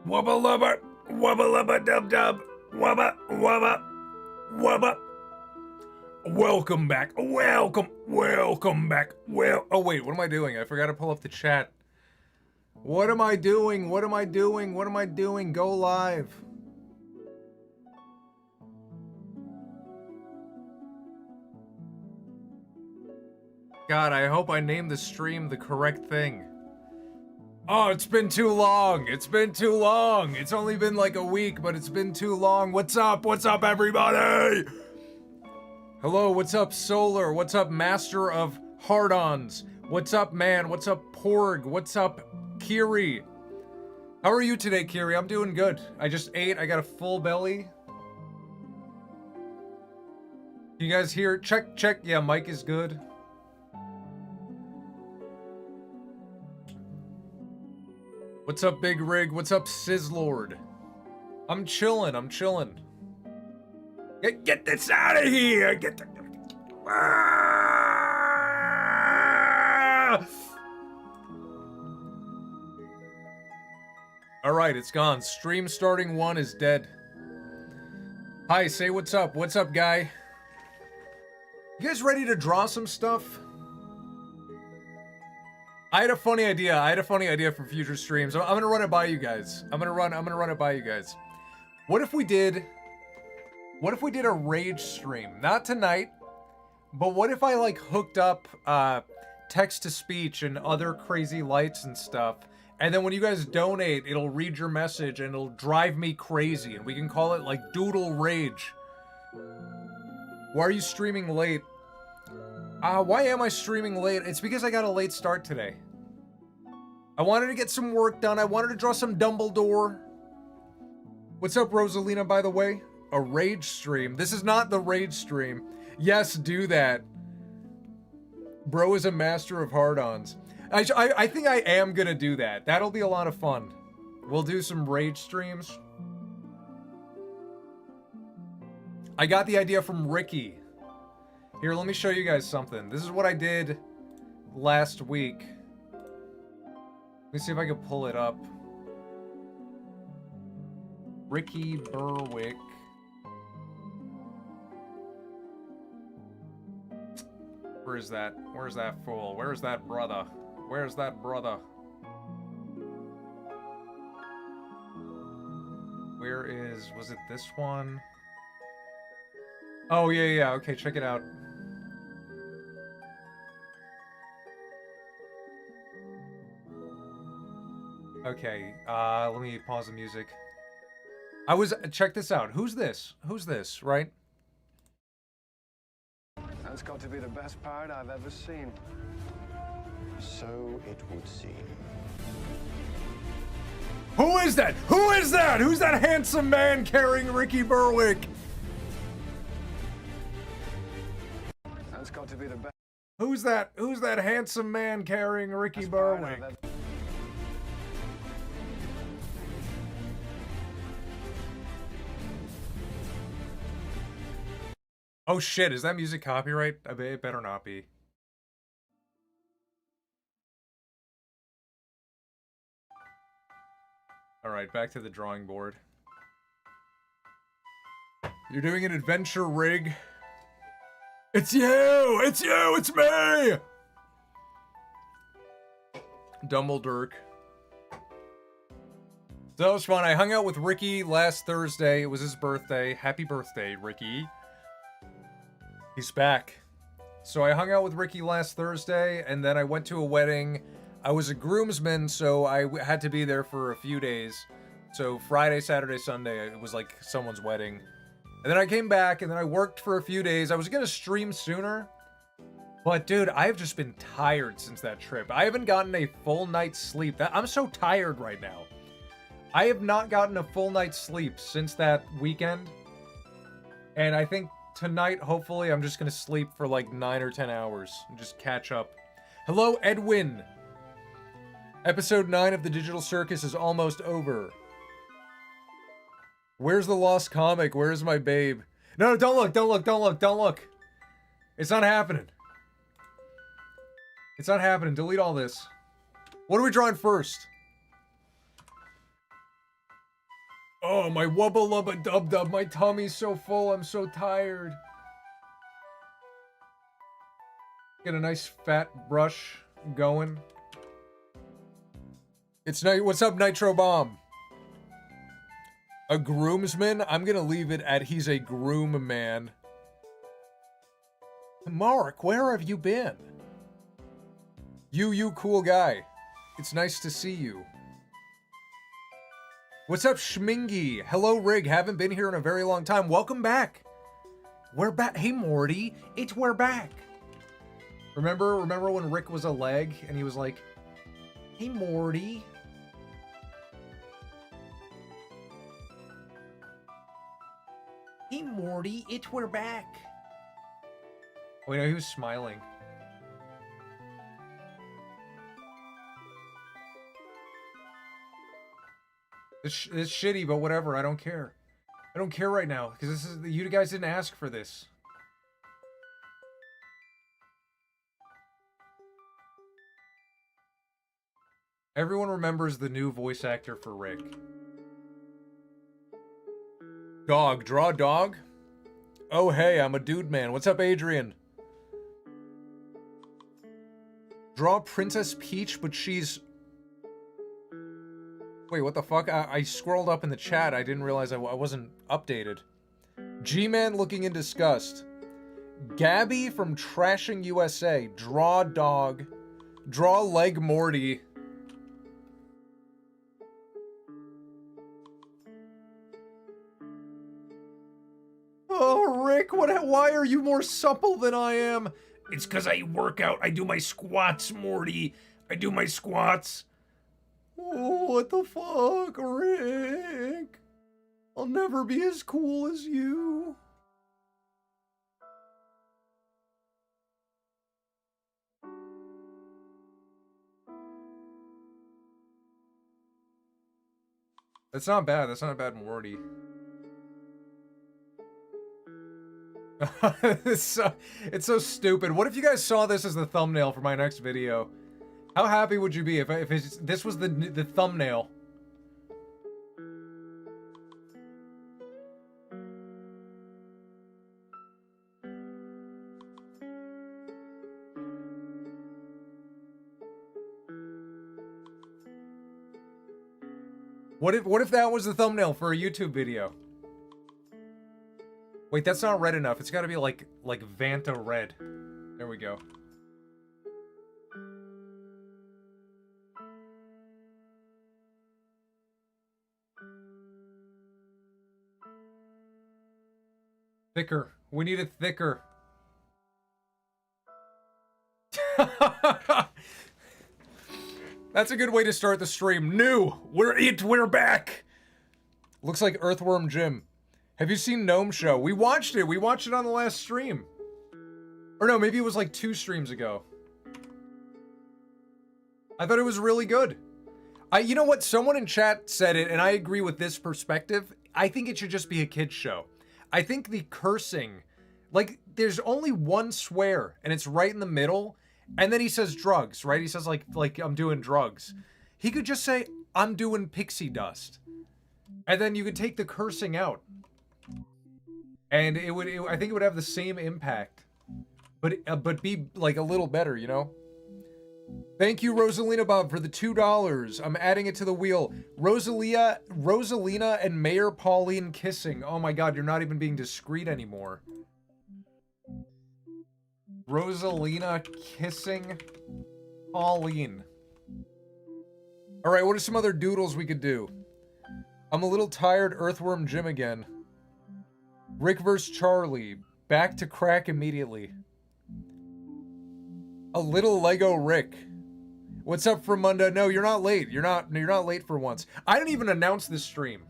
Wubba lubba dub dub, wubba wubba wubba. Welcome back. Welcome back. Oh wait, what am I doing? I forgot to pull up the chat. What am I doing? What am I doing? What am I doing? Go live. God, I hope I named the stream the correct thing. Oh, it's been too long. It's been too long. It's only been like a week, but it's been too long. What's up? What's up, everybody? Hello, what's up, Solar? What's up, Master of Hard-Ons? What's up, man? What's up, Porg? What's up, Kiri? How are you today, Kiri? I'm doing good. I just ate. I got a full belly. You guys hear? Check. Yeah, mic is good. What's up, Big Rig? What's up, Sizzlord? I'm chillin'. Get this out of here! Get the... Ah! Alright, it's gone. Stream starting 1 is dead. Hi, say what's up. What's up, guy? You guys ready to draw some stuff? I had a funny idea for future streams. I'm gonna run it by you guys. I'm gonna run it by you guys. What if we did a rage stream? Not tonight, but what if I like hooked up text to speech and other crazy lights and stuff, and then when you guys donate, it'll read your message and it'll drive me crazy, and we can call it like Doodle Rage. Why are you streaming late? Why am I streaming late? It's because I got a late start today. I wanted to get some work done. I wanted to draw some Dumbledore. What's up, Rosalina, by the way? A rage stream. This is not the rage stream. Yes, do that. Bro is a master of hard-ons. I think I am gonna do that. That'll be a lot of fun. We'll do some rage streams. I got the idea from Ricky. Here, let me show you guys something. This is what I did last week. Let me see if I can pull it up. Ricky Berwick. Where is that? Where's that fool? Where's that brother? Where's that brother? Where is... was it this one? Oh, yeah. Okay, check it out. Okay, let me pause the music. Check this out. Who's this? Who's this, right? That's got to be the best parrot I've ever seen. So it would seem. Who is that? Who is that? Who's that handsome man carrying Ricky Berwick? That's got to be the best. Who's that? Who's that handsome man carrying Ricky Berwick? Oh shit, is that music copyright? It better not be. Alright, back to the drawing board. You're doing an adventure rig? It's you! It's you! It's me! Dumbledore. So that was fun. I hung out with Ricky last Thursday. It was his birthday. Happy birthday, Ricky. He's back. So I hung out with Ricky last Thursday, and then I went to a wedding. I was a groomsman, so I had to be there for a few days. So Friday, Saturday, Sunday, it was like someone's wedding. And then I came back, and then I worked for a few days. I was gonna stream sooner, but dude, I've just been tired since that trip. I haven't gotten a full night's sleep. I'm so tired right now. I have not gotten a full night's sleep since that weekend. And I think tonight, hopefully, I'm just gonna sleep for like 9 or 10 hours and just catch up. Hello, Edwin! Episode 9 of the Digital Circus is almost over. Where's the lost comic? Where's my babe? No, don't look. It's not happening. It's not happening. Delete all this. What are we drawing first? Oh, my wubba lubba dub dub. My tummy's so full. I'm so tired. Get a nice fat brush going. It's night. What's up, Nitro Bomb? A groomsman? I'm gonna leave it at he's a groom man. Mark, where have you been? You cool guy. It's nice to see you. What's up, Schmingy? Hello, Rig. Haven't been here in a very long time. Welcome back. We're back. Hey, Morty. We're back. Remember when Rick was a leg and he was like, hey, Morty. Hey, Morty. We're back. Wait, no, he was smiling. It's shitty, but whatever. I don't care. I don't care right now because this is you guys didn't ask for this. Everyone remembers the new voice actor for Rick. Dog, draw a dog. Oh hey, I'm a dude man. What's up, Adrian? Draw Princess Peach, but she's... Wait, what the fuck? I scrolled up in the chat. I didn't realize I wasn't updated. G-Man looking in disgust. Gabby from Trashing USA. Draw dog. Draw leg Morty. Oh, Rick, why are you more supple than I am? It's because I work out. I do my squats, Morty. I do my squats. Oh, what the fuck, Rick? I'll never be as cool as you. That's not bad. That's not a bad Morty. It's so stupid. What if you guys saw this as the thumbnail for my next video? How happy would you be if this was the thumbnail? What if that was the thumbnail for a YouTube video? Wait, that's not red enough. It's got to be like Vanta red. There we go. Thicker. We need it thicker. That's a good way to start the stream. New! We're back! Looks like Earthworm Jim. Have you seen Gnome Show? We watched it. We watched it on the last stream. Or no, maybe it was like 2 streams ago. I thought it was really good. You know what? Someone in chat said it, and I agree with this perspective. I think it should just be a kid's show. I think the cursing, like, there's only one swear, and it's right in the middle, and then he says drugs, right? He says, like I'm doing drugs. He could just say, I'm doing pixie dust. And then you could take the cursing out. And I think it would have the same impact. But be, like, a little better, you know? Thank you, Rosalina Bob, for the $2. I'm adding it to the wheel. Rosalina and Mayor Pauline kissing. Oh my god, you're not even being discreet anymore. Rosalina kissing Pauline. Alright, what are some other doodles we could do? I'm a little tired, Earthworm Jim again. Rick vs. Charlie. Back to crack immediately. A little Lego Rick. What's up, Fremunda? No, you're not late. You're not late for once. I didn't even announce this stream.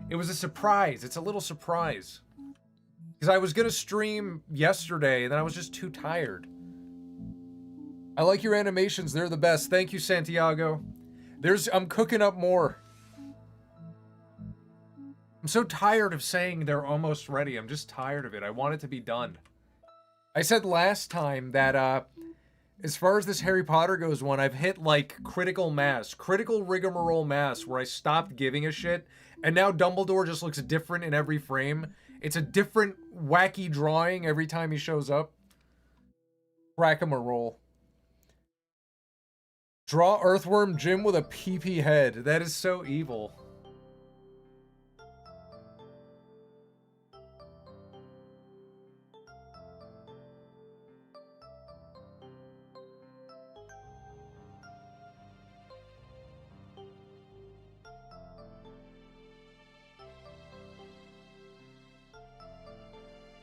It was a surprise. It's a little surprise. Because I was gonna stream yesterday, and then I was just too tired. I like your animations. They're the best. Thank you, Santiago. I'm cooking up more. I'm so tired of saying they're almost ready. I'm just tired of it. I want it to be done. I said last time that, as far as this Harry Potter goes one, I've hit, like, critical rigmarole mass, where I stopped giving a shit, And now Dumbledore just looks different in every frame. It's a different wacky drawing every time he shows up. Crack him a roll. Draw Earthworm Jim with a pee-pee head. That is so evil.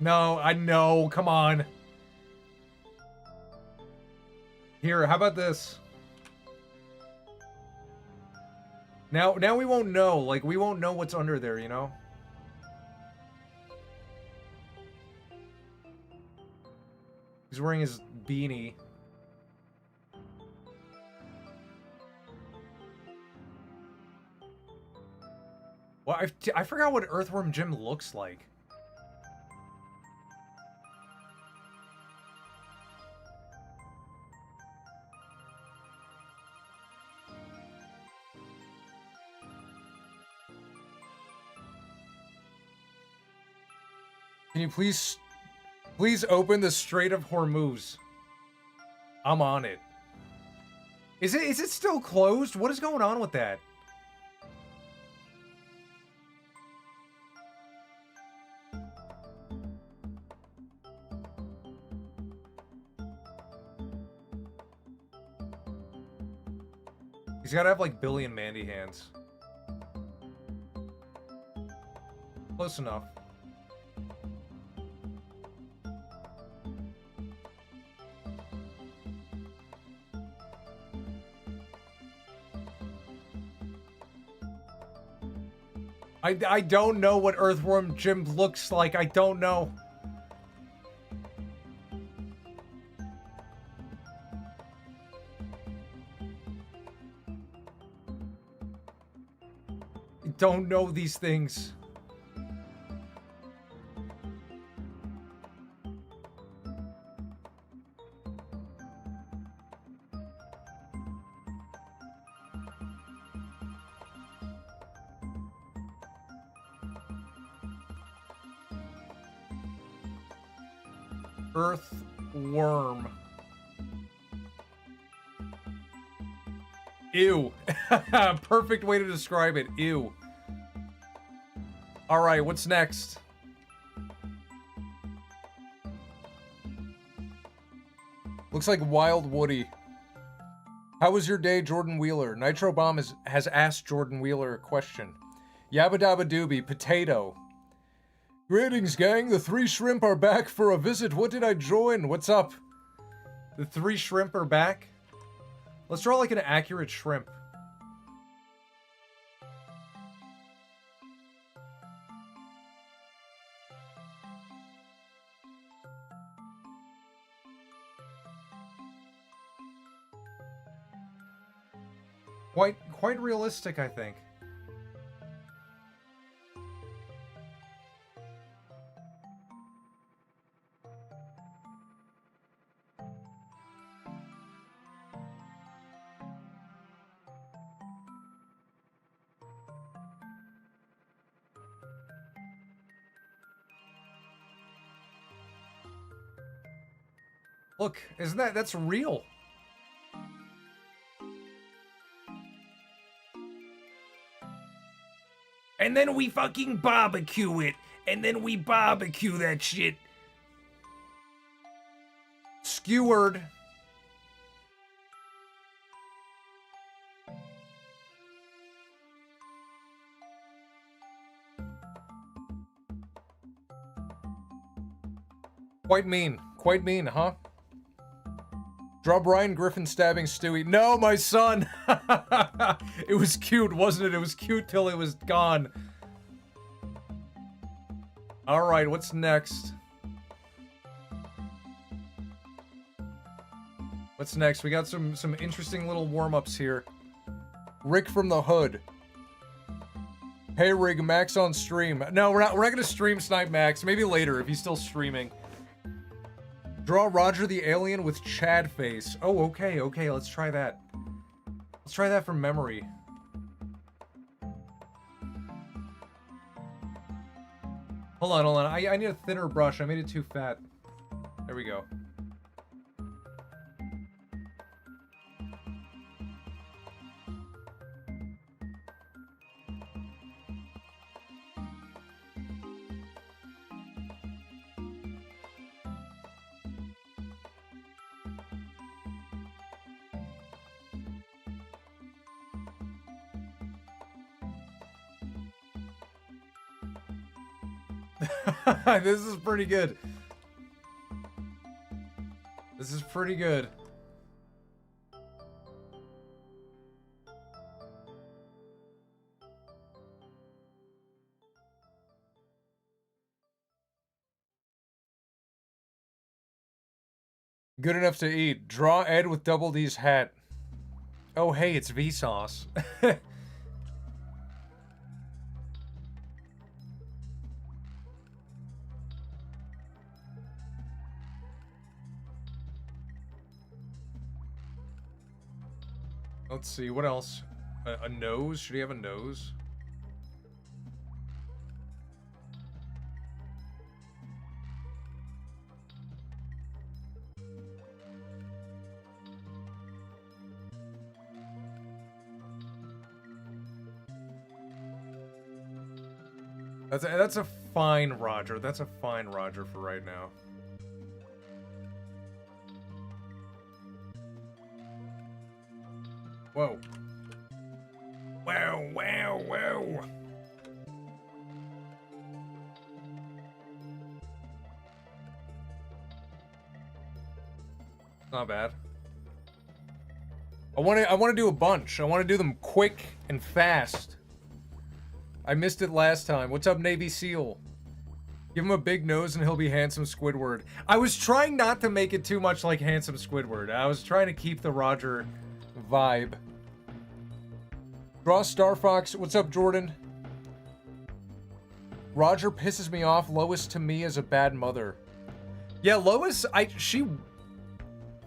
No, I know. Come on. Here, how about this? Now we won't know. Like, we won't know what's under there, you know? He's wearing his beanie. Well, I forgot what Earthworm Jim looks like. Can you please open the Strait of Hormuz? I'm on it. Is it still closed? What is going on with that? He's gotta have like Billy and Mandy hands. Close enough. I don't know what Earthworm Jim looks like. I don't know. I don't know these things. Earthworm. Ew. Perfect way to describe it. Ew. Alright, what's next? Looks like Wild Woody. How was your day, Jordan Wheeler? Nitro Bomb has asked Jordan Wheeler a question. Yabba Dabba Doobie. Potato. Greetings, gang. The three shrimp are back for a visit. What did I join? What's up? The three shrimp are back? Let's draw like an accurate shrimp. Quite realistic, I think. Look, isn't that's real? And then we fucking barbecue it. And then we barbecue that shit. Skewered. Quite mean, huh? Draw Brian Griffin stabbing Stewie. No, my son! It was cute, wasn't it? It was cute till it was gone. Alright, what's next? What's next? We got some interesting little warm-ups here. Rick from the Hood. Hey Rig, Max on stream. No, we're not gonna stream Snipe Max. Maybe later if he's still streaming. Draw Roger the Alien with Chad face. Oh, okay, let's try that. Let's try that from memory. Hold on, hold on. I need a thinner brush. I made it too fat. There we go. This is pretty good. This is pretty good. Good enough to eat. Draw Ed with Double D's hat. Oh, hey, it's Vsauce. Let's see, what else? A nose? Should he have a nose? That's a fine Roger. That's a fine Roger for right now. Whoa. Wow, wow, wow. Not bad. I want to do a bunch. I want to do them quick and fast. I missed it last time. What's up, Navy SEAL? Give him a big nose and he'll be handsome Squidward. I was trying not to make it too much like handsome Squidward. I was trying to keep the Roger vibe. Draw Star Fox. What's up, Jordan? Roger pisses me off. Lois to me is a bad mother. Yeah, Lois,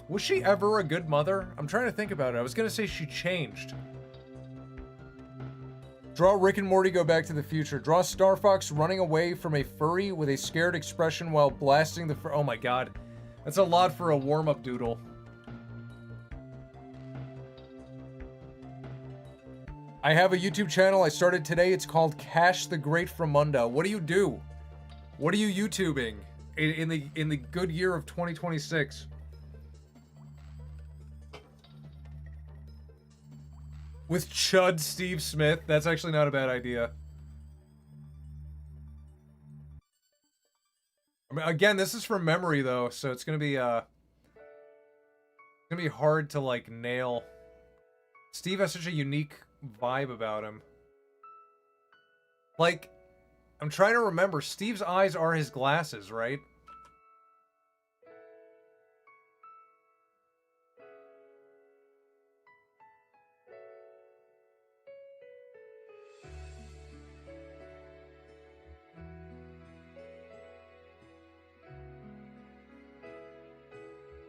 was she ever a good mother? I'm trying to think about it. I was gonna say she changed. Draw Rick and Morty Go Back to the Future. Draw Star Fox running away from a furry with a scared expression while blasting the oh my god. That's a lot for a warm-up doodle. I have a YouTube channel I started today. It's called Cash the Great Fremunda. What do you do? What are you YouTubing in the good year of 2026? With Chud Steve Smith. That's actually not a bad idea. I mean, again, this is from memory though, so it's gonna be hard to like nail. Steve has such a unique vibe about him. Like, I'm trying to remember. Steve's eyes are his glasses, right?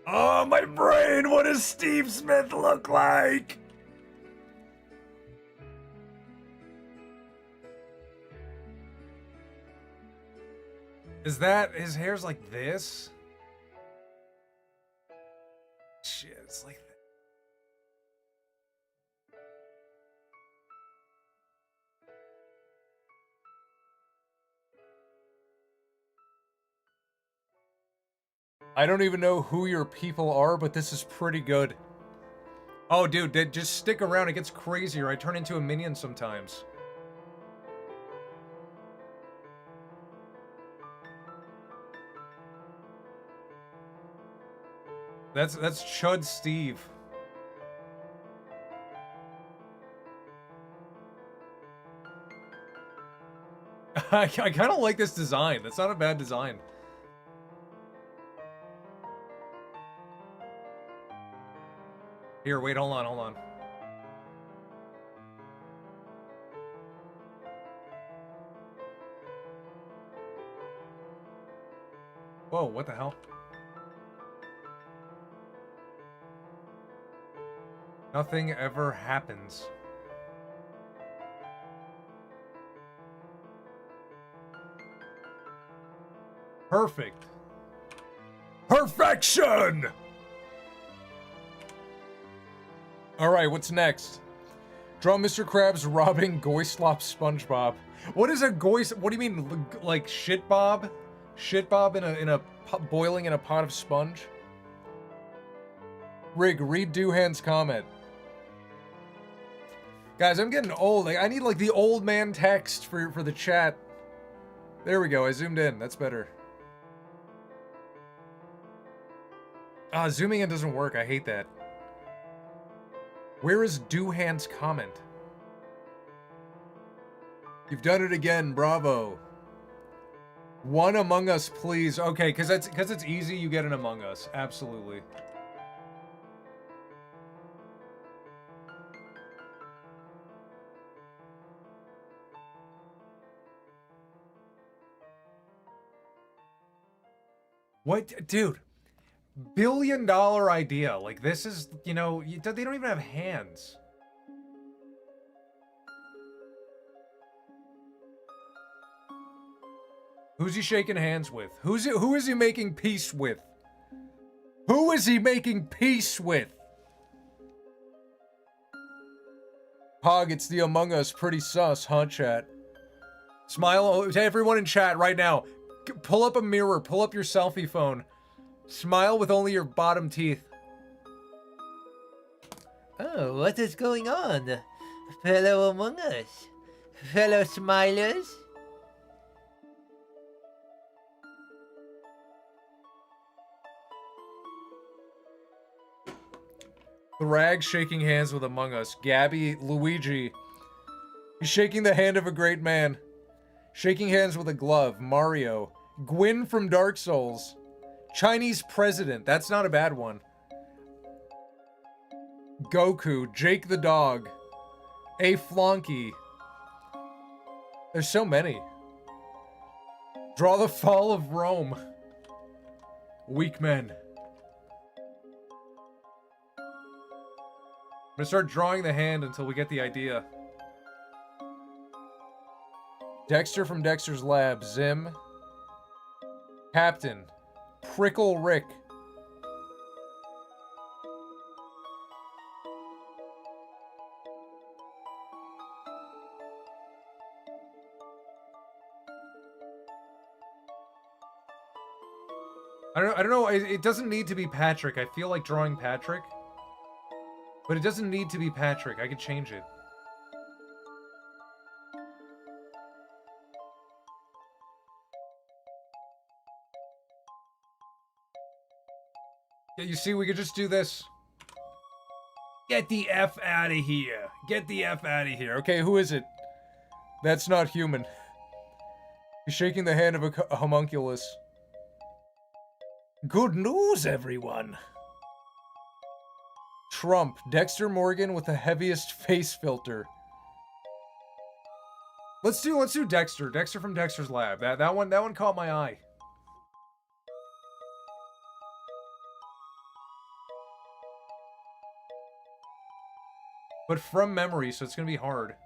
Oh, my brain! What does Steve Smith look like? Is that his hair's like this? Shit, it's like that. I don't even know who your people are, but this is pretty good. Oh, dude, just stick around. It gets crazier. I turn into a minion sometimes. That's Chud Steve. I kind of like this design. That's not a bad design. Here, wait, hold on, hold on. Whoa, what the hell? Nothing ever happens. Perfect. Perfection! Alright, what's next? Draw Mr. Krabs robbing Goyslop SpongeBob. What is a what do you mean, like shit bob? Shit bob in a boiling in a pot of sponge? Rig, read Doohan's comment. Guys, I'm getting old. I need like the old man text for the chat. There we go. I zoomed in. That's better. Ah, zooming in doesn't work. I hate that. Where is Doohan's comment? You've done it again. Bravo. One Among Us, please. Okay, because it's easy. You get an Among Us. Absolutely. What, dude? $1 billion idea. Like, this is, you know, they don't even have hands. Who's he shaking hands with? Who is he making peace with? Who is he making peace with? Pog, it's the Among Us. Pretty sus, huh, chat? Smile to everyone in chat right now. Pull up a mirror. Pull up your selfie phone. Smile with only your bottom teeth. Oh, what is going on? Fellow Among Us? Fellow smilers? The Rag shaking hands with Among Us. Gabby, Luigi. He's shaking the hand of a great man. Shaking hands with a glove. Mario. Gwyn from Dark Souls. Chinese president. That's not a bad one. Goku. Jake the dog. A Flonky. There's so many. Draw the fall of Rome. Weak men. I'm gonna start drawing the hand until we get the idea. Dexter from Dexter's Lab. Zim. Captain. Prickle Rick. I don't know. It doesn't need to be Patrick. I feel like drawing Patrick. But it doesn't need to be Patrick. I could change it. Yeah, you see, we could just do this. Get the F out of here. Get the F out of here. Okay, who is it? That's not human. He's shaking the hand of a homunculus. Good news, everyone. Trump. Dexter Morgan with the heaviest face filter. Let's do Dexter. Dexter from Dexter's Lab. That one caught my eye. But from memory, so it's gonna be hard.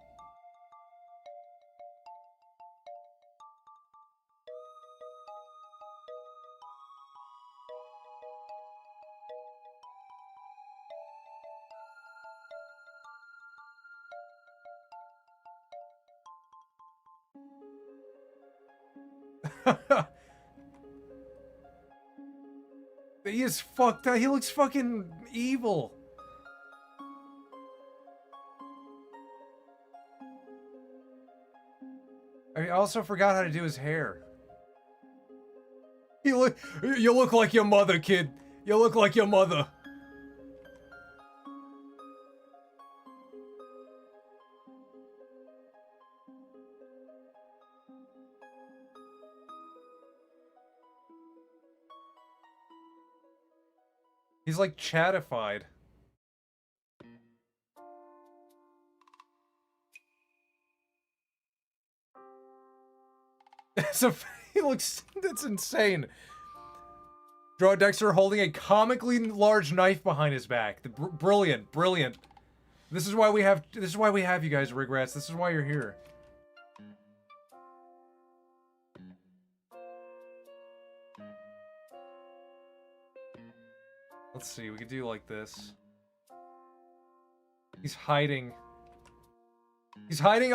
He is fucked up. He looks fucking evil. I also forgot how to do his hair. You look like your mother, kid. You look like your mother. He's like chatified. So he looks, that's insane. Draw Dexter holding a comically large knife behind his back. Brilliant, brilliant. This is why we have you guys, Regrets. This is why you're here. Let's see, we could do like this. He's hiding. He's hiding,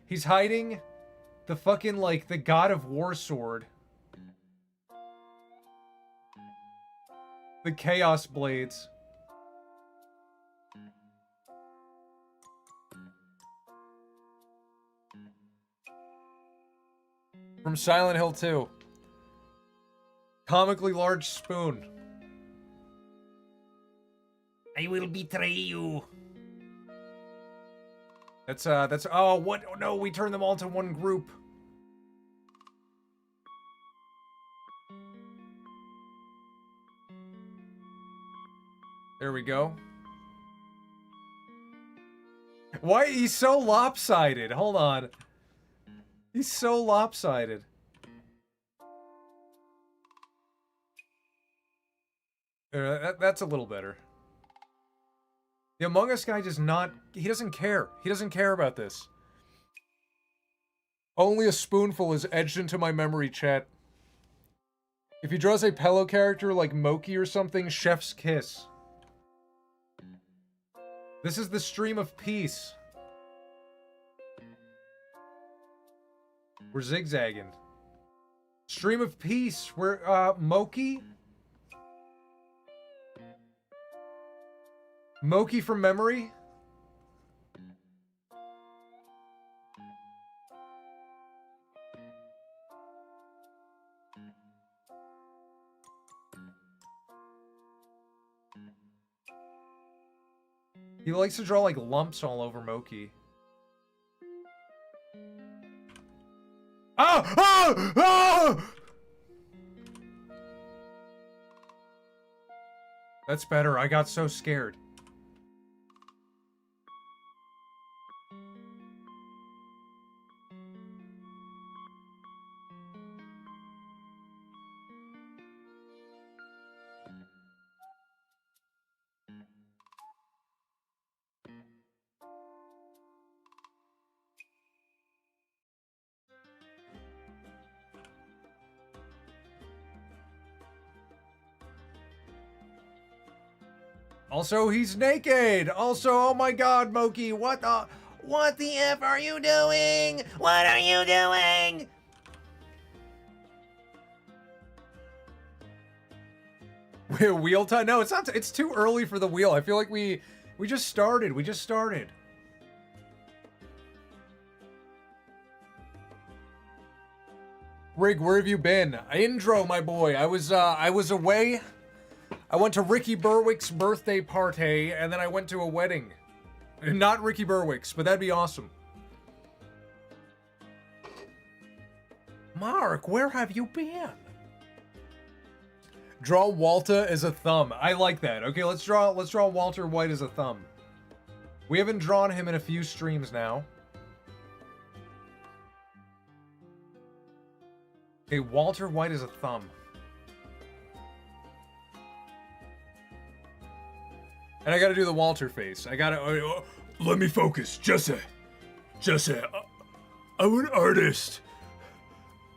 he's hiding the fucking, like, the God of War sword. The Chaos Blades. From Silent Hill 2. Comically large spoon. I will betray you. Oh, what? Oh, no, we turned them all to one group. There we go. Why? He's so lopsided. Hold on. He's so lopsided. That's a little better. The Among Us guy does not... He doesn't care. He doesn't care about this. Only a spoonful is etched into my memory, chat. If he draws a Pello character like Moki or something, chef's kiss. This is the stream of peace. We're zigzagging. Stream of peace. We're, Moki? Moki from memory? He likes to draw like lumps all over Moki. Oh! Oh! Oh! That's better. I got so scared. Also, he's naked! Also, oh my god, Moki, what the F are you doing? What are you doing? Wheel time? No, it's not, it's too early for the wheel. I feel like we just started, Rig, where have you been? Indro, my boy. I was away. I went to Ricky Berwick's birthday party, and then I went to a wedding. Not Ricky Berwick's, but that'd be awesome. Mark, where have you been? Draw Walter as a thumb. I like that. Okay, let's draw Walter White as a thumb. We haven't drawn him in a few streams now. Okay, Walter White as a thumb. And I gotta do the Walter face. I gotta... let me focus. Jesse, I'm an artist.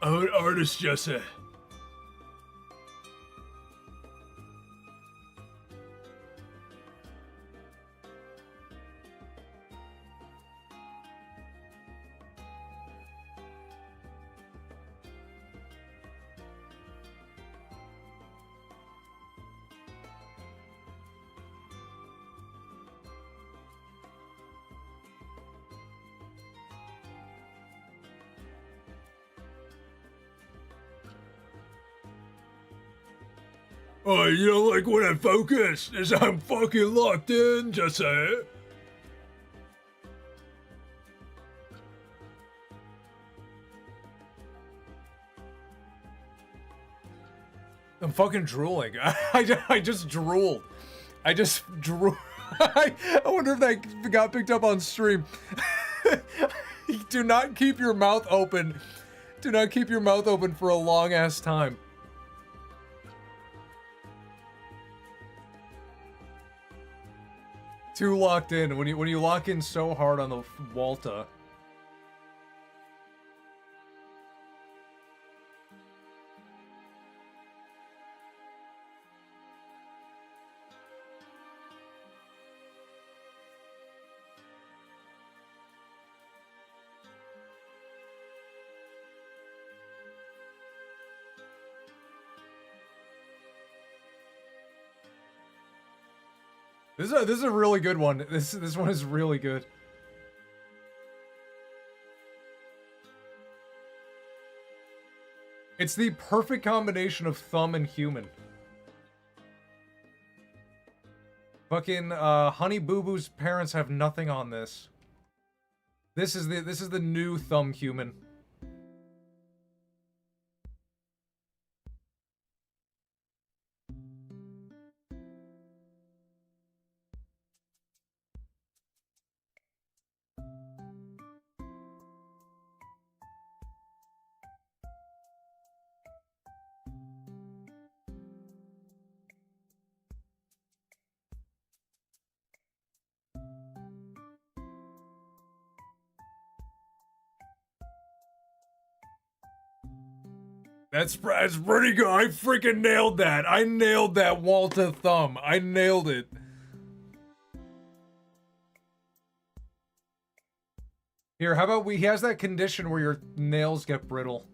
Jesse. Oh, you don't like when I focus? Is I'm fucking locked in, Jesse. I'm fucking drooling. I just drooled. I just drooled. I wonder if that got picked up on stream. Do not keep your mouth open. Do not keep your mouth open for a long ass time. Too locked in. When you lock in so hard on the Walta. This is a really good one. This one is really good. It's the perfect combination of thumb and human. Fucking Honey Boo Boo's parents have nothing on this. This is the new thumb human. That's pretty good. I freaking nailed that. I nailed that Walter thumb. I nailed it. Here, how about he has that condition where your nails get brittle.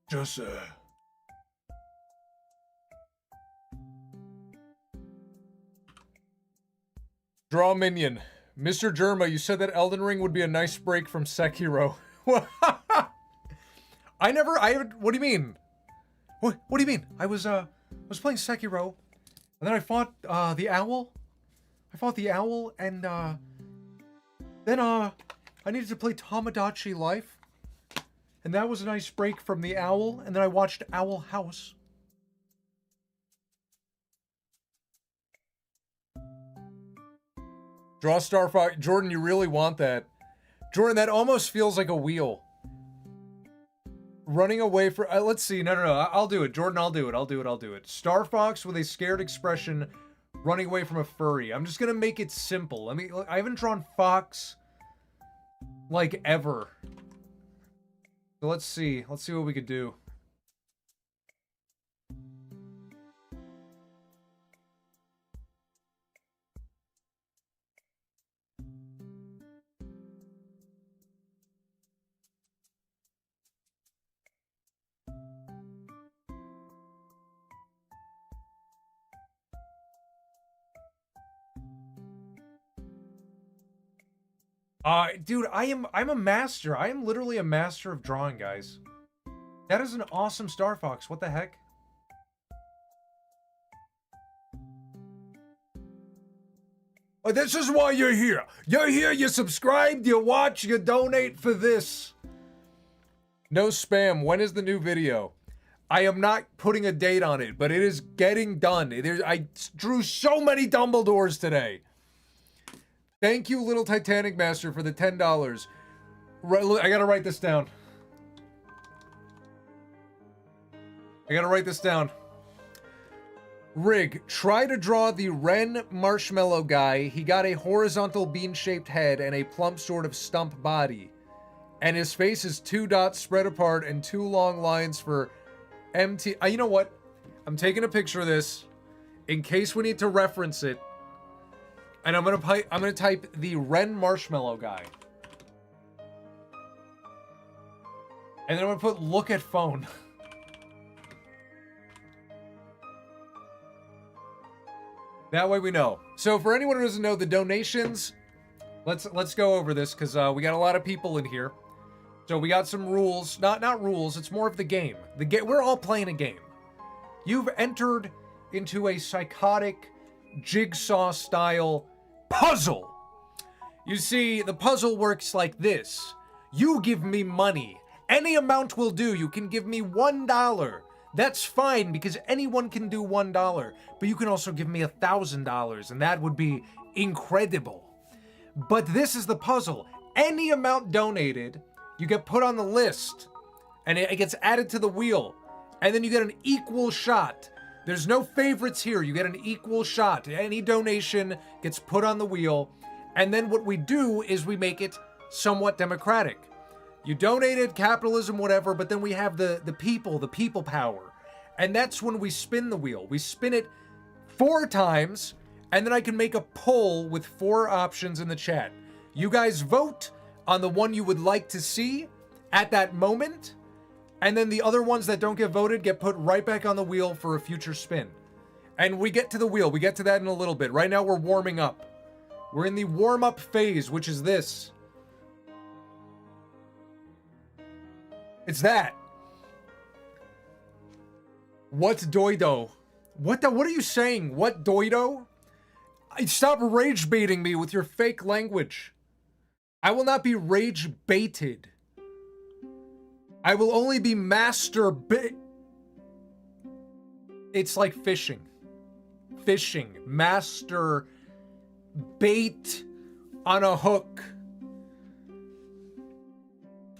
Just draw a minion. Mr. Germa, you said that Elden Ring would be a nice break from Sekiro. What do you mean? What do you mean? I was playing Sekiro, and then I fought, the owl. I fought the owl, and, then, I needed to play Tamagotchi Life. And that was a nice break from the owl, and then I watched Owl House. Draw Star Fox. Jordan, you really want that. Jordan, that almost feels like a wheel. Running away for... let's see. No. I'll do it. Jordan, I'll do it. Star Fox with a scared expression running away from a furry. I'm just going to make it simple. I haven't drawn Fox, like, ever. So let's see. Let's see what we could do. Dude, I'm a master. I am literally a master of drawing, guys. That is an awesome Star Fox. What the heck? Oh, this is why you're here. You're here, you subscribed, you watch, you donate for this. No spam. When is the new video? I am not putting a date on it, but it is getting done. I drew so many Dumbledores today. Thank you, Little Titanic Master, for the $10. I gotta write this down. Rig, try to draw the Ren marshmallow guy. He got a horizontal bean-shaped head and a plump sort of stump body. And his face is 2 dots spread apart and 2 long lines for MT... you know what? I'm taking a picture of this in case we need to reference it. And I'm gonna type the Ren marshmallow guy. And then I'm gonna put look at phone. That way we know. So for anyone who doesn't know, the donations, let's go over this because we got a lot of people in here. So we got some rules. Not rules, it's more of the game. We're all playing a game. You've entered into a psychotic jigsaw style puzzle. You see, the puzzle works like this. You give me money. Any amount will do. You can give me $1. That's fine because anyone can do $1. But you can also give me $1,000 and that would be incredible. But this is the puzzle. Any amount donated, you get put on the list and it gets added to the wheel. And then you get an equal shot. There's no favorites here. You get an equal shot. Any donation gets put on the wheel. And then what we do is we make it somewhat democratic. You donated, capitalism, whatever, but then we have the people power. And that's when we spin the wheel. We spin it 4 times, and then I can make a poll with 4 options in the chat. You guys vote on the one you would like to see at that moment, And then the other ones that don't get voted get put right back on the wheel for a future spin. And we get to the wheel. We get to that in a little bit. Right now we're warming up. We're in the warm-up phase, which is this. It's that. What's doido? What are you saying? What doido? Stop rage baiting me with your fake language. I will not be rage baited. I will only be It's like fishing. Fishing. Master bait on a hook.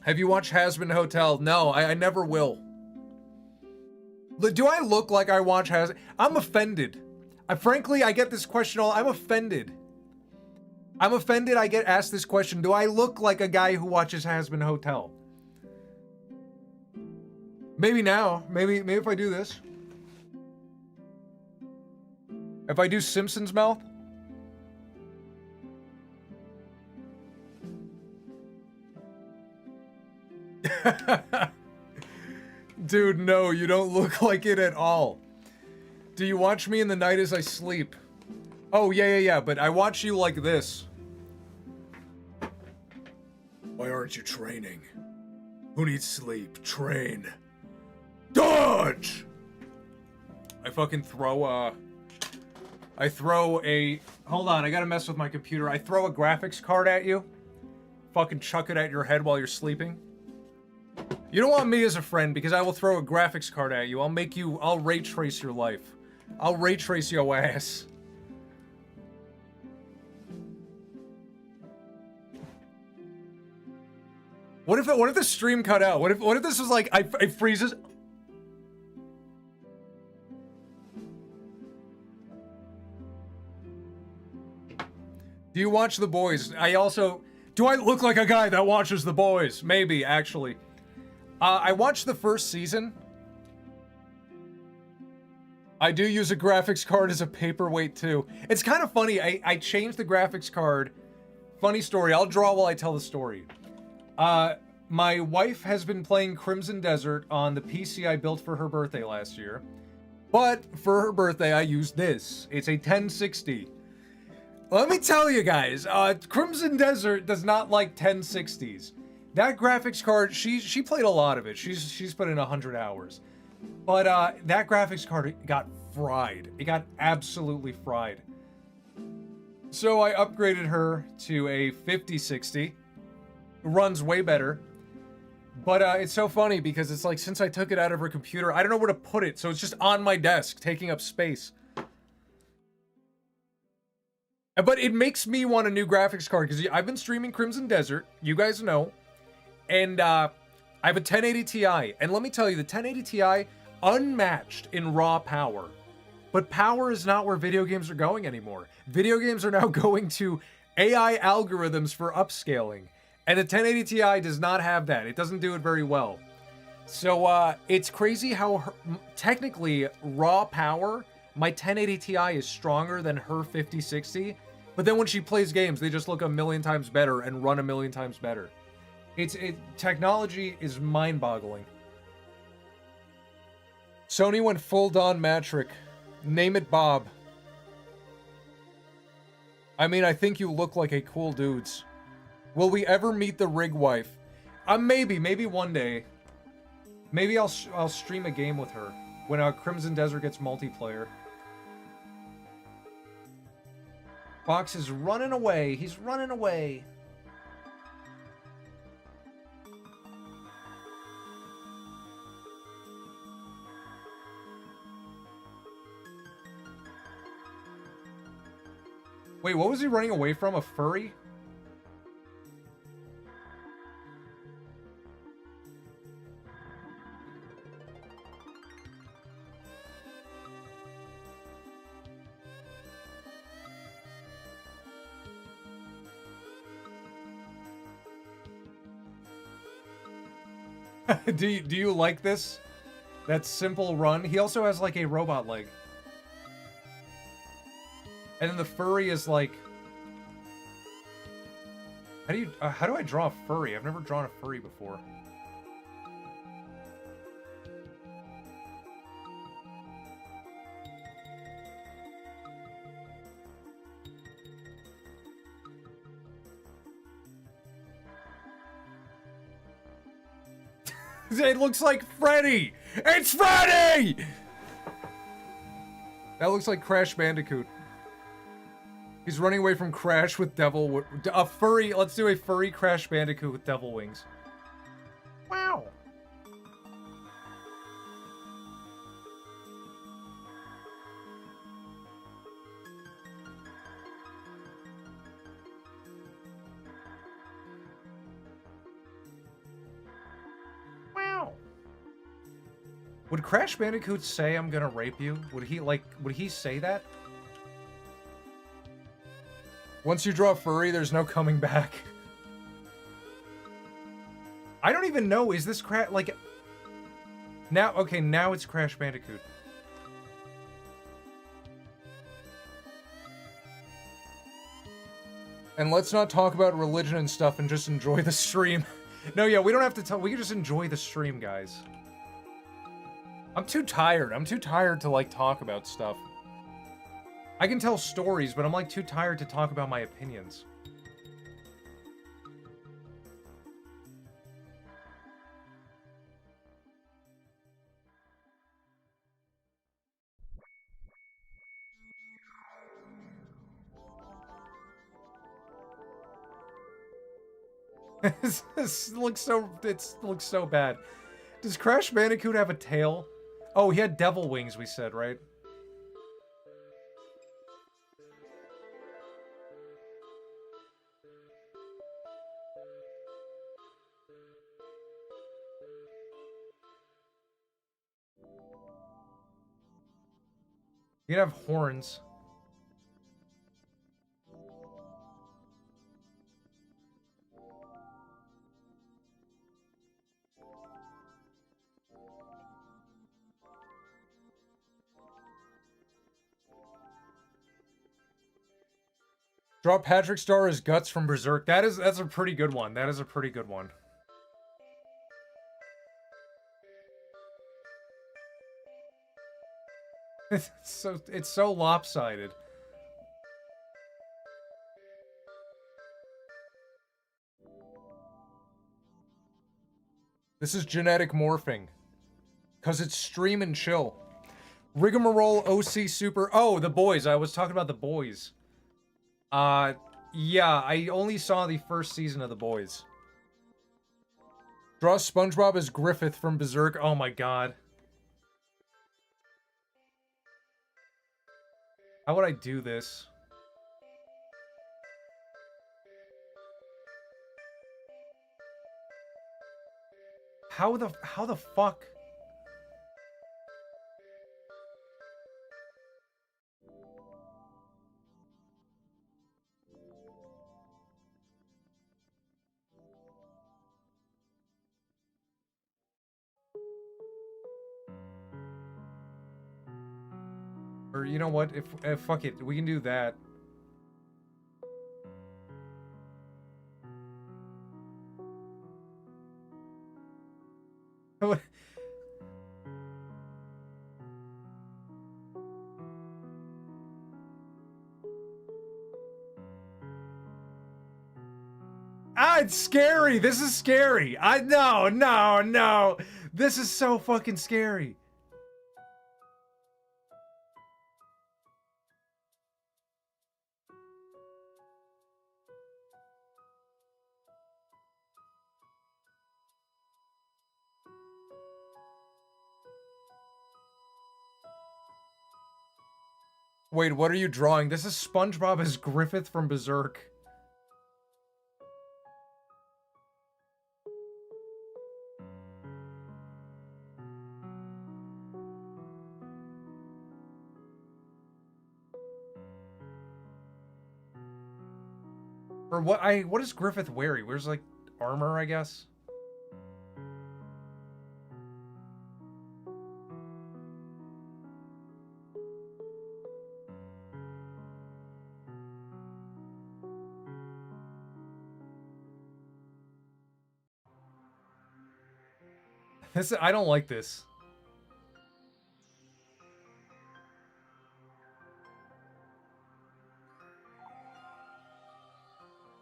Have you watched Has-Been Hotel? No, I never will. Do I look like I watch I'm offended. Frankly, I get this question I'm offended. I'm offended I get asked this question. Do I look like a guy who watches Has-Been Hotel? Maybe now. Maybe if I do this. If I do Simpsons mouth. Dude, no, you don't look like it at all. Do you watch me in the night as I sleep? Oh, yeah, but I watch you like this. Why aren't you training? Who needs sleep? Train. Dodge! I fucking throw a... Hold on, I gotta mess with my computer. I throw a graphics card at you. Fucking chuck it at your head while you're sleeping. You don't want me as a friend because I will throw a graphics card at you. I'll ray trace your life. I'll ray trace your ass. What if the stream cut out? What if this was like, it freezes? Do you watch The Boys? Do I look like a guy that watches The Boys? Maybe, actually. I watched the first season. I do use a graphics card as a paperweight, too. It's kind of funny. I changed the graphics card. Funny story. I'll draw while I tell the story. My wife has been playing Crimson Desert on the PC I built for her birthday last year. But for her birthday, I used this. It's a 1060. Let me tell you guys, Crimson Desert does not like 1060s. That graphics card, she played a lot of it. She's put in 100 hours. But that graphics card got fried. It got absolutely fried. So I upgraded her to a 5060. It runs way better. But it's so funny because it's like, since I took it out of her computer, I don't know where to put it. So it's just on my desk, taking up space. But it makes me want a new graphics card because I've been streaming Crimson Desert. You guys know. And I have a 1080 Ti. And let me tell you, the 1080 Ti, unmatched in raw power. But power is not where video games are going anymore. Video games are now going to AI algorithms for upscaling. And the 1080 Ti does not have that. It doesn't do it very well. So it's crazy how technically raw power, my 1080 Ti is stronger than her 5060. But then when she plays games, they just look a million times better and run a million times better. Technology is mind-boggling. Sony went full Don Matrick. Name it Bob. I mean, I think you look like a cool dudes. Will we ever meet the rig wife? Maybe one day. Maybe I'll stream a game with her when Crimson Desert gets multiplayer. Fox is running away. He's running away. Wait, what was he running away from? A furry? Do you like this? That simple run? He also has like a robot leg. And then the furry is like... How do I draw a furry? I've never drawn a furry before. It looks like Freddy! It's Freddy! That looks like Crash Bandicoot. He's running away from Crash with devil... A furry... Let's do a furry Crash Bandicoot with devil wings. Wow. Wow. Would Crash Bandicoot say I'm gonna rape you? Would he say that? Once you draw furry, there's no coming back. I don't even know, is this like... Now, okay, now it's Crash Bandicoot. And let's not talk about religion and stuff and just enjoy the stream. No, yeah, we don't have to tell, we can just enjoy the stream, guys. I'm too tired. I'm too tired to, like, talk about stuff. I can tell stories, but I'm, like, too tired to talk about my opinions. This looks so bad. Does Crash Bandicoot have a tail? Oh, he had devil wings, we said, right? You can have horns. Draw Patrick Star as Guts from Berserk. That's a pretty good one. That is a pretty good one. It's so lopsided. This is genetic morphing. Cause it's stream and chill. Rigmarole OC Super. Oh, The Boys. I was talking about The Boys. Yeah, I only saw the first season of The Boys. Draw SpongeBob as Griffith from Berserk. Oh my god. How would I do this? How the fuck? Or you know what? If fuck it, we can do that. Ah, it's scary. This is scary. No. This is so fucking scary. Wait, what are you drawing? This is SpongeBob as Griffith from Berserk. Or what is Griffith wearing? Where's like armor, I guess? I don't like this.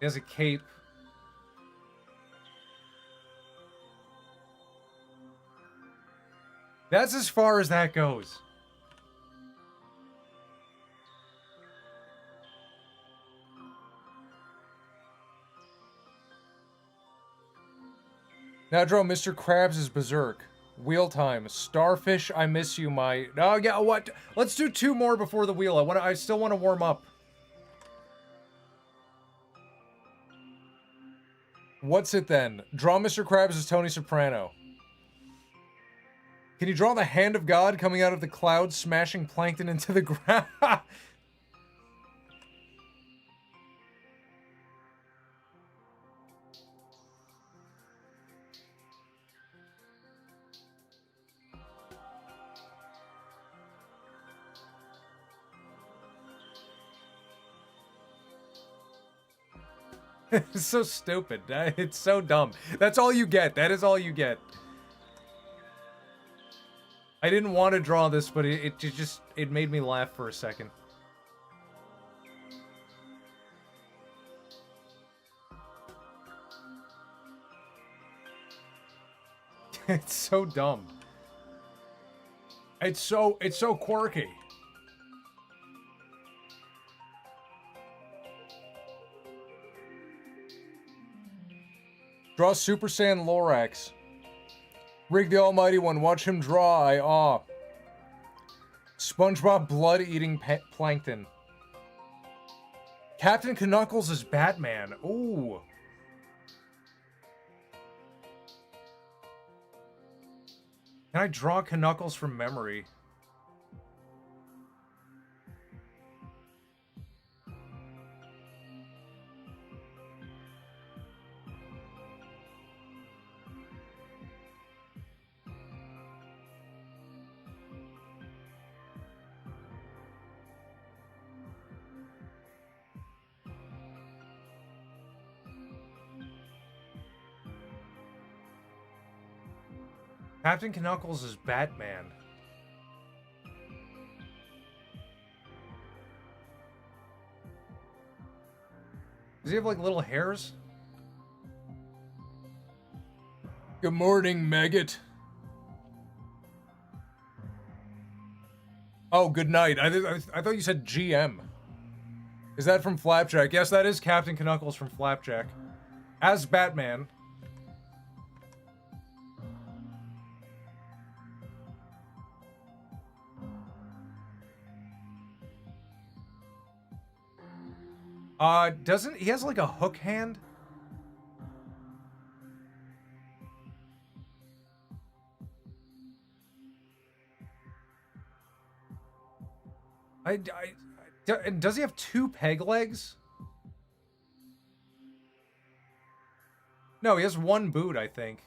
He has a cape. That's as far as that goes. Now draw Mr. Krabs' Berserk. Wheel time. Starfish, I miss you, my... Oh, yeah, what? Let's do 2 more before the wheel. I still want to warm up. What's it then? Draw Mr. Krabs as Tony Soprano. Can you draw the hand of God coming out of the clouds, smashing plankton into the ground? It's so stupid. It's so dumb. That's all you get. That is all you get. I didn't want to draw this, but it made me laugh for a second. It's so dumb. It's so quirky. Draw Super Saiyan Lorax. Rig the Almighty One, watch him draw, I awe. SpongeBob blood-eating plankton. Captain Knuckles is Batman. Ooh. Can I draw Knuckles from memory? Captain Knuckles is Batman. Does he have like little hairs? Good morning, maggot. Oh, good night. I thought you said GM. Is that from Flapjack? Yes, that is Captain Knuckles from Flapjack. As Batman. Doesn't he has like a hook hand? Does he have 2 peg legs? No, he has 1 boot, I think.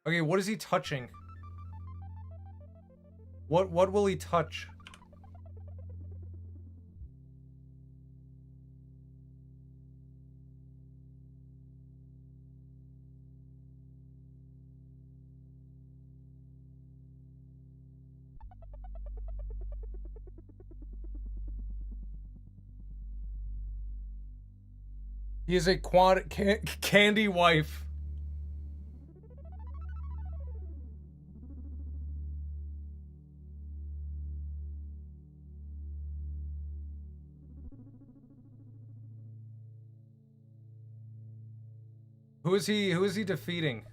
Okay, what is he touching? What will he touch? He is a candy wife. Who is he defeating?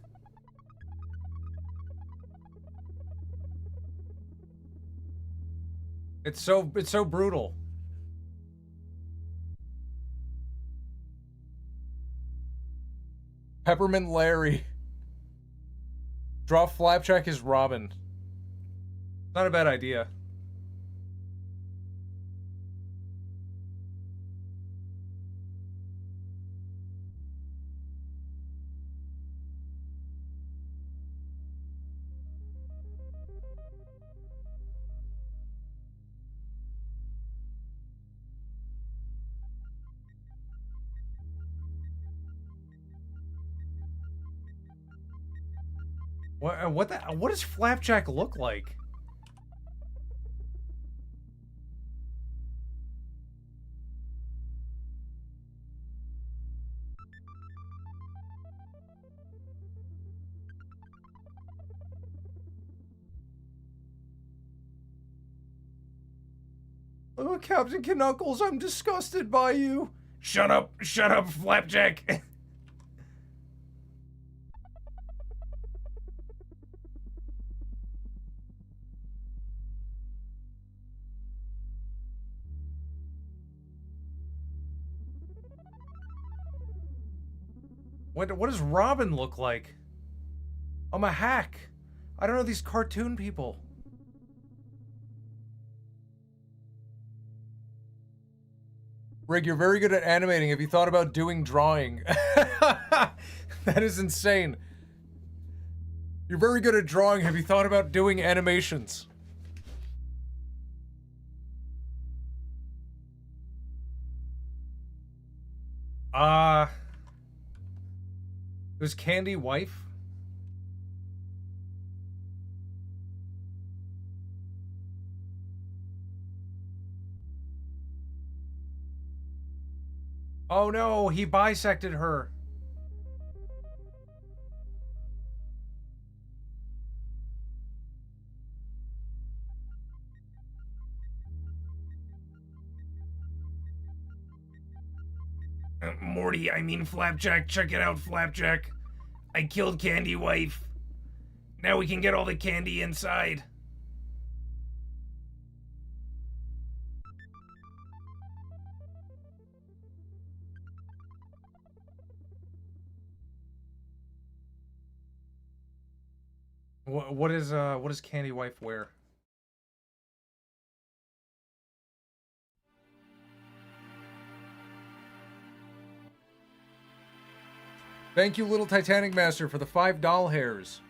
It's so brutal. Peppermint Larry. Draw Flapjack as Robin. Not a bad idea. What does Flapjack look like? Oh, Captain Knuckles, I'm disgusted by you. Shut up, Flapjack. What does Robin look like? I'm a hack. I don't know these cartoon people. Rig, you're very good at animating. Have you thought about doing drawing? That is insane. You're very good at drawing. Have you thought about doing animations? Was Candy wife? Oh no, he bisected her. Morty, I mean Flapjack, check it out, Flapjack. I killed Candy Wife. Now we can get all the candy inside. What does Candy Wife wear? Thank you, Little Titanic Master, for the 5 doll hairs.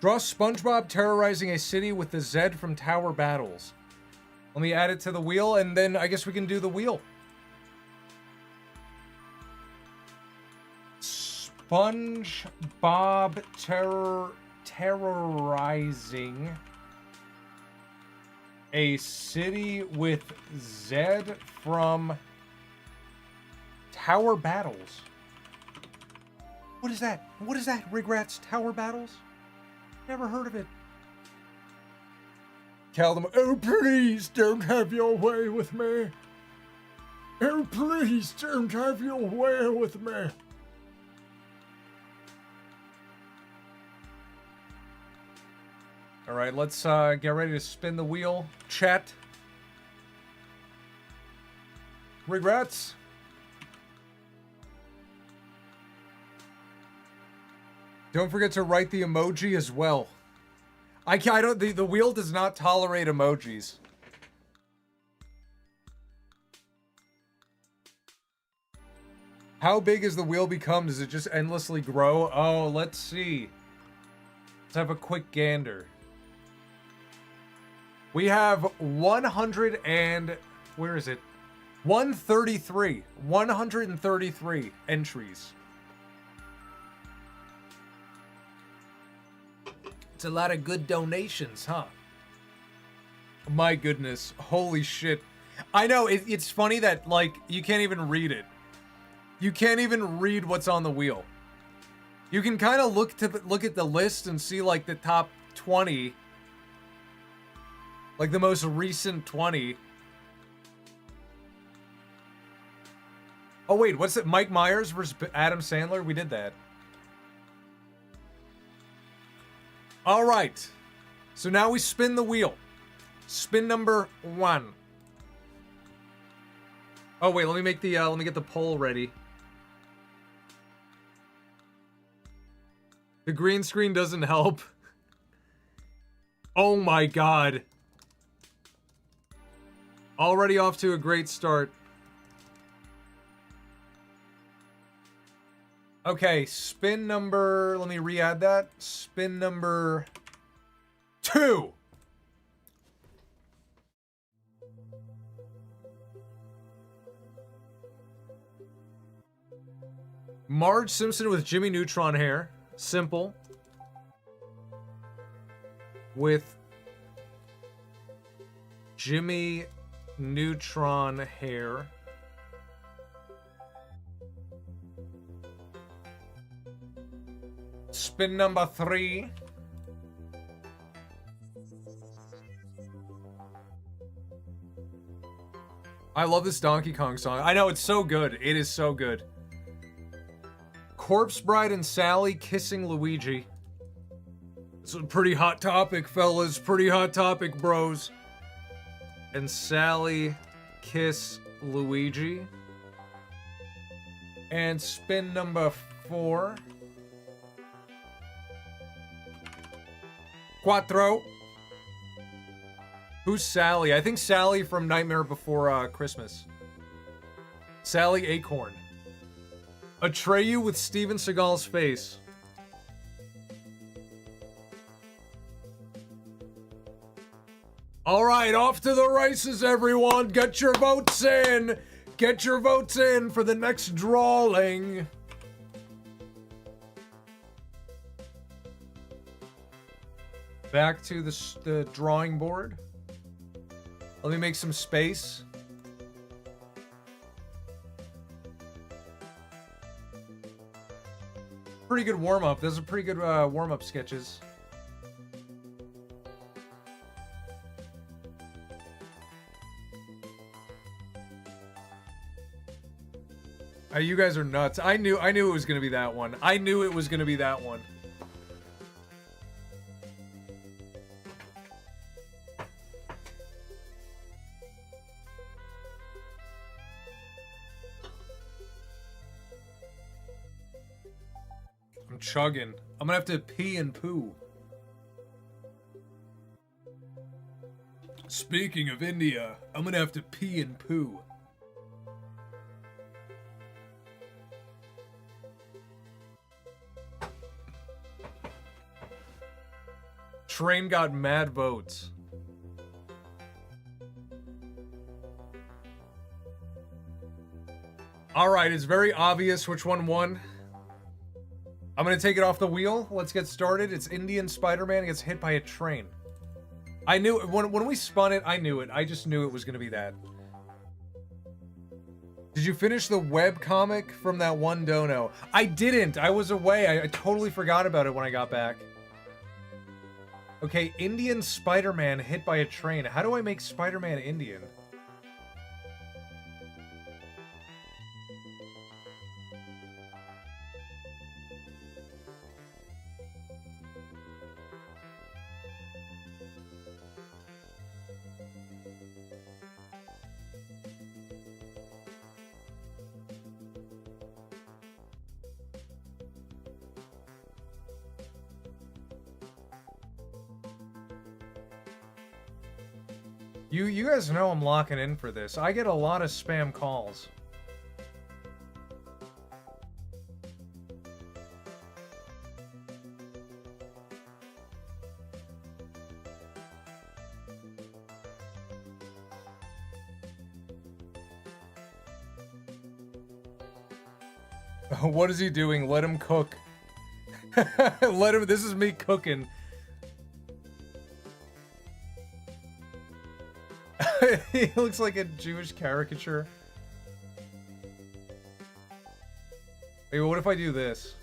Draw SpongeBob terrorizing a city with the Zed from Tower Battles. Let me add it to the wheel, and then I guess we can do the wheel. SpongeBob terrorizing a city with Zed from Tower Battles. What is that? What is that, Regrets? Tower Battles? Never heard of it. Caldem, oh please don't have your way with me. Oh please don't have your way with me. Alright, let's get ready to spin the wheel. Chat. Regrets. Don't forget to write the emoji as well. I don't. The wheel does not tolerate emojis. How big as the wheel become? Does it just endlessly grow? Oh, let's see. Let's have a quick gander. We have 100 and where is it? 133. 133 entries. It's a lot of good donations, huh? My goodness. Holy shit. I know, it's funny that, like, you can't even read it. You can't even read what's on the wheel. You can kind of look at the list and see, like, the top 20. Like, the most recent 20. Oh, wait, what's it? Mike Myers versus Adam Sandler? We did that. All right, so now we spin the wheel. Spin number 1. Oh wait, let me make the let me get the poll ready. The green screen doesn't help. Oh my god. Already off to a great start. Okay, spin number... Let me re-add that. Spin number 2. Marge Simpson with Jimmy Neutron hair. Simple. with Jimmy Neutron hair. Spin number 3. I love this Donkey Kong song. I know, it's so good. It is so good. Corpse Bride and Sally kissing Luigi. It's a pretty hot topic, fellas. Pretty hot topic, bros. And Sally kiss Luigi. And spin number 4. Quattro. Who's Sally? I think Sally from Nightmare Before Christmas. Sally Acorn. Atreyu with Steven Seagal's face. Alright, off to the races, everyone. Get your votes in. Get your votes in for the next drawing. Back to the drawing board. Let me make some space. Pretty good warm-up. Those are pretty good warm-up sketches. You guys are nuts. I knew it was gonna be that one. I knew it was gonna be that one. I'm chugging. I'm gonna have to pee and poo. Speaking of India, I'm gonna have to pee and poo. Train got mad votes. Alright, it's very obvious which one won. I'm gonna take it off the wheel. Let's get started. It's Indian Spider-Man gets hit by a train. I knew it. When we spun it, I knew it. I just knew it was gonna be that. Did you finish the web comic from that one dono? I didn't. I was away. I totally forgot about it when I got back. Okay, Indian Spider-Man hit by a train. How do I make Spider-Man Indian? You guys know I'm locking in for this. I get a lot of spam calls. What is he doing? Let him cook. Let him. This is me cooking. He looks like a Jewish caricature. Wait, what if I do this?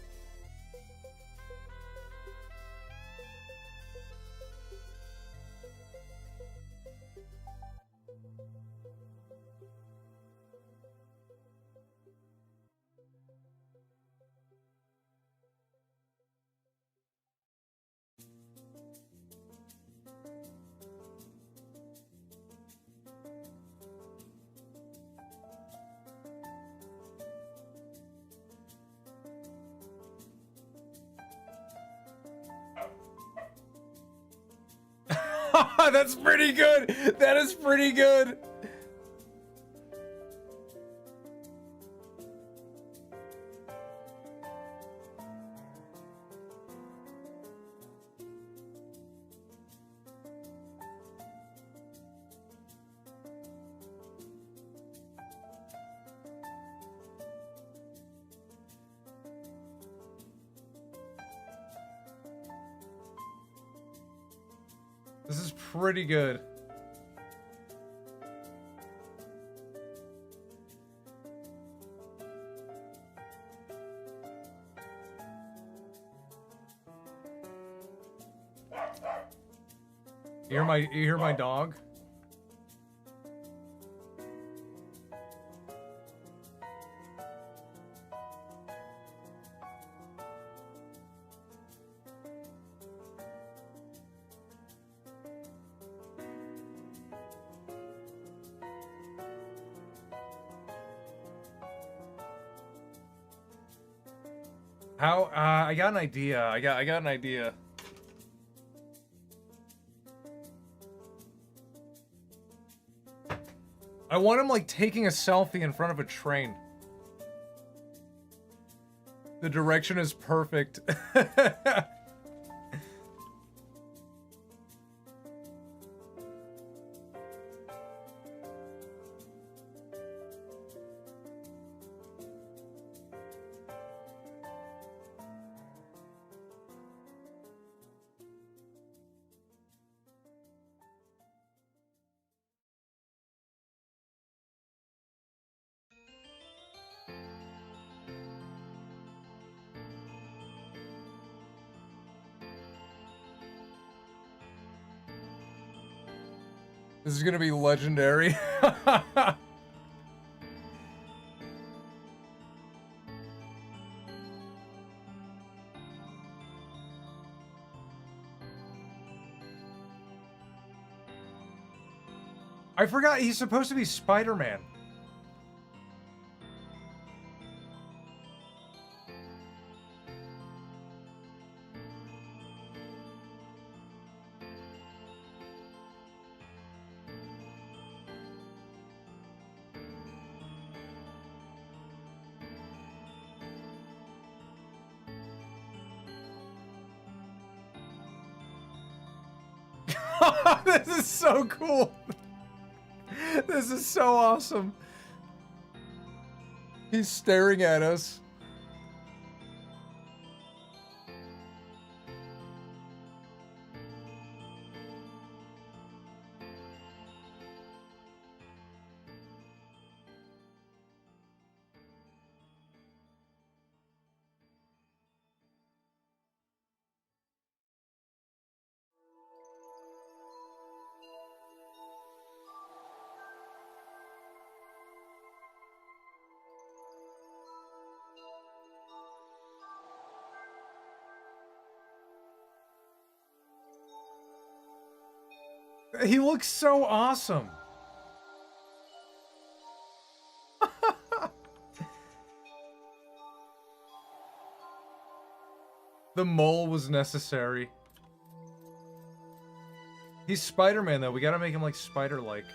That's pretty good. That is pretty good. This is pretty good. You hear my dog? How? I got an idea. I got an idea. I want him like taking a selfie in front of a train. The direction is perfect. This is gonna be legendary. I forgot he's supposed to be Spider-Man. This is so cool. This is so awesome. He's staring at us. He looks so awesome. The mole was necessary. He's Spider-Man though. We gotta make him like spider-like.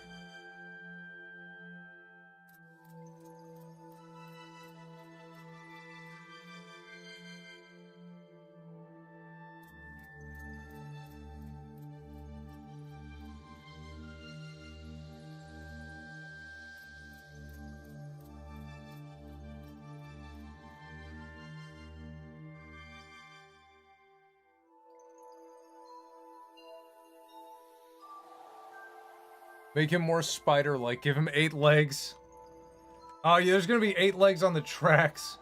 Make him more spider-like. Give him 8 legs. Oh yeah, there's gonna be 8 legs on the tracks.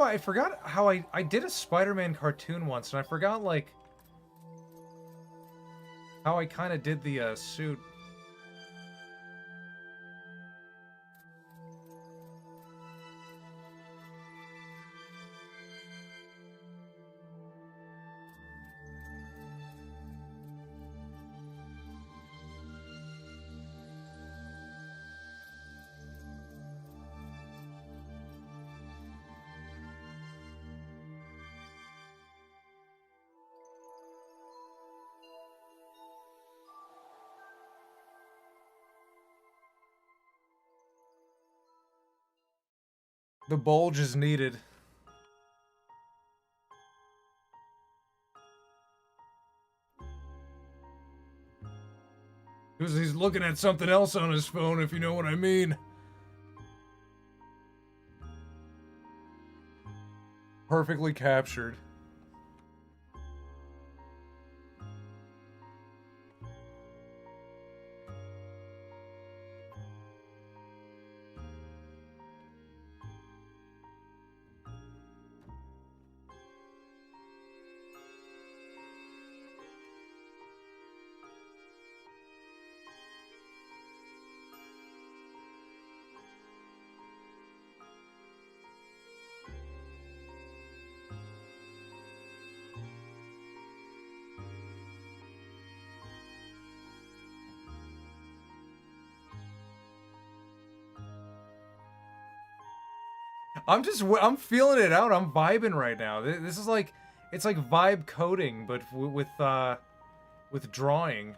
I forgot how I did a Spider-Man cartoon once, and I forgot, like, how I kind of did the, suit. The bulge is needed. Because he's looking at something else on his phone, if you know what I mean. Perfectly captured. I'm feeling it out. I'm vibing right now. This is like, it's like vibe coding, but with drawing.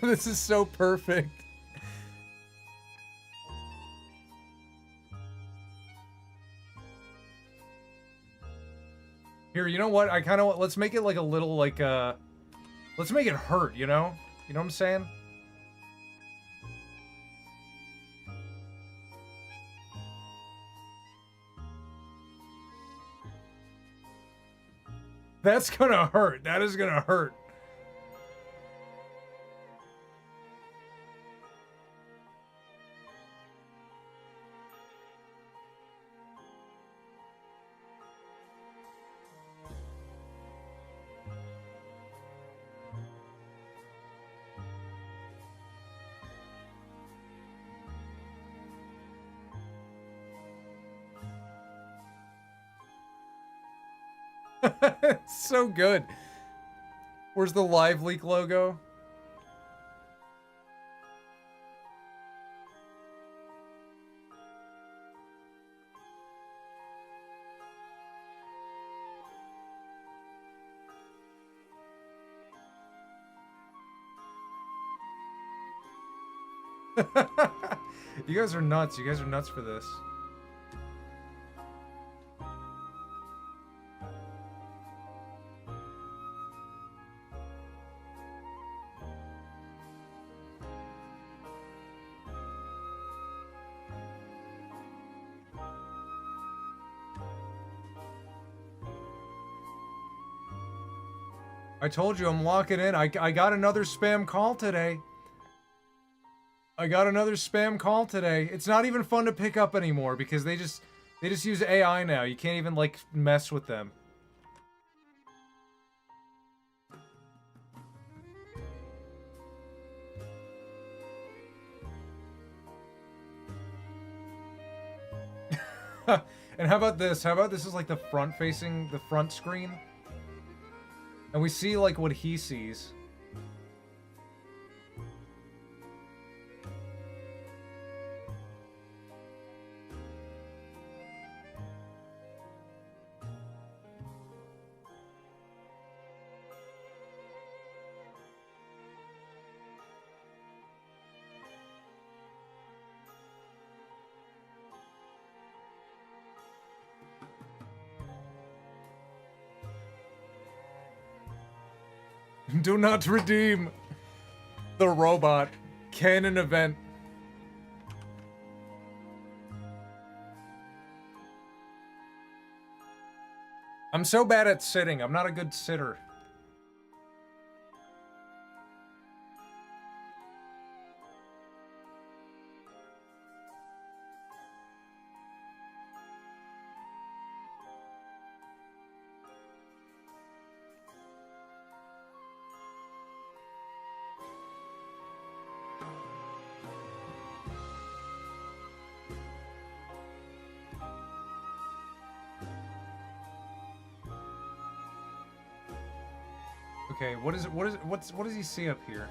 This is so perfect. Here, you know what? I kind of let's make it like a little like let's make it hurt, you know? You know what I'm saying? That's gonna hurt. That is gonna hurt. It's so good. Where's the live leak logo? You guys are nuts. You guys are nuts for this. I told you I'm locking in. I got another spam call today. I got another spam call today. It's not even fun to pick up anymore because they just use AI now. You can't even like mess with them. And how about this? How about this is like the front screen? And we see like what he sees. Do not redeem the robot. Canon event. I'm so bad at sitting. I'm not a good sitter. Okay, what does he see up here?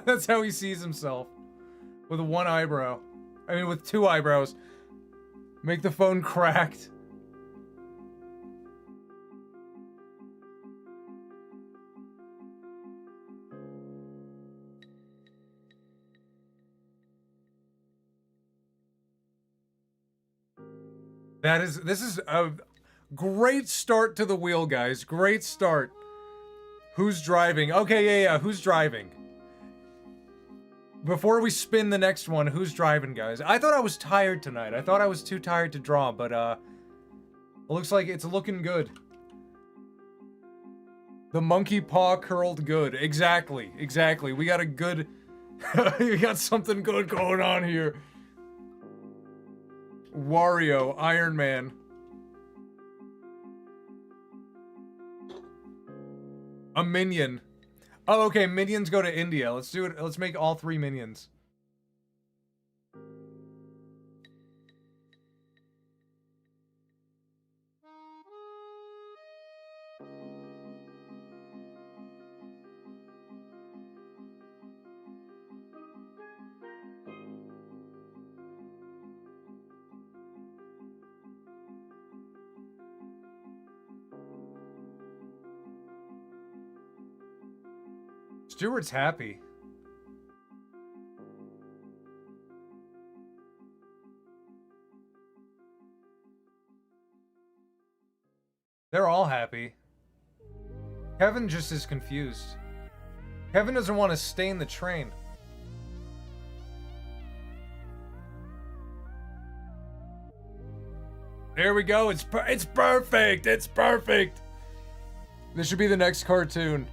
That's how he sees himself. With one eyebrow. I mean, with two eyebrows. Make the phone cracked. This is a great start to the wheel, guys. Great start. Who's driving? Okay, yeah. Who's driving? Before we spin the next one, who's driving, guys? I thought I was tired tonight. I thought I was too tired to draw, but, it looks like it's looking good. The monkey paw curled good. Exactly. We got a good... we got something good going on here. Wario, Iron Man. A minion. Oh, okay, minions go to India. Let's do it. Let's make all 3 minions. Stuart's happy. They're all happy. Kevin just is confused. Kevin doesn't want to stay in the train. There we go. It's perfect. It's perfect. This should be the next cartoon.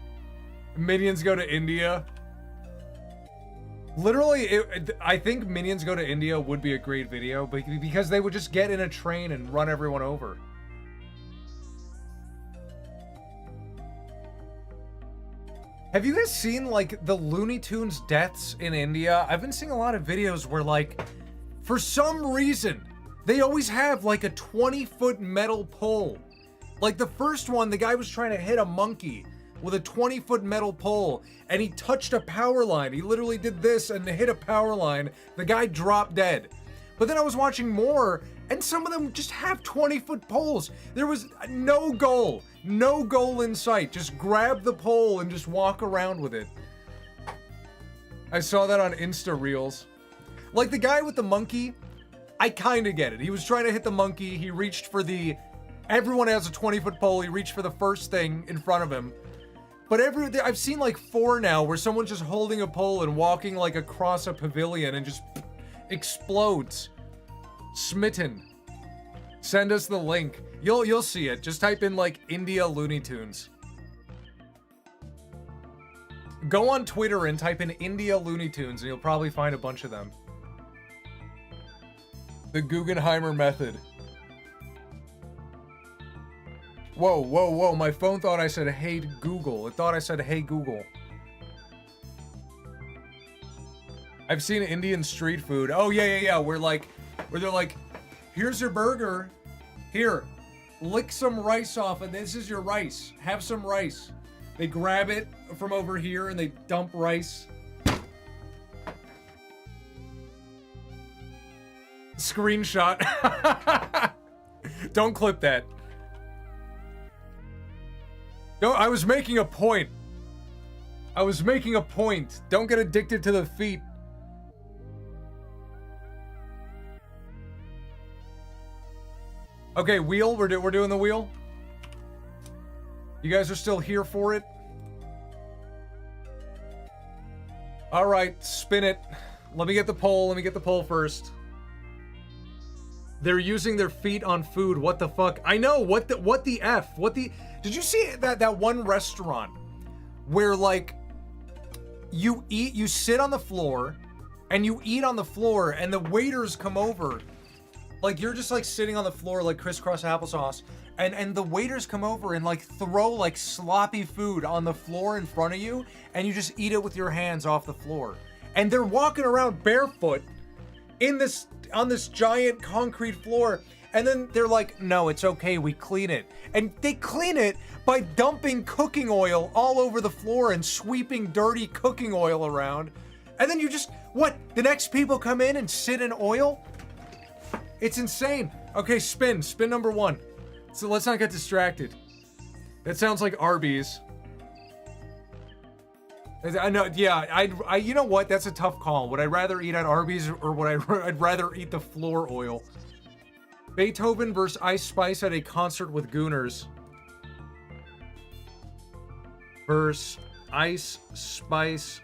Minions go to India. Literally, I think Minions Go to India would be a great video, but because they would just get in a train and run everyone over. Have you guys seen, like, the Looney Tunes deaths in India? I've been seeing a lot of videos where, like, for some reason, they always have, like, a 20-foot metal pole. Like, the first one, the guy was trying to hit a monkey with a 20-foot metal pole, and he touched a power line. He literally did this and hit a power line. The guy dropped dead. But then I was watching more, and some of them just have 20-foot poles. There was no goal in sight. Just grab the pole and just walk around with it. I saw that on Insta Reels. Like the guy with the monkey, I kinda get it. He was trying to hit the monkey. He reached for everyone has a 20-foot pole. He reached for the first thing in front of him. But I've seen like 4 now where someone's just holding a pole and walking like across a pavilion and just explodes. Smitten. Send us the link. You'll see it. Just type in like India Looney Tunes. Go on Twitter and type in India Looney Tunes and you'll probably find a bunch of them. The Guggenheimer method. Whoa, my phone thought I said, hey Google. It thought I said, hey Google. I've seen Indian street food. Oh, yeah. Where they're like, here's your burger. Here, lick some rice off, and this is your rice. Have some rice. They grab it from over here, and they dump rice. Screenshot. Don't clip that. No, I was making a point. Don't get addicted to the feet. Okay, wheel. We're doing the wheel. You guys are still here for it? All right, spin it. Let me get the poll first. They're using their feet on food. What the fuck? I know. What the F? Did you see that one restaurant where like you sit on the floor and you eat on the floor and the waiters come over, like you're just like sitting on the floor like crisscross applesauce, and the waiters come over and like throw like sloppy food on the floor in front of you, and you just eat it with your hands off the floor. And they're walking around barefoot on this giant concrete floor, and then they're like, no, it's okay, we clean it. And they clean it by dumping cooking oil all over the floor and sweeping dirty cooking oil around. And then you just, what? The next people come in and sit in oil? It's insane. Okay, spin number 1. So let's not get distracted. That sounds like Arby's. I know, yeah, I you know what? That's a tough call. Would I rather eat at Arby's or would I'd rather eat the floor oil? Beethoven versus Ice Spice at a concert with Gooners. Versus Ice Spice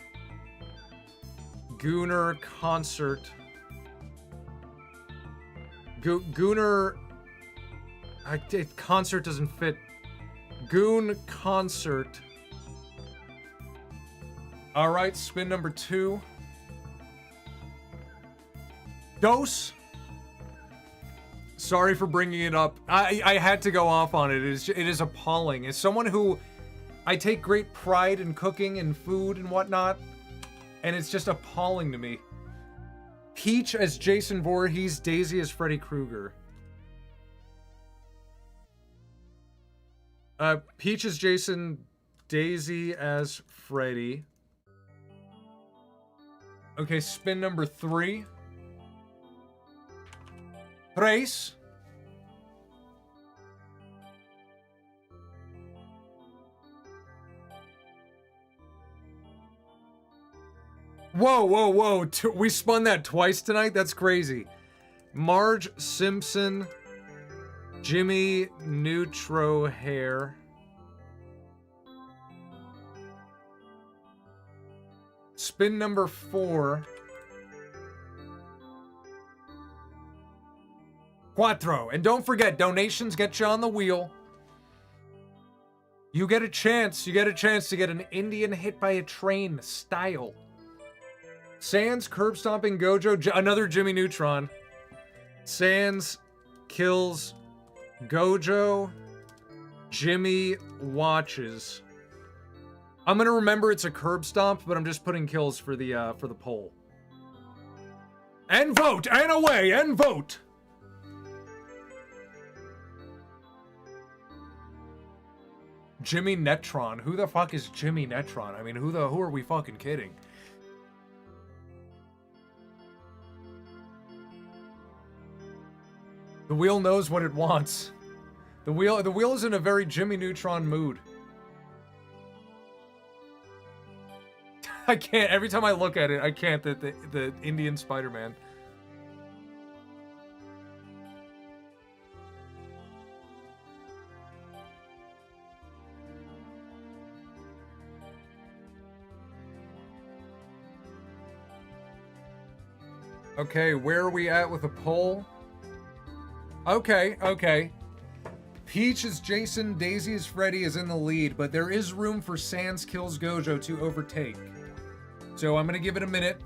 Gooner concert. Gooner... concert doesn't fit. Goon concert. Alright, spin number 2. Dose. Sorry for bringing it up. I had to go off on it. It is appalling. As someone who... I take great pride in cooking and food and whatnot, and it's just appalling to me. Peach as Jason Voorhees, Daisy as Freddy Krueger. Peach as Jason, Daisy as Freddy. Okay, spin number 3. Trace. Whoa. We spun that twice tonight? That's crazy. Marge Simpson, Jimmy Neutron Hair. Spin number 4. Cuatro. And don't forget, donations get you on the wheel. You get a chance to get an Indian hit by a train style. Sans curb stomping Gojo, another Jimmy Neutron. Sans kills Gojo. Jimmy watches. I'm gonna remember it's a curb stomp, but I'm just putting kills for the poll. And vote, and away, and vote. Jimmy Neutron. Who the fuck is Jimmy Neutron? I mean, who are we fucking kidding? The wheel knows what it wants. The wheel is in a very Jimmy Neutron mood. I can't. Every time I look at it, I can't. The Indian Spider-Man. Okay, where are we at with the poll? Okay. Peach is Jason, Daisy is Freddy is in the lead, but there is room for Sans kills Gojo to overtake. So I'm gonna give it a minute.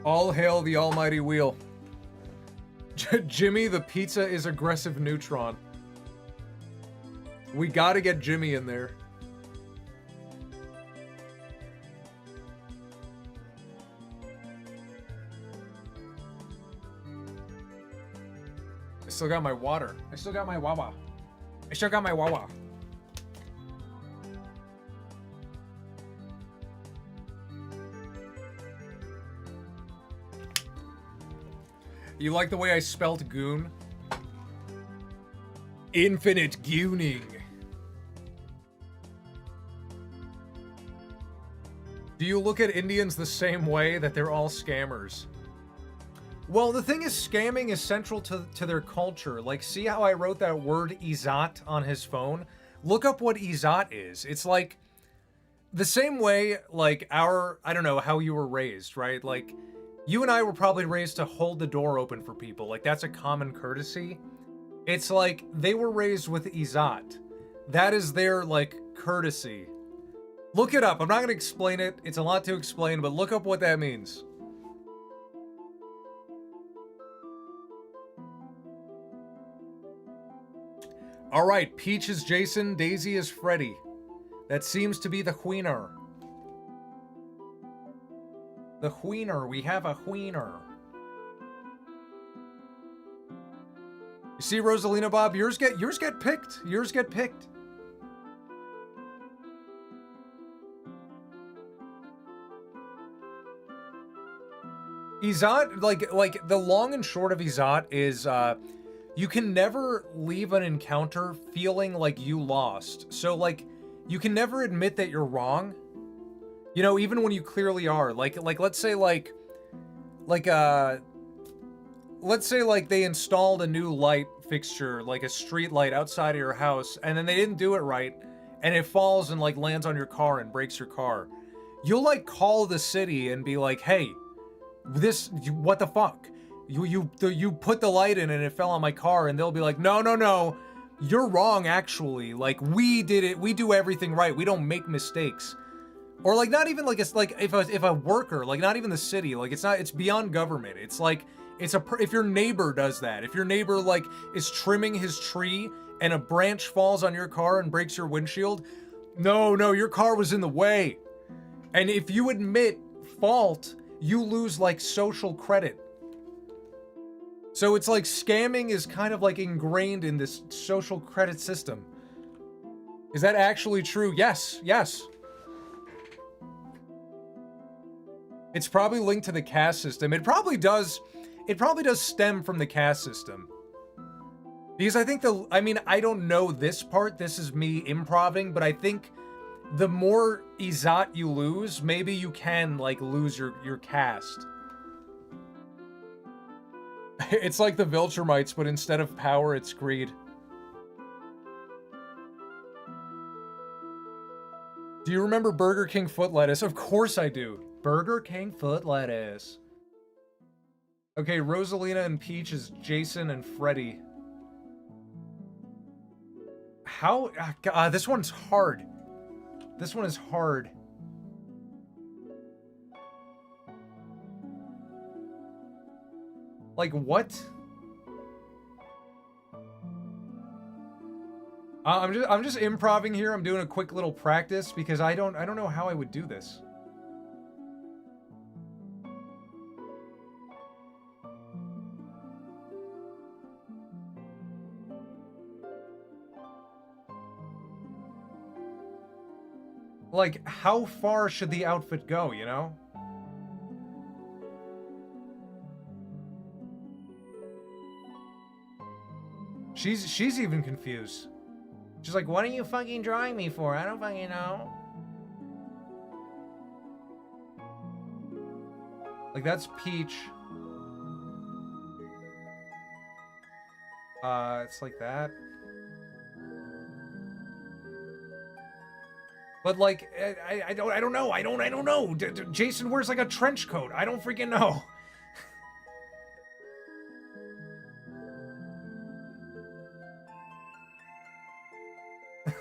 All hail the almighty wheel. Jimmy the pizza is aggressive Neutron. We gotta get Jimmy in there. I still got my water. I still got my Wawa. You like the way I spelt goon? Infinite gooning. Do you look at Indians the same way, that they're all scammers? Well, the thing is, scamming is central to their culture. Like, see how I wrote that word izat on his phone? Look up what izat is. It's like the same way, like, I don't know how you were raised, right? Like, you and I were probably raised to hold the door open for people. Like, that's a common courtesy. It's like they were raised with izat. That is their, like, courtesy. Look it up. I'm not going to explain it. It's a lot to explain, but look up what that means. All right, Peach is Jason, Daisy is Freddy. That seems to be the wiener. The wiener. We have a wiener. You see, Rosalina Bob, yours get picked. Yours get picked. Izat, like the long and short of Izat is you can never leave an encounter feeling like you lost. So like you can never admit that you're wrong. You know, even when you clearly are. Like let's say let's say like they installed a new light fixture, like a street light outside of your house, and then they didn't do it right, and it falls and like lands on your car and breaks your car. You'll like call the city and be like, hey, what the fuck? You put the light in and it fell on my car, and they'll be like, no, you're wrong actually. Like we did it, we do everything right. We don't make mistakes. Or like not even like it's like if a worker, like not even the city, like it's beyond government. It's like if your neighbor does that, if your neighbor like is trimming his tree and a branch falls on your car and breaks your windshield, no, your car was in the way. And if you admit fault, you lose like social credit. So it's like scamming is kind of like ingrained in this social credit system. Is that actually true? Yes. It's probably linked to the caste system. It probably does stem from the caste system. Because I think I don't know this part. This is me improving, but I think the more Izat you lose, maybe you can like lose your caste. It's like the Viltrumites, but instead of power, it's greed. Do you remember Burger King foot lettuce? Of course I do. Burger King foot lettuce. Okay, Rosalina and Peach is Jason and Freddy. How? This one's hard. This one is hard. Like what? I'm just improving here. I'm doing a quick little practice because I don't know how I would do this. Like, how far should the outfit go, you know? She's even confused. She's like, what are you fucking drawing me for? I don't fucking know. Like, that's Peach. It's like that. But like, I don't know. I don't know. Jason wears like a trench coat. I don't freaking know.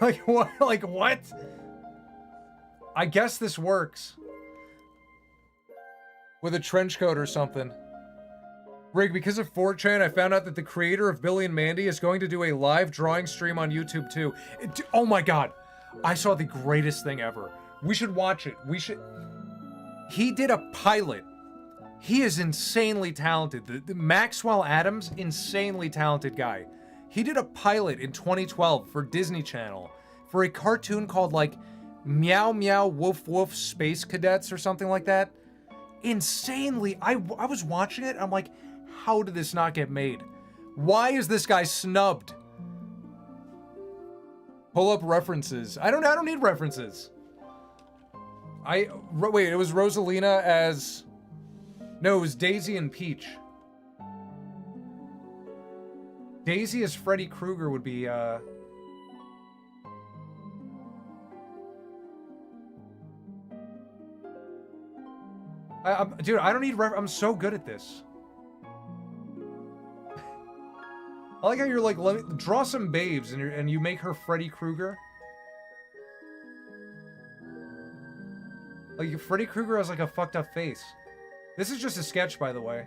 Like what? Like what? I guess this works. With a trench coat or something. Rig, because of 4chan, I found out that the creator of Billy and Mandy is going to do a live drawing stream on YouTube too. Oh my god. I saw the greatest thing ever. We should watch it. He did a pilot. He is insanely talented. The Maxwell Adams, insanely talented guy. He did a pilot in 2012 for Disney Channel for a cartoon called like Meow Meow Woof Woof Space Cadets or something like that. Insanely. I was watching it. I'm like, how did this not get made? Why is this guy snubbed? Pull up references. I don't need references. Wait, it was Rosalina as... No, it was Daisy and Peach. Daisy as Freddy Krueger would be, dude, I don't need I'm so good at this. I like how you're like, let me draw some babes and you make her Freddy Krueger. Like, Freddy Krueger has like a fucked up face. This is just a sketch, by the way.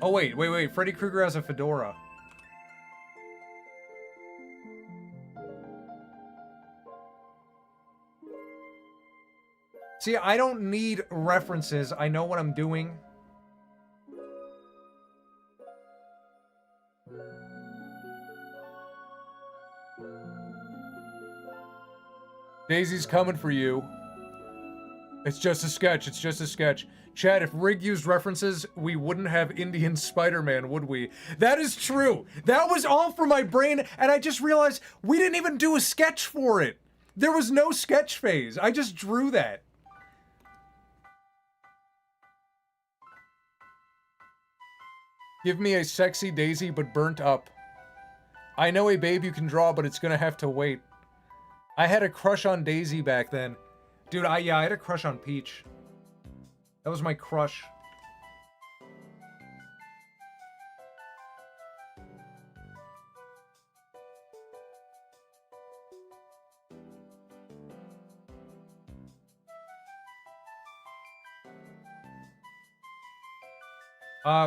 Oh, wait. Freddy Krueger has a fedora. See, I don't need references. I know what I'm doing. Daisy's coming for you. It's just a sketch. It's just a sketch. Chad, if Rig used references, we wouldn't have Indian Spider-Man, would we? That is true. That was all for my brain, and I just realized we didn't even do a sketch for it. There was no sketch phase. I just drew that. Give me a sexy Daisy, but burnt up. I know a babe you can draw, but it's gonna have to wait. I had a crush on Daisy back then. Dude, I had a crush on Peach. That was my crush.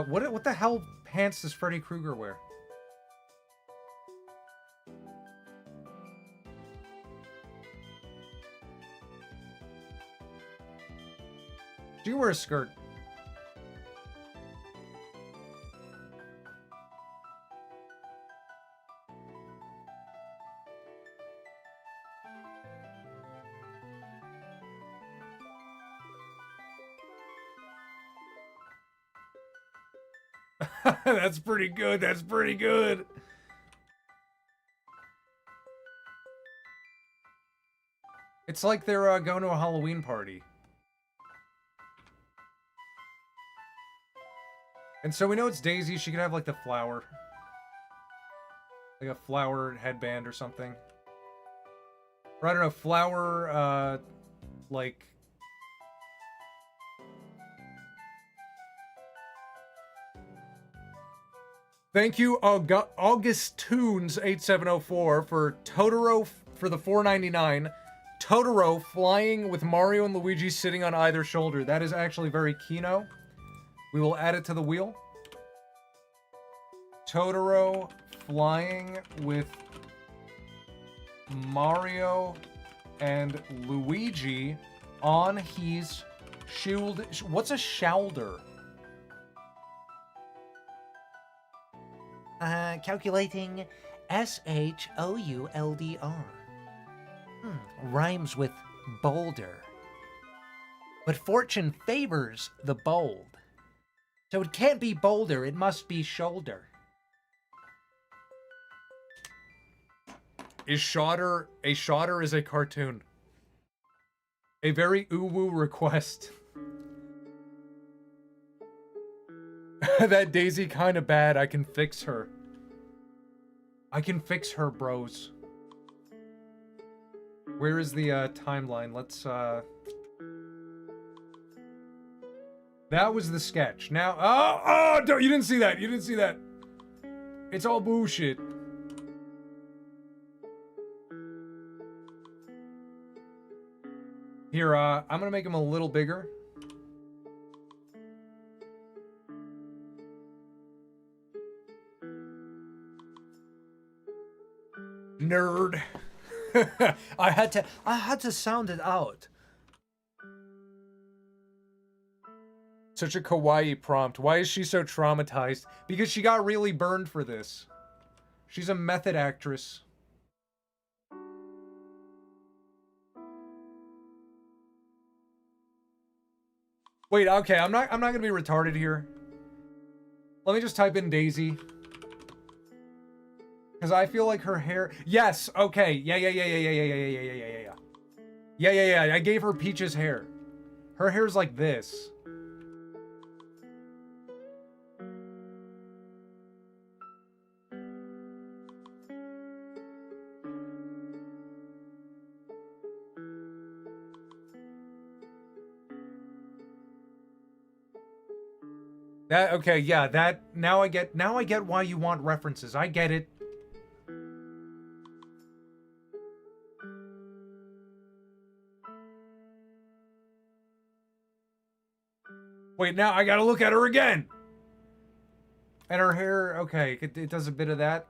What the hell pants does Freddy Krueger wear? Do you wear a skirt? That's pretty good. That's pretty good. It's like they're going to a Halloween party. And so we know it's Daisy. She could have like the flower. Like a flower headband or something. Or I don't know, flower, like... Thank you, August Tunes 8704 for Totoro for the $4.99. Totoro flying with Mario and Luigi sitting on either shoulder. That is actually very Kino. We will add it to the wheel. Totoro flying with Mario and Luigi on his shoulder. What's a shoulder? Calculating SHOULDR. Rhymes with boulder. But fortune favors the bold. So it can't be boulder, it must be shoulder. A shotter is a cartoon. A very uwu request. That Daisy kinda bad, I can fix her. I can fix her, bros. Where is the timeline? Let's That was the sketch. Now don't, you didn't see that. You didn't see that. It's all bullshit. Here, I'm gonna make him a little bigger. Nerd. I had to sound it out. Such a kawaii prompt. Why is she so traumatized? Because she got really burned for this. She's a method actress. Wait, okay, I'm not gonna be retarded here. Let me just type in Daisy. Because I feel like her hair... Yes, okay. Yeah. I gave her Peach's hair. Her hair's like this. That, okay, yeah, that... Now I get why you want references. I get it. Wait, now I gotta look at her again. And her hair, okay, it does a bit of that.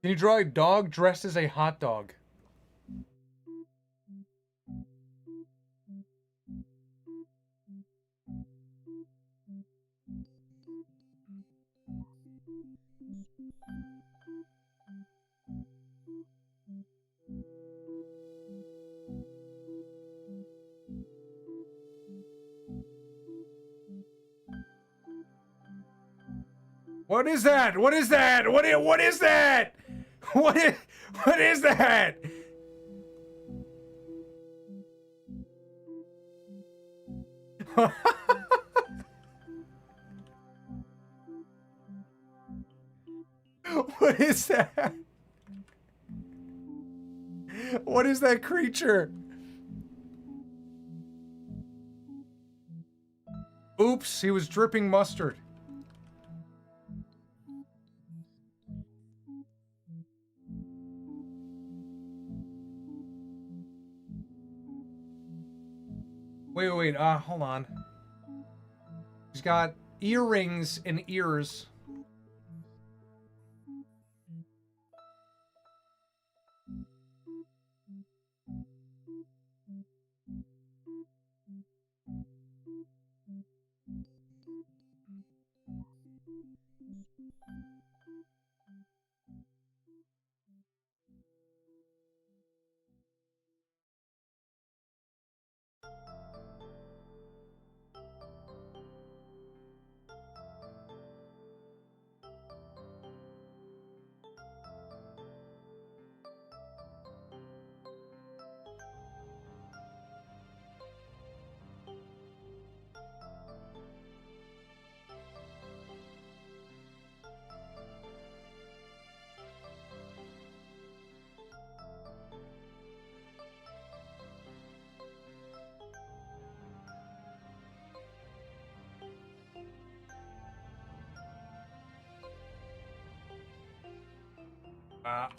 Can you draw a dog dressed as a hot dog? What is that? What is that? What is that? What is that? What is that? What is that creature? Oops, he was dripping mustard. Wait, hold on. He's got earrings and ears.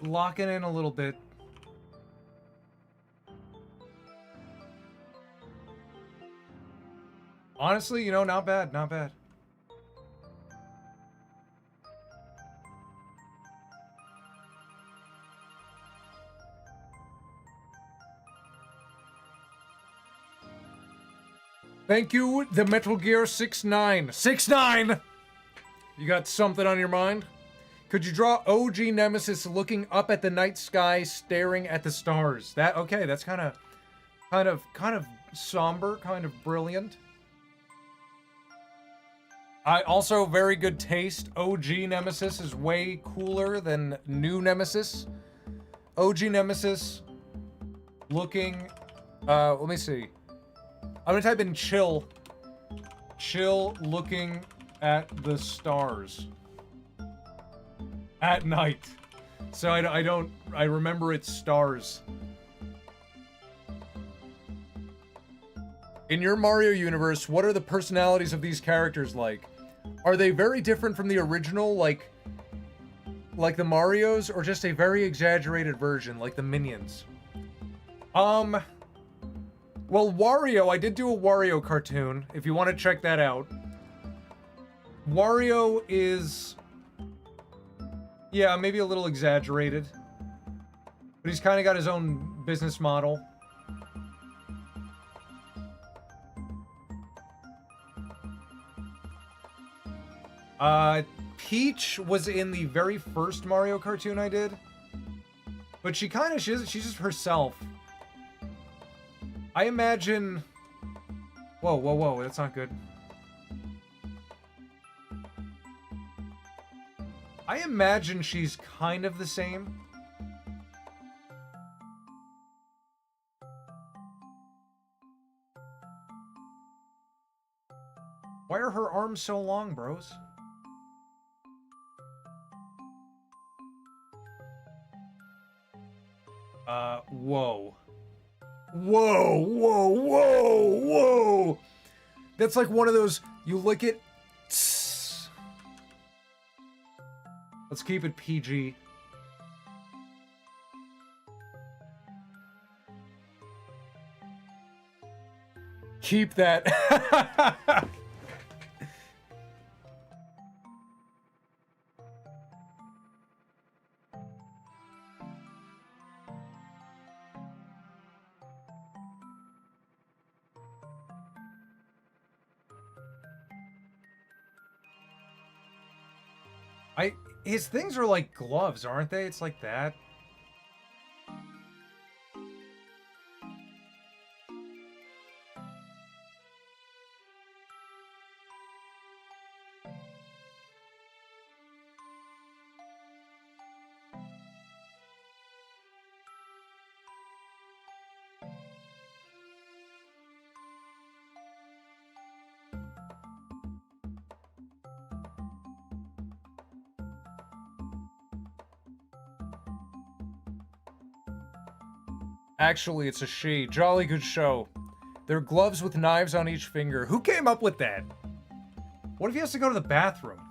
Locking in a little bit. Honestly, you know, not bad, not bad. Thank you, the Metal Gear 6-9. 6-9! You got something on your mind? Could you draw OG Nemesis looking up at the night sky, staring at the stars? That, okay, that's kind of somber, kind of brilliant. I also very good taste. OG Nemesis is way cooler than new Nemesis. OG Nemesis looking, let me see. I'm gonna type in chill. Chill looking at the stars. At night. So I remember it's stars. In your Mario universe, what are the personalities of these characters like? Are they very different from the original, like the Marios, or just a very exaggerated version, like the Minions? Well, Wario, I did do a Wario cartoon, if you want to check that out. Wario is... yeah, maybe a little exaggerated. But he's kind of got his own business model. Peach was in the very first Mario cartoon I did. But she's just herself. I imagine... Whoa, that's not good. I imagine she's kind of the same. Why are her arms so long, bros? Whoa. Whoa, whoa, whoa, whoa! That's like one of those, you lick it. Tss. Let's keep it PG. Keep that. His things are like gloves, aren't they? It's like that. Actually, it's a she. Jolly good show. They're gloves with knives on each finger. Who came up with that? What if he has to go to the bathroom?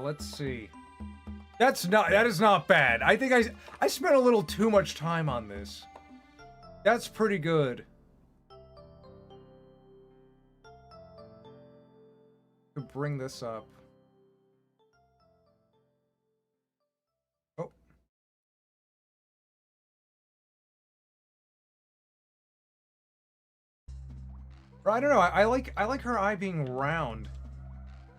Let's see. That is not bad. I think I spent a little too much time on this. That's pretty good. To bring this up. Oh. I don't know. I like her eye being round.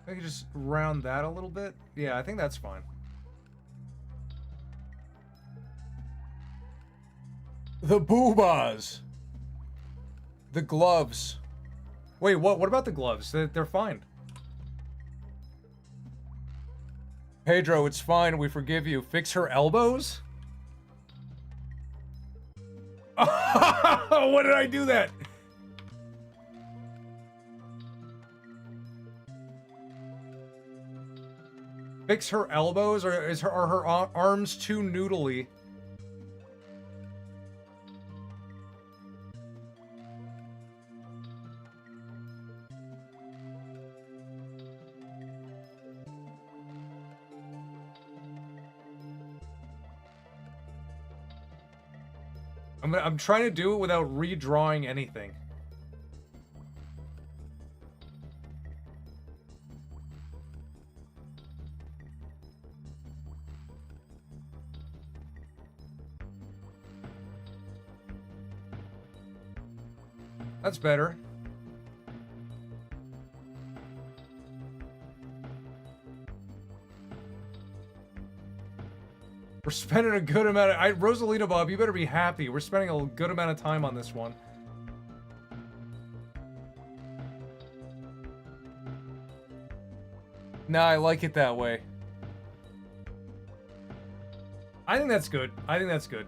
I could just round that a little bit. Yeah, I think that's fine. The boobas. The gloves. Wait, what about the gloves? They're fine. Pedro, it's fine. We forgive you. Fix her elbows? What did I do that? Fix her elbows, or are her arms too noodly? I'm trying to do it without redrawing anything. That's better. We're spending a good amount of... Rosalina Bob, you better be happy. We're spending a good amount of time on this one. Nah, I like it that way. I think that's good. I think that's good.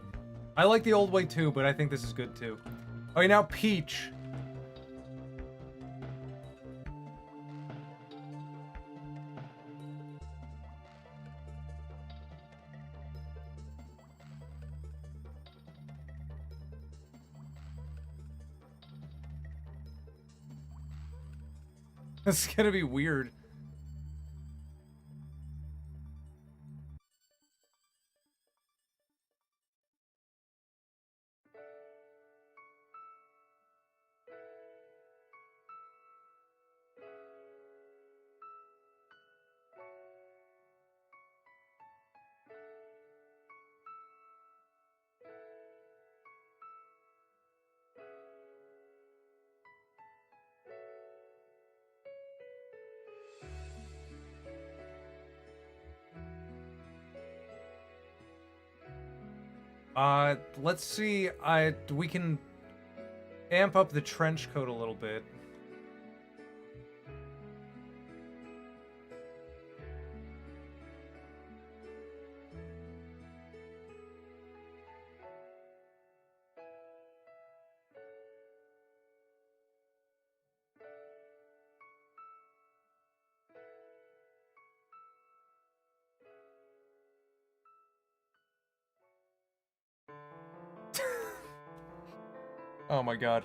I like the old way too, but I think this is good too. Okay, now Peach. It's gonna be weird. Let's see. We can amp up the trench coat a little bit. Oh my god.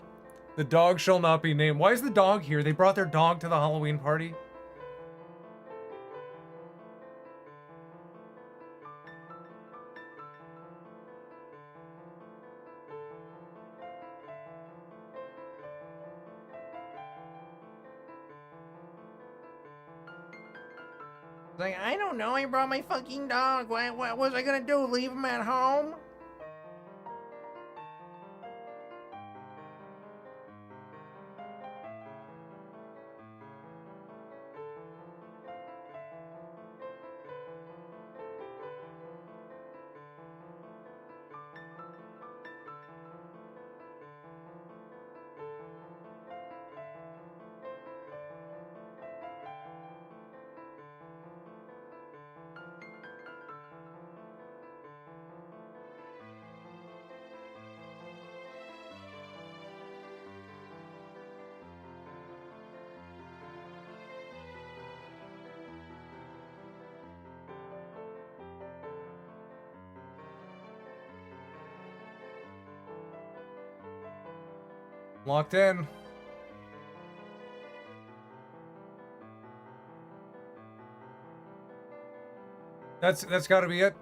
The dog shall not be named. Why is the dog here? They brought their dog to the Halloween party? Like, I don't know, I brought my fucking dog. What was I gonna do? Leave him at home? Locked in. That's gotta be it.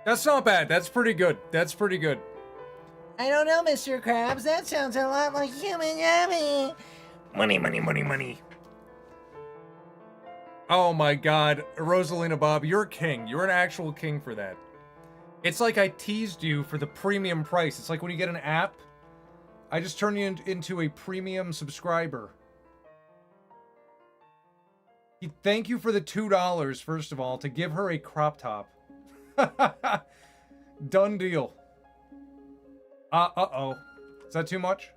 That's not bad. That's pretty good. That's pretty good. I don't know, Mr. Krabs. That sounds a lot like human yummy. Money, money, money, money. Oh my god. Rosalina Bob, you're king. You're an actual king for that. It's like I teased you for the premium price. It's like when you get an app, I just turn you into a premium subscriber. Thank you for the $2, first of all, to give her a crop top. Done deal. Uh-oh. Is that too much?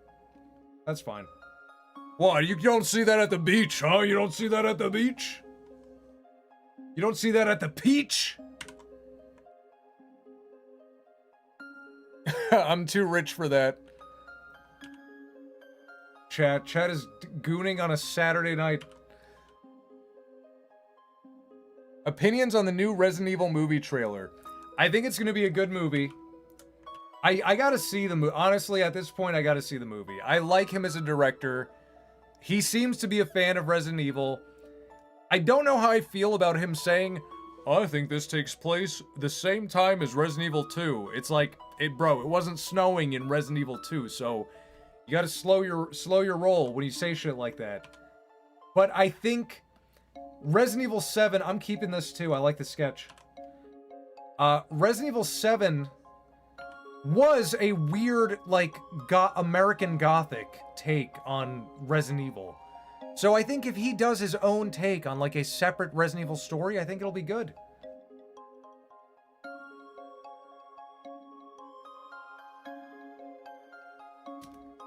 That's fine. What, you don't see that at the beach, huh? You don't see that at the beach? You don't see that at the peach? I'm too rich for that. Chat is gooning on a Saturday night. Opinions on the new Resident Evil movie trailer. I think it's going to be a good movie. I gotta see the movie. Honestly, at this point, I gotta see the movie. I like him as a director. He seems to be a fan of Resident Evil. I don't know how I feel about him saying, I think this takes place the same time as Resident Evil 2. It's like, bro, it wasn't snowing in Resident Evil 2, so you gotta slow your roll when you say shit like that. But I think Resident Evil 7, I'm keeping this too. I like the sketch. Resident Evil 7 was a weird, like, American Gothic take on Resident Evil. So I think if he does his own take on, like, a separate Resident Evil story, I think it'll be good.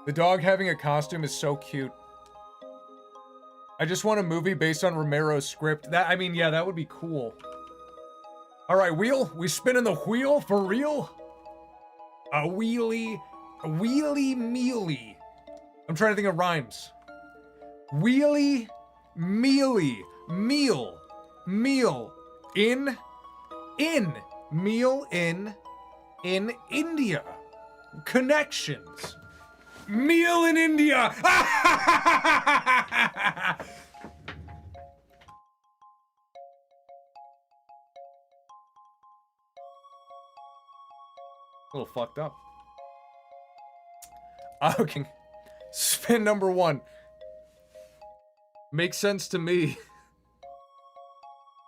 The dog having a costume is so cute. I just want a movie based on Romero's script. I mean, yeah, that would be cool. All right, wheel. We spinning the wheel for real? A wheelie mealy. I'm trying to think of rhymes. Wheelie, mealy, meal, in India. Connections. Meal in India. A little fucked up. Okay. Spin number 1. Makes sense to me.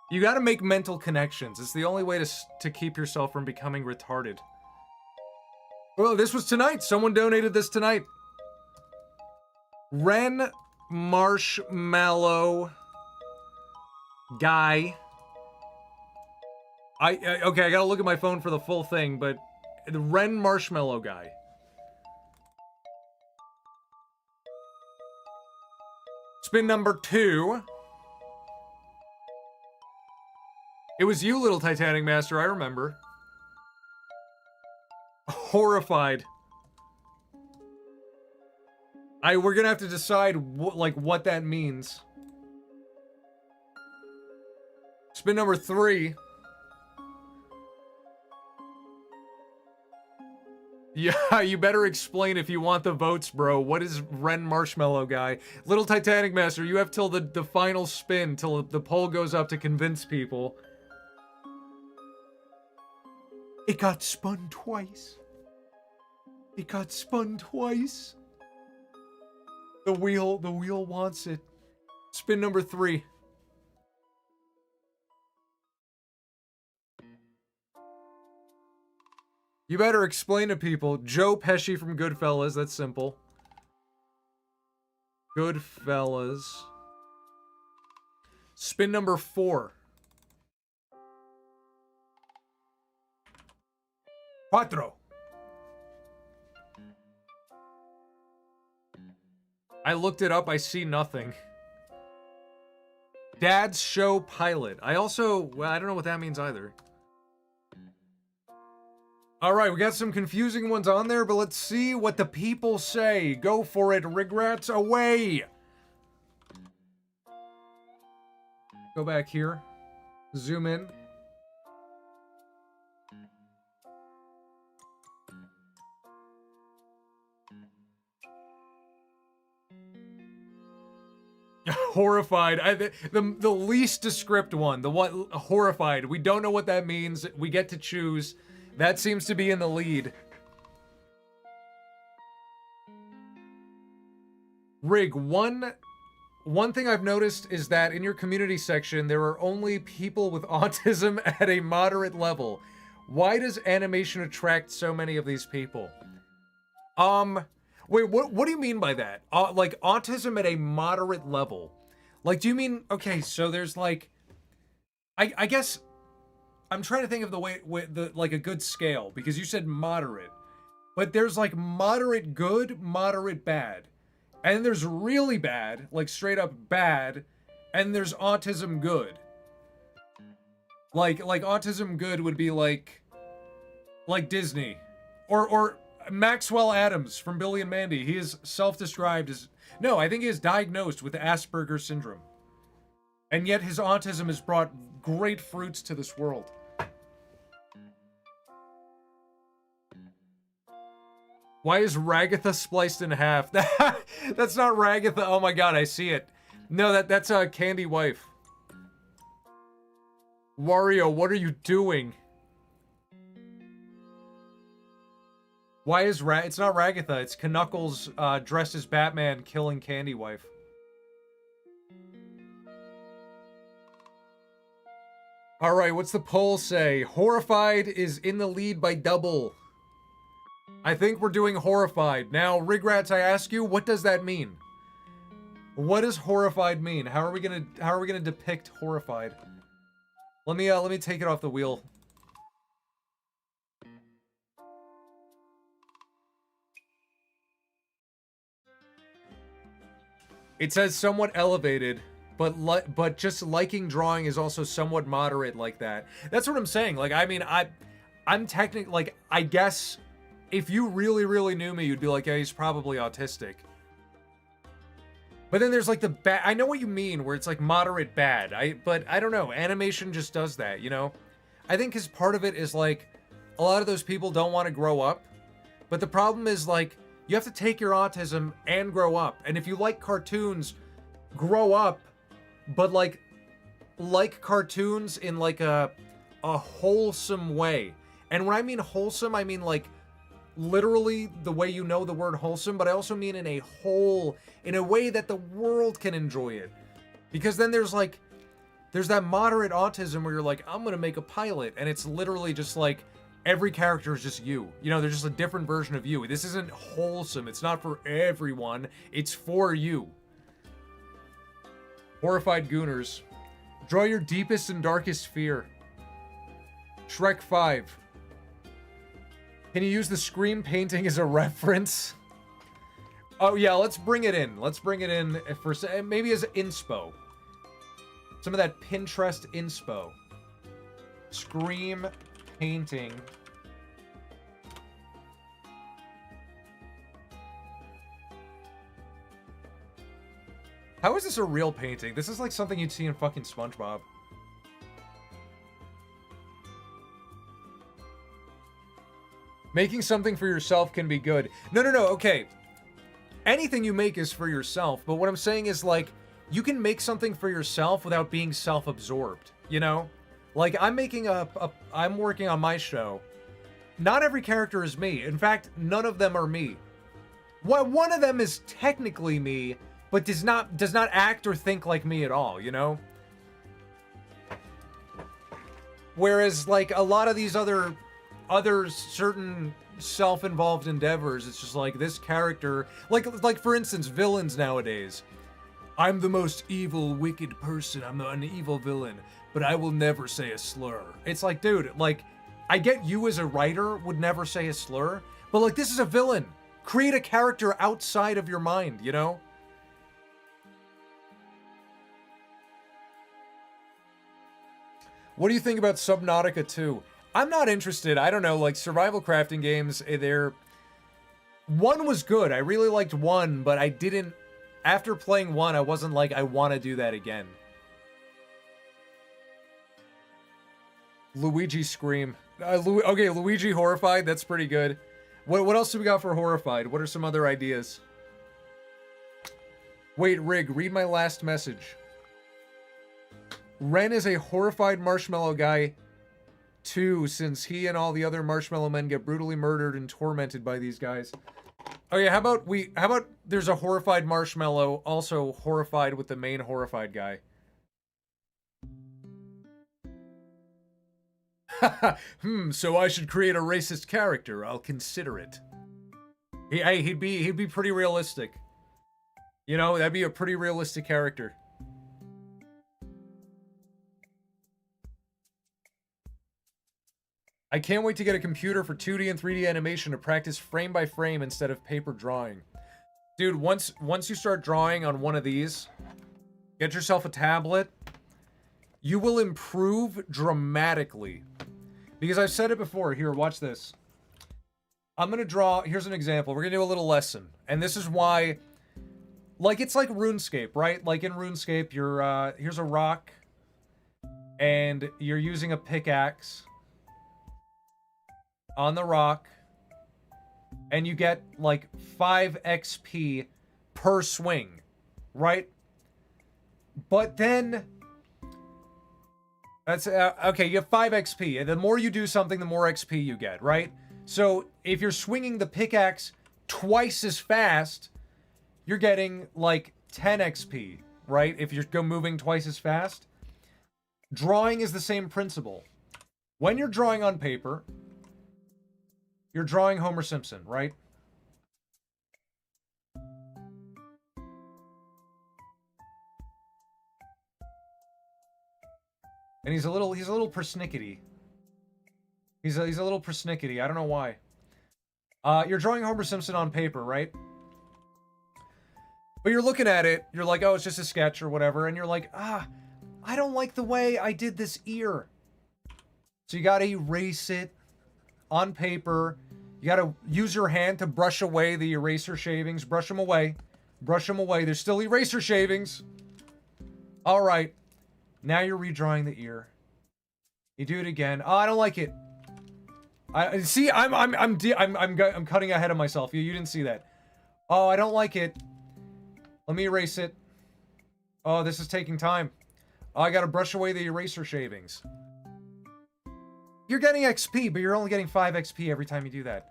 You gotta make mental connections. It's the only way to keep yourself from becoming retarded. Well, this was tonight. Someone donated this tonight. Ren Marshmallow Guy. Okay, I gotta look at my phone for the full thing, but the Ren Marshmallow guy. Spin number 2. It was you, Little Titanic Master, I remember. Horrified. We're gonna have to decide what that means. Spin number 3. Yeah, you better explain if you want the votes, bro. What is Ren Marshmallow guy? Little Titanic Master, you have till the final spin, till the poll goes up to convince people. It got spun twice. It got spun twice. The wheel wants it. Spin number 3. You better explain to people. Joe Pesci from Goodfellas, that's simple. Goodfellas. Spin number 4. 4. I looked it up, I see nothing. Dad's Show Pilot. I don't know what that means either. Alright, we got some confusing ones on there, but let's see what the people say. Go for it, Regrets, away! Go back here. Zoom in. Horrified. The least descript one. The one horrified. We don't know what that means. We get to choose. That seems to be in the lead. Rig, one thing I've noticed is that in your community section, there are only people with autism at a moderate level. Why does animation attract so many of these people? Wait, what do you mean by that? Like, autism at a moderate level? Like, do you mean... Okay, so there's, like... I guess... I'm trying to think of the way... like, a good scale, because you said moderate. But there's, like, moderate good, moderate bad. And then there's really bad, like, straight up bad, and there's autism good. Like autism good would be, like Disney. Or Maxwell Adams from Billy and Mandy. He is self-described as... No, I think he is diagnosed with Asperger's syndrome. And yet his autism has brought great fruits to this world. Why is Ragatha spliced in half? That's not Ragatha. Oh my god, I see it. No, that's a Candy Wife. Wario, what are you doing? Why is it's not Ragatha, it's Knuckles dressed as Batman killing Candy Wife. Alright, what's the poll say? Horrified is in the lead by double. I think we're doing Horrified. Now, Rigrats, I ask you, what does that mean? What does Horrified mean? How are we gonna depict Horrified? Let me take it off the wheel. It says somewhat elevated, but just liking drawing is also somewhat moderate like that. That's what I'm saying. Like, I mean, I'm technically, like, I guess if you really, really knew me, you'd be like, yeah, he's probably autistic. But then there's like the bad, I know what you mean, where it's like moderate bad. But I don't know, animation just does that, you know? I think because part of it is like, a lot of those people don't want to grow up. But the problem is like, you have to take your autism and grow up. And if you like cartoons, grow up, but like cartoons in like a wholesome way. And when I mean wholesome, I mean like literally the way you know the word wholesome, but I also mean in a way that the world can enjoy it. Because then there's that moderate autism where you're like, I'm gonna make a pilot, and it's literally just like, every character is just you. You know, they're just a different version of you. This isn't wholesome. It's not for everyone. It's for you. Horrified Gooners. Draw your deepest and darkest fear. Shrek 5. Can you use the Scream painting as a reference? Oh yeah, let's bring it in. Let's bring it in for maybe as inspo. Some of that Pinterest inspo. Scream painting. How is this a real painting? This is like something you'd see in fucking SpongeBob. Making something for yourself can be good. No, okay. Anything you make is for yourself, but what I'm saying is, like, you can make something for yourself without being self-absorbed, you know? Like, I'm working on my show. Not every character is me. In fact, none of them are me. One of them is technically me, but does not act or think like me at all, you know? Whereas, like, a lot of these other certain self-involved endeavors, it's just like this character, like for instance, villains nowadays. I'm the most evil, wicked person. I'm an evil villain, but I will never say a slur. It's like, dude, like, I get you as a writer would never say a slur, but like, this is a villain. Create a character outside of your mind, you know? What do you think about Subnautica 2? I'm not interested. I don't know, like, survival crafting games, one was good. I really liked 1, but I didn't... After playing 1, I wasn't like, I want to do that again. Luigi Scream. Okay, Luigi Horrified, that's pretty good. What else do we got for Horrified? What are some other ideas? Wait, Rig, read my last message. Ren is a horrified marshmallow guy, too, since he and all the other marshmallow men get brutally murdered and tormented by these guys. Oh yeah, how about there's a horrified marshmallow also horrified with the main horrified guy. So I should create a racist character. I'll consider it. He'd be pretty realistic. You know, that'd be a pretty realistic character. I can't wait to get a computer for 2D and 3D animation to practice frame by frame instead of paper drawing. Dude, once you start drawing on one of these, get yourself a tablet, you will improve dramatically. Because I've said it before. Here, watch this. I'm gonna draw, here's an example. We're gonna do a little lesson. And this is why, like, it's like RuneScape, right? Like in RuneScape, you're, here's a rock, and you're using a pickaxe on the rock, and you get like 5 XP per swing, right? But then that's okay, you have 5 XP, and the more you do something, the more XP you get, right? So if you're swinging the pickaxe twice as fast, you're getting like 10 XP, right? If you're moving twice as fast. Drawing is the same principle. When you're drawing on paper, you're drawing Homer Simpson, right? And he's a little persnickety. He's a little persnickety. I don't know why. You're drawing Homer Simpson on paper, right? But you're looking at it, you're like, oh, it's just a sketch or whatever, and you're like, I don't like the way I did this ear. So you gotta erase it on paper. You gotta use your hand to brush away the eraser shavings. Brush them away. Brush them away. There's still eraser shavings. All right. Now you're redrawing the ear. You do it again. Oh, I don't like it. I see. I'm cutting ahead of myself. You didn't see that. Oh, I don't like it. Let me erase it. Oh, this is taking time. Oh, I gotta brush away the eraser shavings. You're getting XP, but you're only getting 5 XP every time you do that.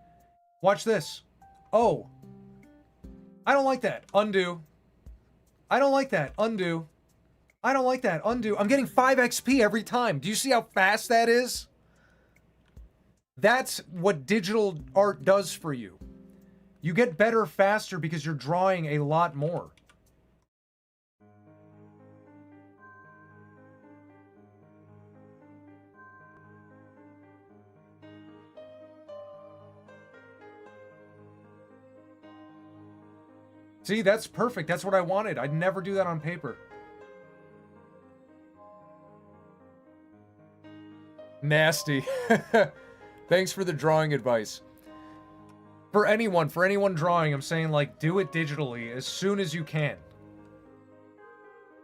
Watch this. Oh. I don't like that. Undo. I don't like that. Undo. I don't like that. Undo. I'm getting 5 XP every time. Do you see how fast that is? That's what digital art does for you. You get better faster because you're drawing a lot more. See, that's perfect. That's what I wanted. I'd never do that on paper. Nasty. Thanks for the drawing advice. For anyone drawing, I'm saying, like, do it digitally as soon as you can.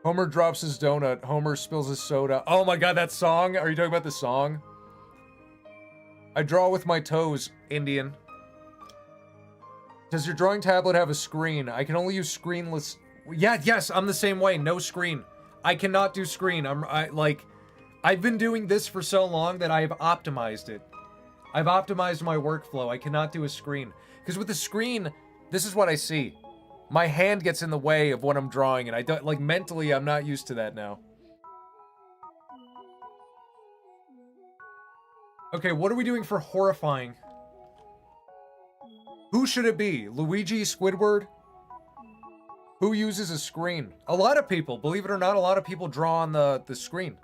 Homer drops his donut. Homer spills his soda. Oh my god, that song? Are you talking about the song? I draw with my toes, Indian. Does your drawing tablet have a screen? I can only use screenless... Yeah, yes, I'm the same way. No screen. I cannot do screen. I've been doing this for so long that I've optimized it. I've optimized my workflow. I cannot do a screen. Because with the screen, this is what I see. My hand gets in the way of what I'm drawing, and I don't, like, mentally, I'm not used to that now. Okay, what are we doing for horrifying? Who should it be? Luigi, Squidward? Who uses a screen? A lot of people, believe it or not, a lot of people draw on the screen.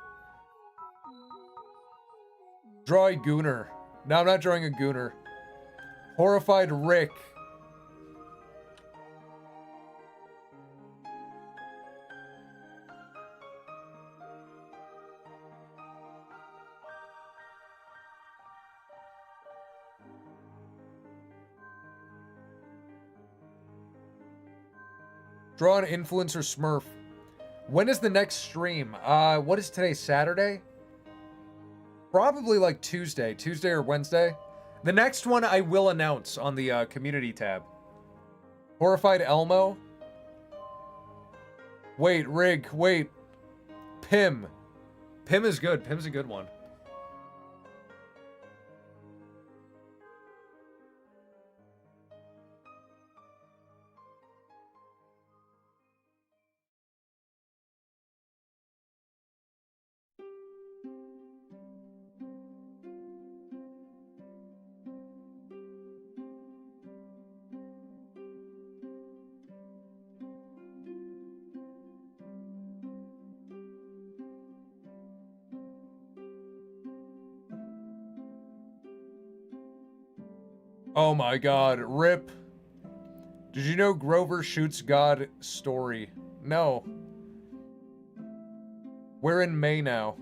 Draw a gooner. No, I'm not drawing a gooner. Horrified Rick. Draw an influencer Smurf. When is the next stream? What is today? Saturday? Probably like Tuesday or Wednesday. The next one I will announce on the community tab. Horrified Elmo. Wait, Rig, wait. Pim. Pim is good. Pim's a good one. Oh my god, rip. Did you know Grover shoots God story? No. We're in May now.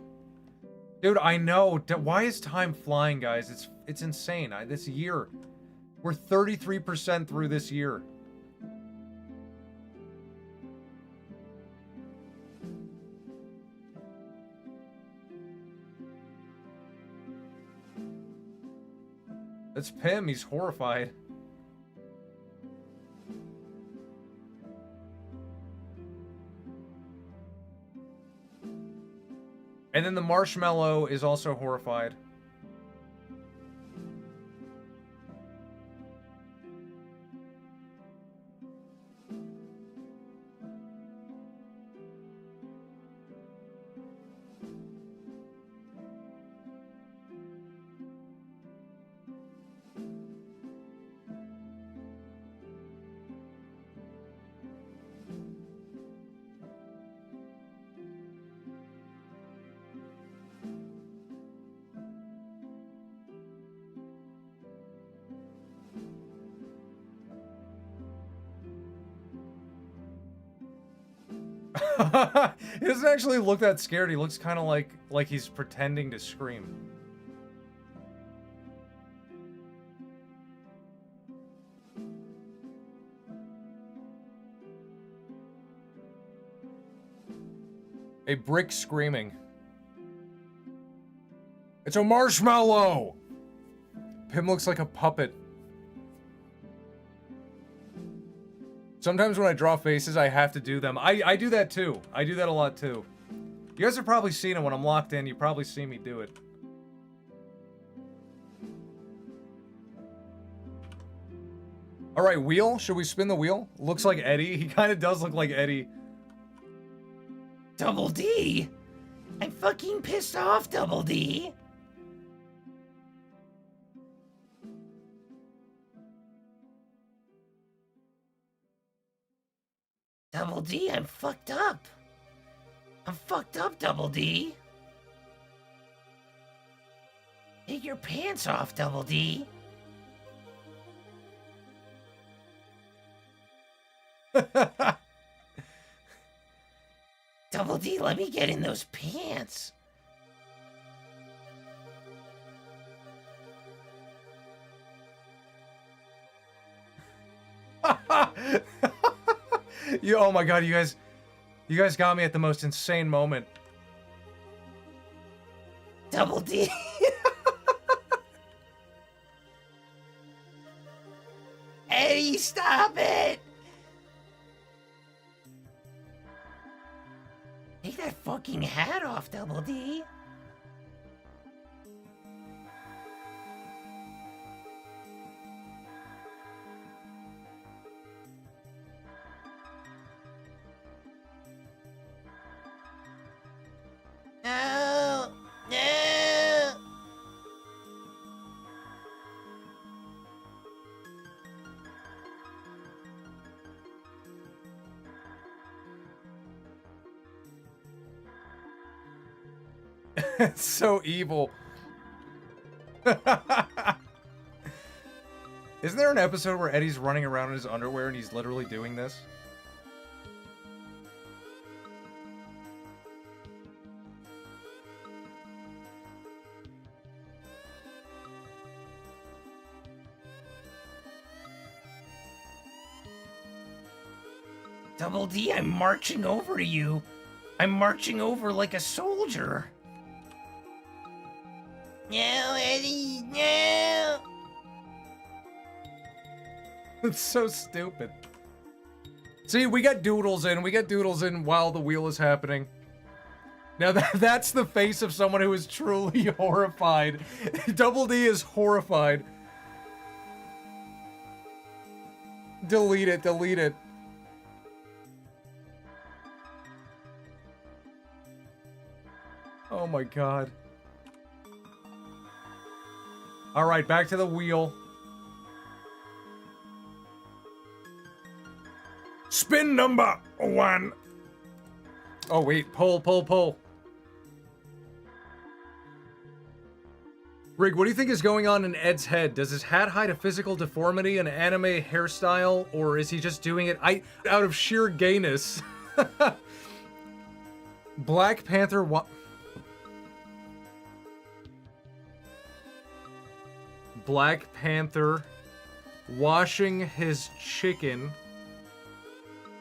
Dude, I know. Why is time flying, guys? It's insane. This year. We're 33% through this year. That's Pim. He's horrified. And then the marshmallow is also horrified. He doesn't actually look that scared. He looks kind of like he's pretending to scream. A brick screaming. It's a marshmallow! Pim looks like a puppet. Sometimes when I draw faces, I have to do them. I do that too. I do that a lot too. You guys have probably seen it when I'm locked in. You probably see me do it. Alright, wheel? Should we spin the wheel? Looks like Eddie. He kind of does look like Eddie. Double D? I'm fucking pissed off, Double D. Double D, I'm fucked up. I'm fucked up, Double D. Take your pants off, Double D. Double D, let me get in those pants. Oh my god, you guys got me at the most insane moment. Double D. Eddie, stop it! Take that fucking hat off, Double D. No! No! It's so evil. Isn't there an episode where Eddie's running around in his underwear and he's literally doing this? Double D, I'm marching over to you. I'm marching over like a soldier. No, Eddie, no! It's so stupid. See, we got Doodles in. We got Doodles in while the wheel is happening. Now that's the face of someone who is truly horrified. Double D is horrified. Delete it, delete it. Oh my god. Alright, back to the wheel. Spin number 1. Oh wait, pull, pull, pull. Rig, what do you think is going on in Ed's head? Does his hat hide a physical deformity, an anime hairstyle, or is he just doing it out of sheer gayness? Black Panther Black Panther washing his chicken.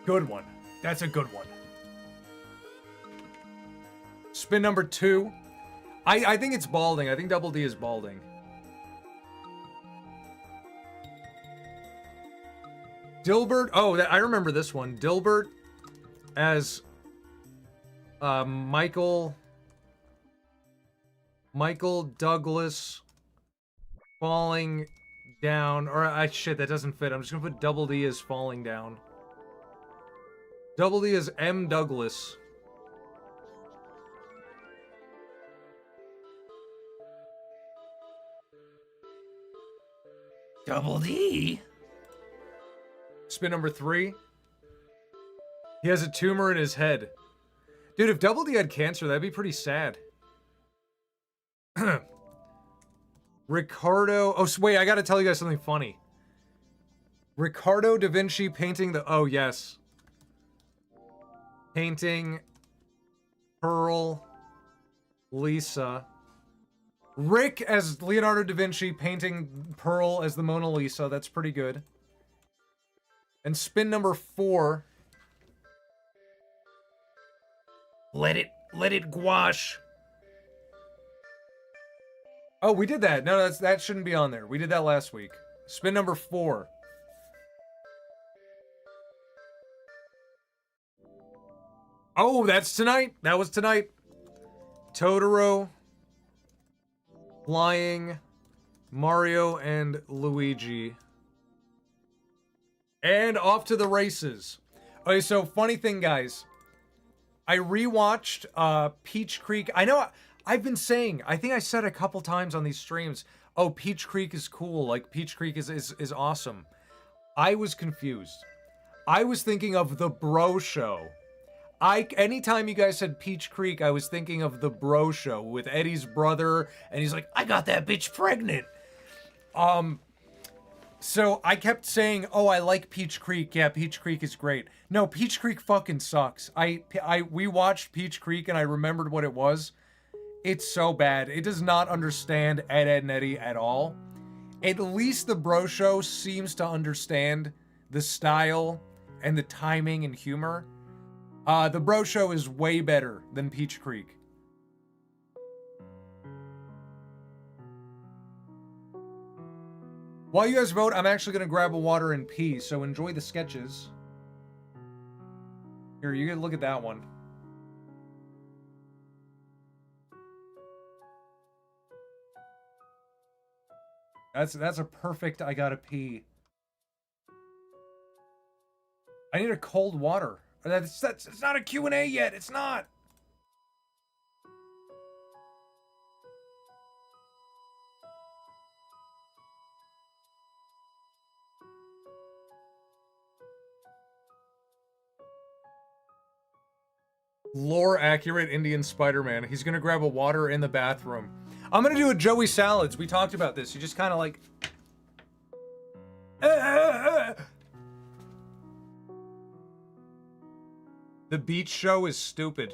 Good one. That's a good one. Spin number 2. I think it's balding. I think Double D is balding. Dilbert. Oh, I remember this one. Dilbert as Michael Douglas falling down. Or shit, that doesn't fit. I'm just gonna put Double D as falling down. Double D is M. Douglas. Double D? Spin number 3. He has a tumor in his head. Dude, if Double D had cancer, that'd be pretty sad. Ricardo... Oh, wait, I gotta tell you guys something funny. Ricardo da Vinci painting the... Oh, yes. Painting Pearl, Lisa. Rick as Leonardo da Vinci painting Pearl as the Mona Lisa. That's pretty good. And spin number 4. Let it gouache. Oh, we did that. No, that shouldn't be on there. We did that last week. Spin number 4. Oh, that's tonight. That was tonight. Totoro, Flying, Mario, and Luigi. And off to the races. Okay, so funny thing, guys. I rewatched Peach Creek. I know I've been saying, I think I said a couple times on these streams, oh, Peach Creek is cool. Like, Peach Creek is awesome. I was confused. I was thinking of The Bro Show. Anytime you guys said Peach Creek, I was thinking of The Bro Show with Eddie's brother, and he's like, I got that bitch pregnant. So I kept saying, "Oh, I like Peach Creek. Yeah, Peach Creek is great." No, Peach Creek fucking sucks. We watched Peach Creek and I remembered what it was. It's so bad. It does not understand Ed, Ed, and Eddie at all. At least the Bro Show seems to understand the style and the timing and humor. The Bro Show is way better than Peach Creek. While you guys vote, I'm actually going to grab a water and pee, so enjoy the sketches. Here, you can look at that one. That's a perfect I gotta pee. I need a cold water. It's not a Q&A yet. It's not. Lore accurate Indian Spider-Man. He's gonna grab a water in the bathroom. I'm gonna do a Joey Salads. We talked about this. You just kind of like. The beach show is stupid.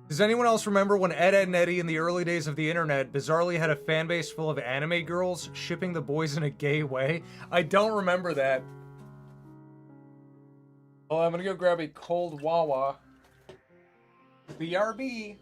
Does anyone else remember when Ed, Ed, and Eddie in the early days of the internet bizarrely had a fan base full of anime girls shipping the boys in a gay way? I don't remember that. Well, I'm gonna go grab a cold Wawa. BRB.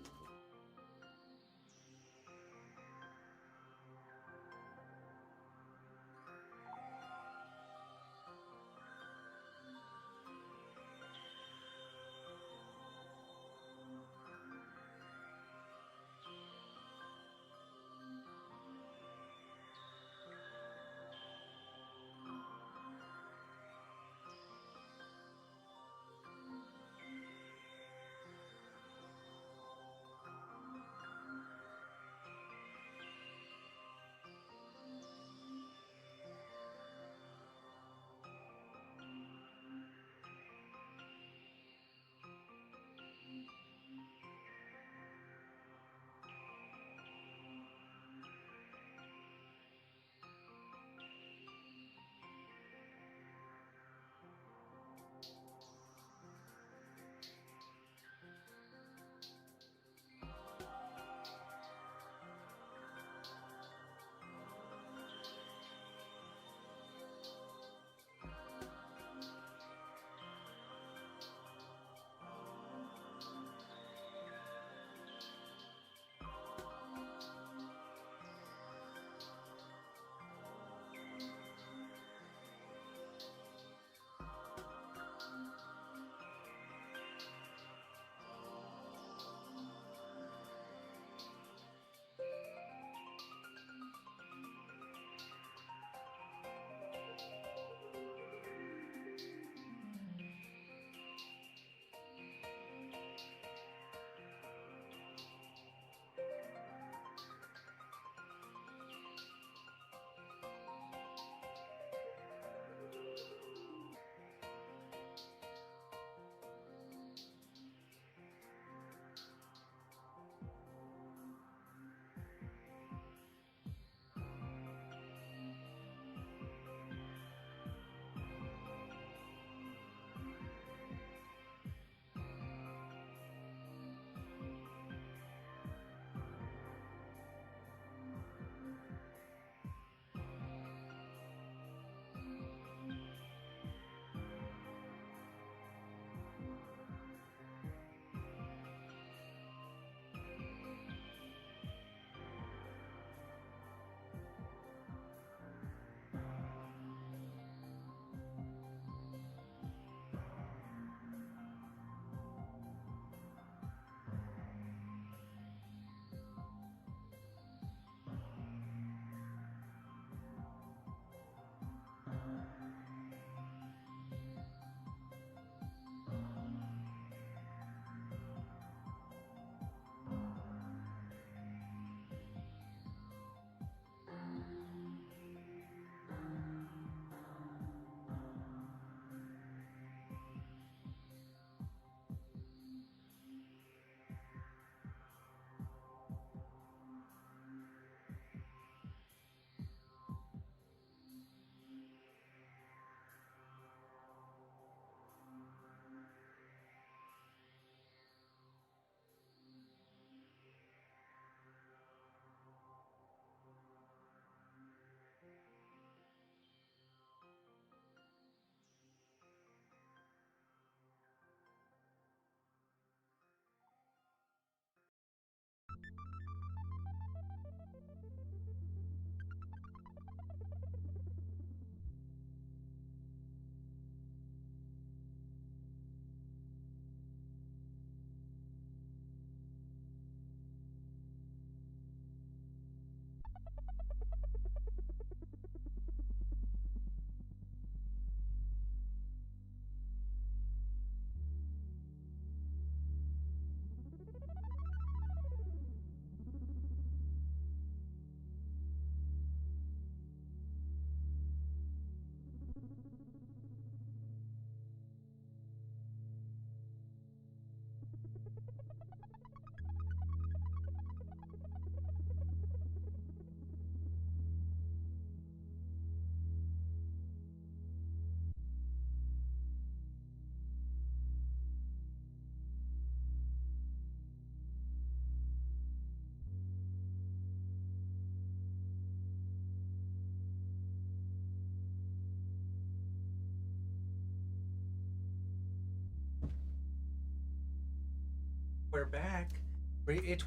We're back.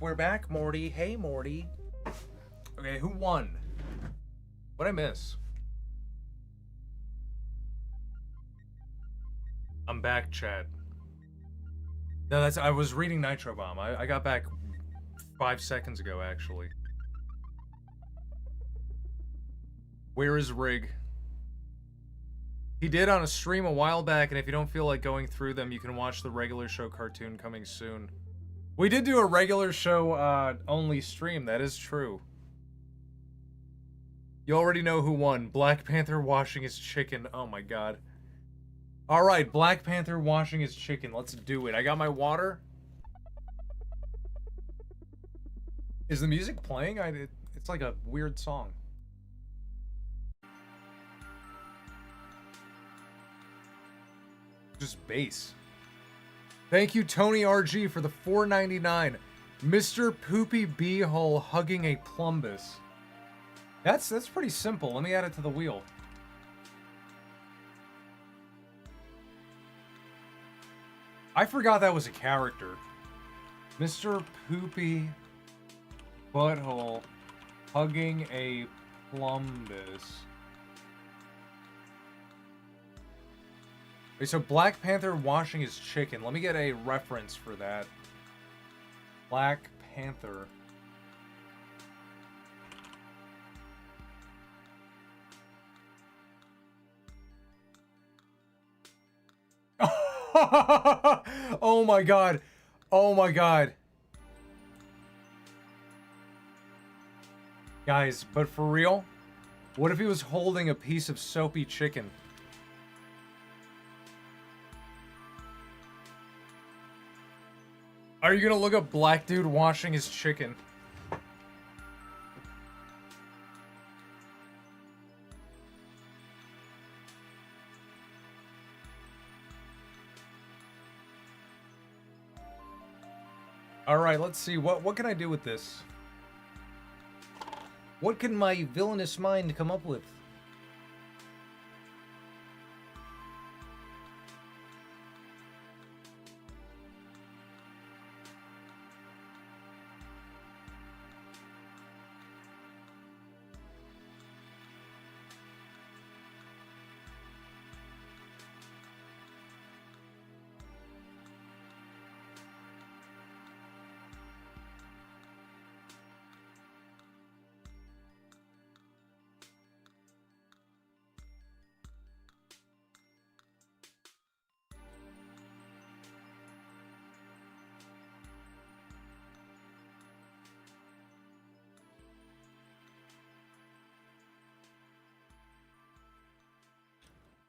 We're back, Morty. Hey, Morty. Okay, who won? What'd I miss? I'm back, Chad. No, I was reading Nitro Bomb. I got back 5 seconds ago, actually. Where is Rig? He did on a stream a while back, and if you don't feel like going through them, you can watch the regular show cartoon coming soon. We did do a regular show only stream, that is true. You already know who won. Black Panther washing his chicken. Oh my god. Alright, Black Panther washing his chicken. Let's do it. I got my water. Is the music playing? It's like a weird song. Just bass. Thank you, Tony RG, for the $4.99. Mr. Poopy Beehole hugging a plumbus. That's pretty simple. Let me add it to the wheel. I forgot that was a character. Mr. Poopy Butthole hugging a plumbus. Wait, so Black Panther washing his chicken. Let me get a reference for that. Black Panther. Oh my god. Oh my god. Guys, but for real? What if he was holding a piece of soapy chicken? Are you gonna look up black dude washing his chicken? Alright, let's see. What can I do with this? What can my villainous mind come up with?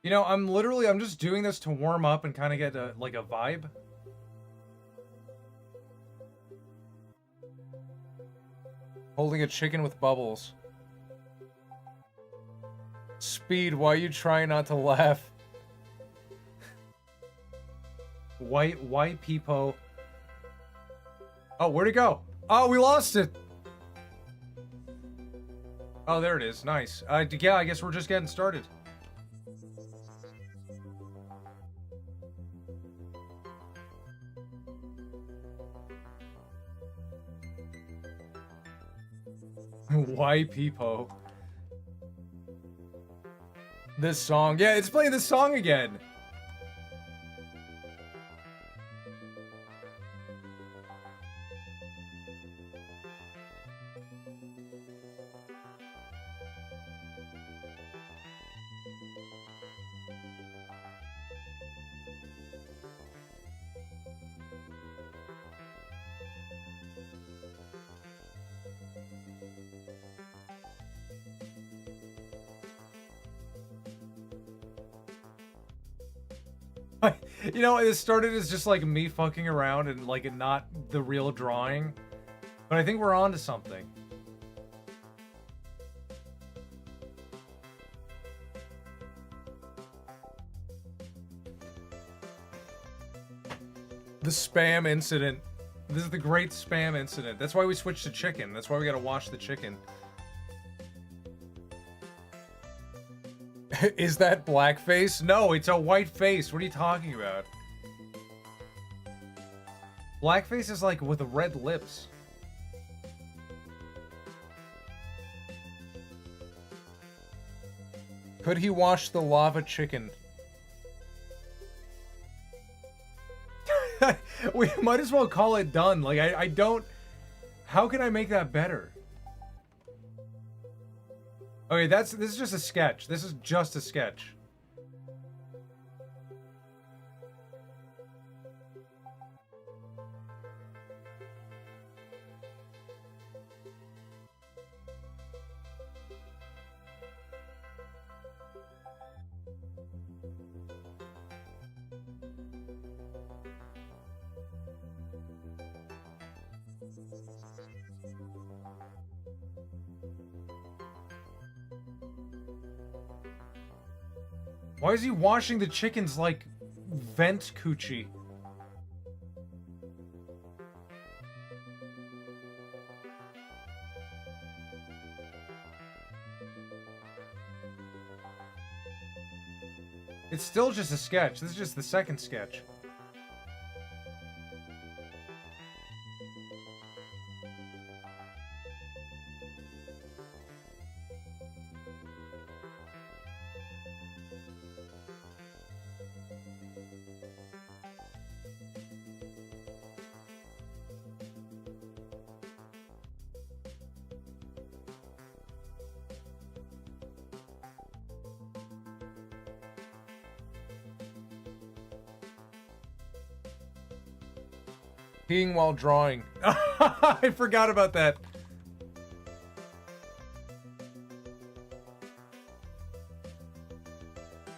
You know, I'm just doing this to warm up and kind of get a vibe. Holding a chicken with bubbles. Speed, why you trying not to laugh? White peepo. Oh, where'd it go? Oh, we lost it! Oh, there it is. Nice. Yeah, I guess we're just getting started. Why Peepo? This song. Yeah, it's playing this song again. You know, it started as just like me fucking around and like not the real drawing, but I think we're on to something. The spam incident. This is the great spam incident. That's why we switched to chicken. That's why we gotta wash the chicken. Is that blackface? No, it's a white face. What are you talking about? Blackface is like with red lips. Could he wash the lava chicken? We might as well call it done. Like, I don't... How can I make that better? Okay, this is just a sketch. This is just a sketch. Why is he washing the chickens like vent coochie? It's still just a sketch. This is just the second sketch. Peeing while drawing. I forgot about that.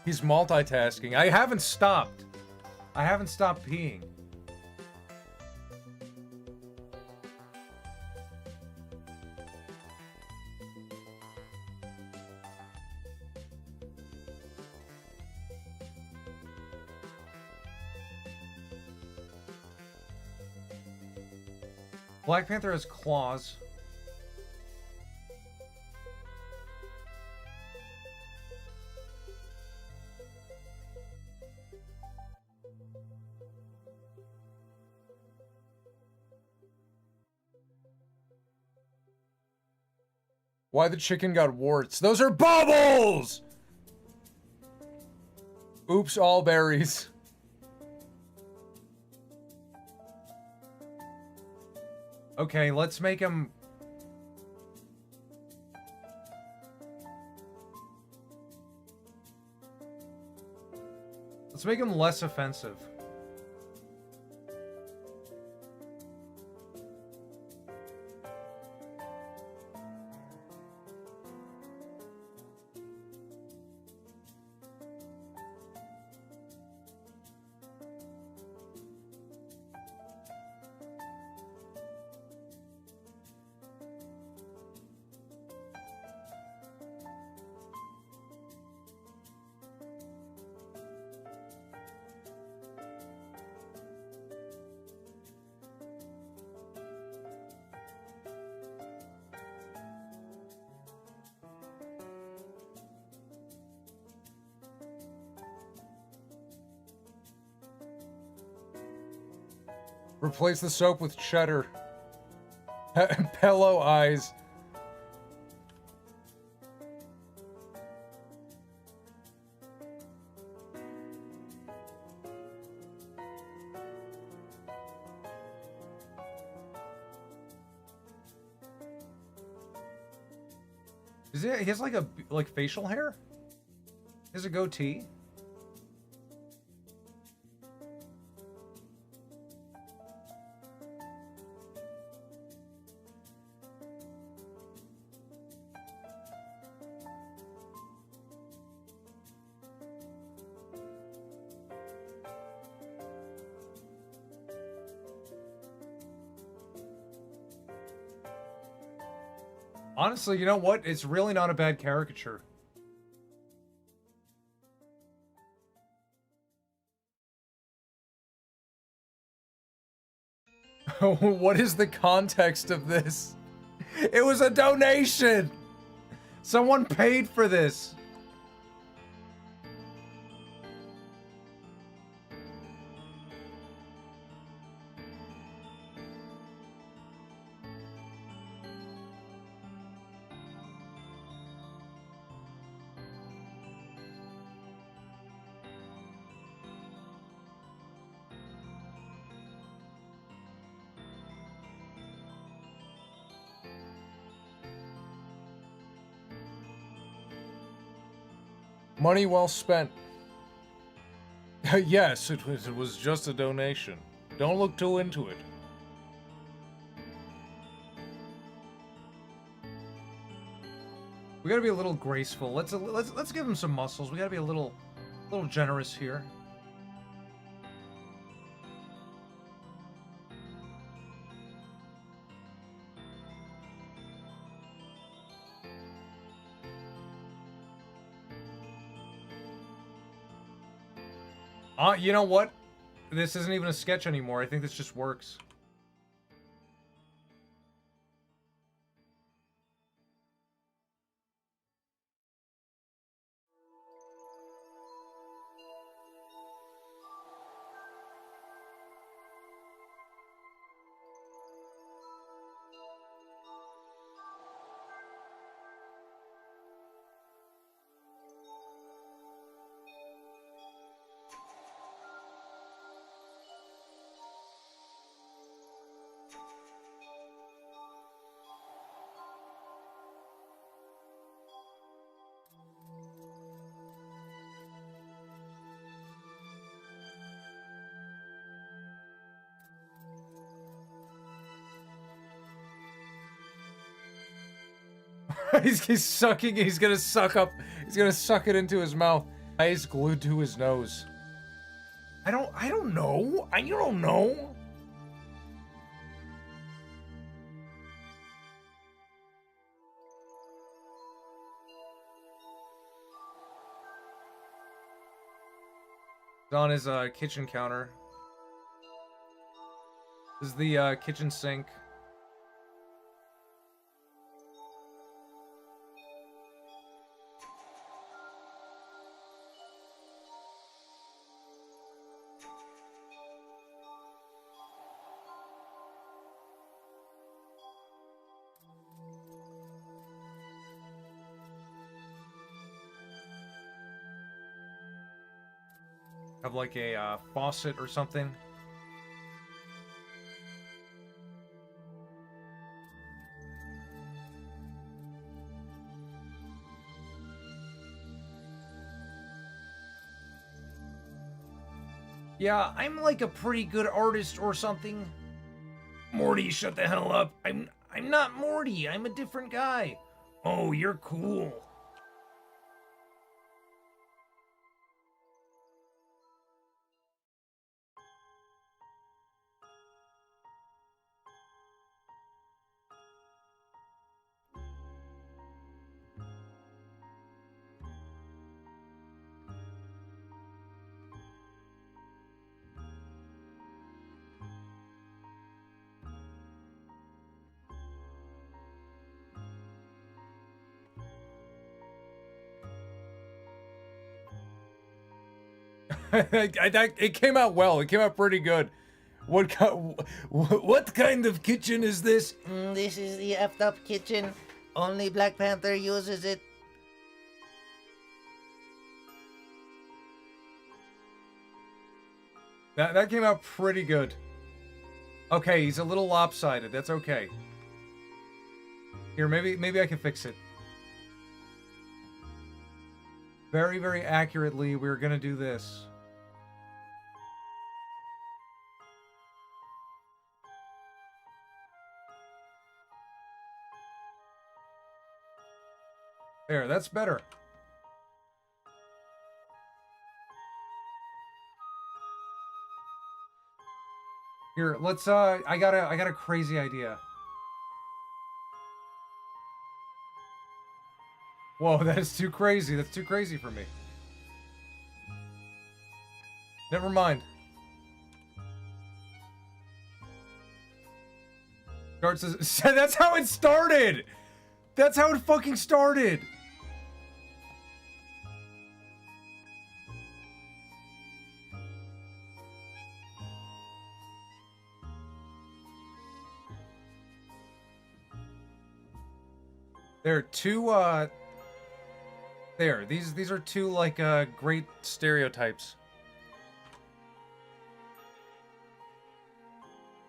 He's multitasking. I haven't stopped. I haven't stopped peeing. Black Panther has claws. Why the chicken got warts? Those are bubbles! Oops, all berries. Okay, let's make him... Let's make him less offensive. Replace the soap with cheddar. Pillow eyes. He has like a facial hair? He has a goatee? Honestly, you know what? It's really not a bad caricature. What is the context of this? It was a donation! Someone paid for this. Money well spent. Yes, it was just a donation. Don't look too into it. We gotta be a little graceful. Let's give him some muscles. We gotta be a little generous here. You know what? This isn't even a sketch anymore. I think this just works. he's sucking. He's gonna suck up. He's gonna suck it into his mouth. Eyes glued to his nose. I don't know. You don't know. It's on his kitchen counter. This is the kitchen sink. Have like a faucet or something. Yeah, I'm like a pretty good artist or something. Morty, shut the hell up. I'm not Morty. I'm a different guy. Oh, you're cool. It came out well. It came out pretty good. What kind of kitchen is this? This is the effed up kitchen. Only Black Panther uses it. That came out pretty good. Okay, he's a little lopsided. That's okay. Here, maybe I can fix it. Very, very accurately, we're gonna do this. There, that's better. Here, let's I got a crazy idea. Whoa, that is too crazy. That's too crazy for me. Never mind. Starts as, that's how it started. That's how it fucking started. There are two there. These are two like great stereotypes.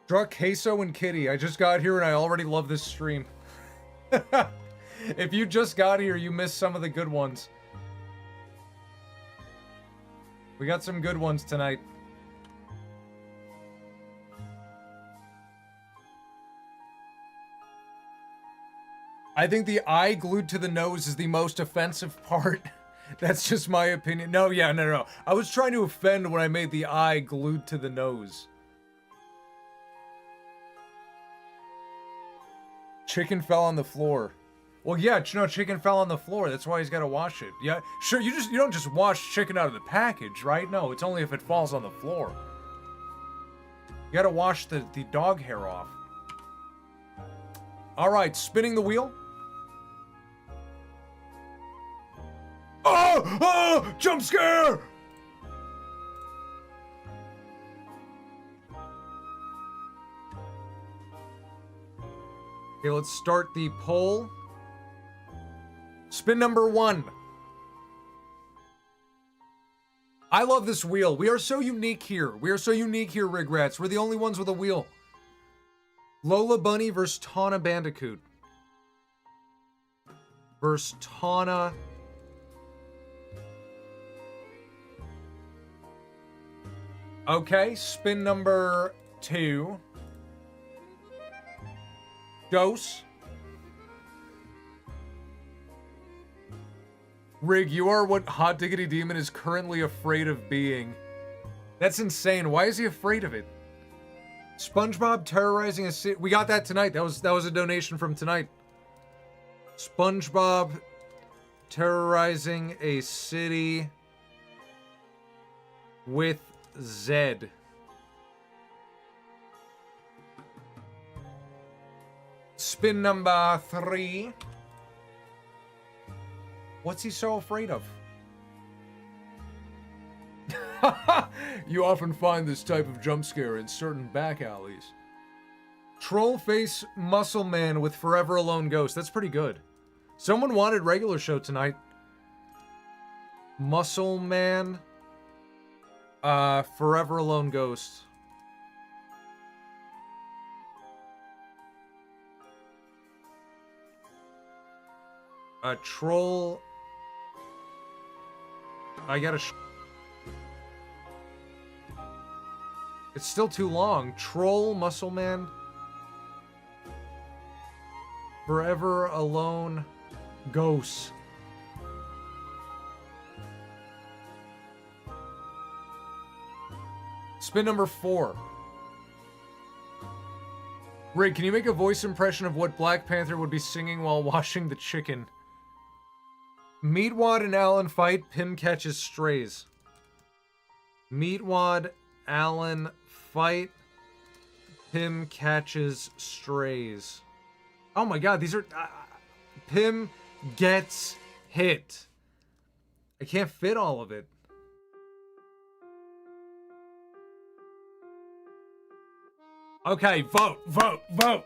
Draw Queso and Kitty. I just got here and I already love this stream. If you just got here, you missed some of the good ones. We got some good ones tonight. I think the eye glued to the nose is the most offensive part. That's just my opinion. No, yeah, no. I was trying to offend when I made the eye glued to the nose. Chicken fell on the floor. Well, yeah, no, chicken fell on the floor. That's why he's got to wash it. Yeah, sure, you don't just wash chicken out of the package, right? No, it's only if it falls on the floor. You got to wash the dog hair off. All right, spinning the wheel. Oh! Oh! Jump scare! Okay, let's start the poll. Spin number 1. I love this wheel. We are so unique here. We are so unique here, Rigrats. We're the only ones with a wheel. Lola Bunny versus Tawna Bandicoot. Versus Tawna. Okay, spin number 2. Dose. Rig, you are what Hot Diggity Demon is currently afraid of being. That's insane. Why is he afraid of it? SpongeBob terrorizing a city. We got that tonight. That was a donation from tonight. SpongeBob terrorizing a city with Zed. Spin number 3. What's he so afraid of? You often find this type of jump scare in certain back alleys. Troll face muscle man with Forever Alone Ghost. That's pretty good. Someone wanted regular show tonight. Muscle man. Forever Alone Ghost. A troll. I gotta. It's still too long. Troll, Muscle Man. Forever Alone Ghosts. Spin number 4. Rig, can you make a voice impression of what Black Panther would be singing while washing the chicken? Meatwad and Alan fight. Pim catches strays. Meatwad, Alan fight. Pim catches strays. Oh my god, these are... Pim gets hit. I can't fit all of it. Okay, vote, vote, vote.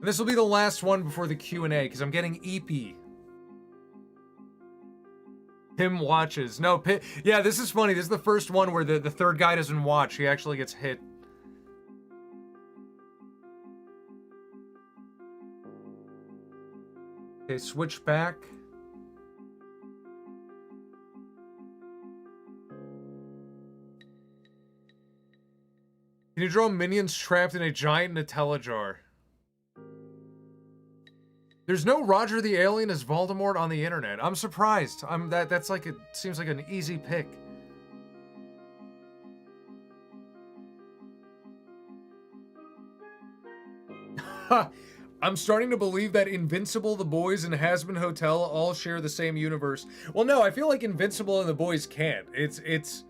This will be the last one before the Q&A, because I'm getting EP. Pim watches. No, Pim... Yeah, this is funny. This is the first one where the third guy doesn't watch. He actually gets hit. Okay, switch back. Can you draw minions trapped in a giant Nutella jar? There's no Roger the Alien as Voldemort on the internet. I'm surprised. That's like it seems like an easy pick. I'm starting to believe that Invincible, The Boys, and Hazbin Hotel all share the same universe. Well, no, I feel like Invincible and The Boys can't. It's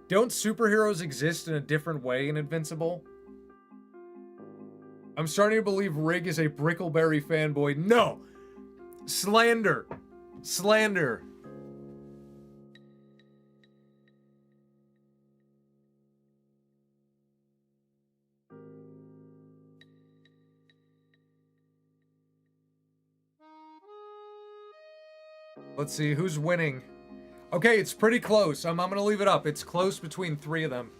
don't superheroes exist in a different way in Invincible? I'm starting to believe Rig is a Brickleberry fanboy. No! Slander! Slander! Let's see, who's winning? Okay, it's pretty close. I'm gonna leave it up. It's close between 3 of them.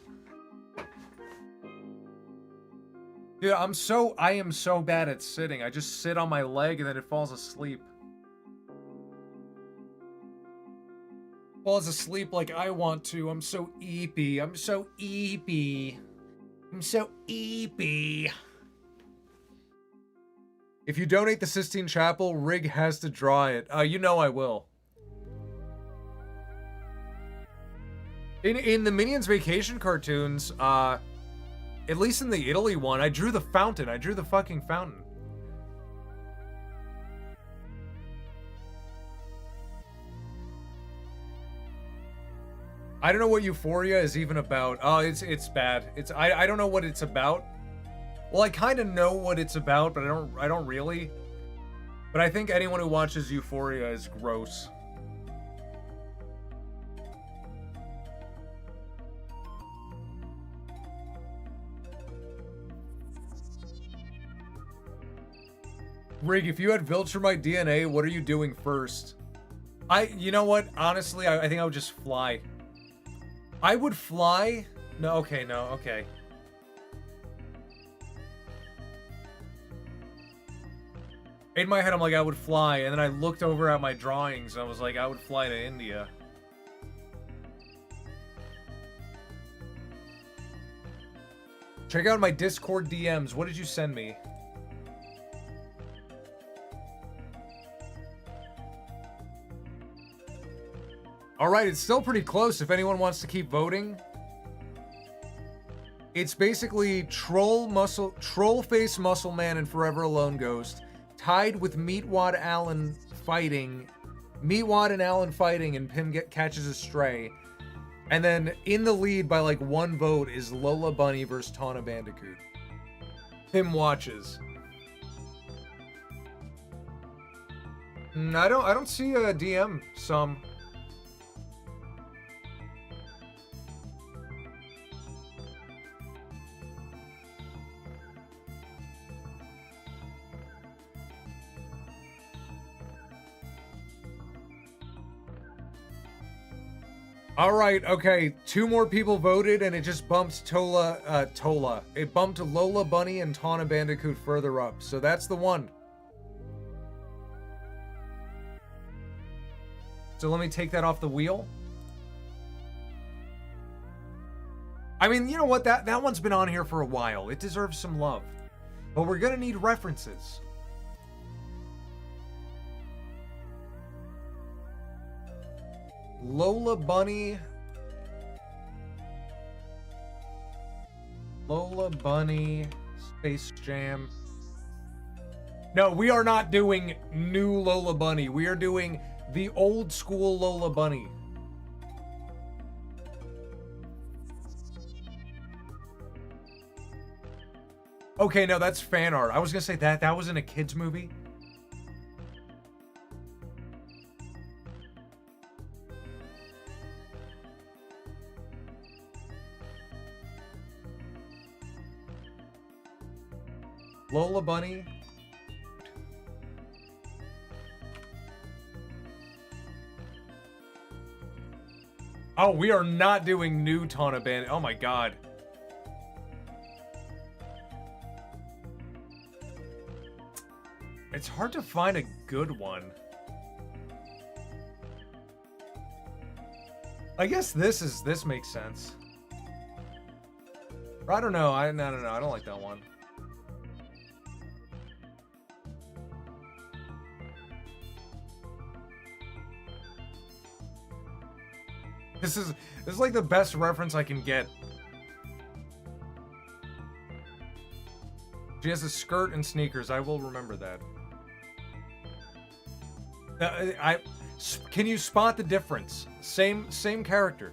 Dude, I am so bad at sitting. I just sit on my leg and then it falls asleep. Falls asleep like I want to. I'm so eepy. I'm so eepy. I'm so eepy. If you donate the Sistine Chapel, Rig has to draw it. You know I will. In the Minions Vacation cartoons, at least in the Italy one, I drew the fountain. I drew the fucking fountain. I don't know what Euphoria is even about. Oh, it's bad. I don't know what it's about. Well, I kind of know what it's about, but I don't really. But I think anyone who watches Euphoria is gross. Rig, if you had Viltr my DNA, what are you doing first? You know what? Honestly, I think I would just fly. I would fly? No, okay. In my head, I'm like, I would fly, and then I looked over at my drawings, and I was like, I would fly to India. Check out my Discord DMs. What did you send me? Alright, it's still pretty close if anyone wants to keep voting. It's basically Trollface Muscle Man and Forever Alone Ghost, tied with Meatwad Allen fighting. Meatwad and Allen fighting, and Pim catches a stray. And then in the lead by like 1 vote is Lola Bunny versus Tawna Bandicoot. Pim watches. I don't see a DM some. Alright, okay, 2 more people voted and it just bumps It bumped Lola Bunny and Tawna Bandicoot further up, so that's the one. So let me take that off the wheel. I mean, you know what, that one's been on here for a while. It deserves some love. But we're gonna need references. Lola Bunny Space Jam. No, we are not doing new Lola Bunny. We are doing the old school Lola Bunny. Okay, no, that's fan art. I was gonna say that was in a kid's movie. Lola Bunny. Oh, we are not doing new Tawna Bandit. Oh my god. It's hard to find a good one. I guess this makes sense. I don't know. No, I don't like that one. This is like the best reference I can get. She has a skirt and sneakers. I will remember that. Can you spot the difference? Same character.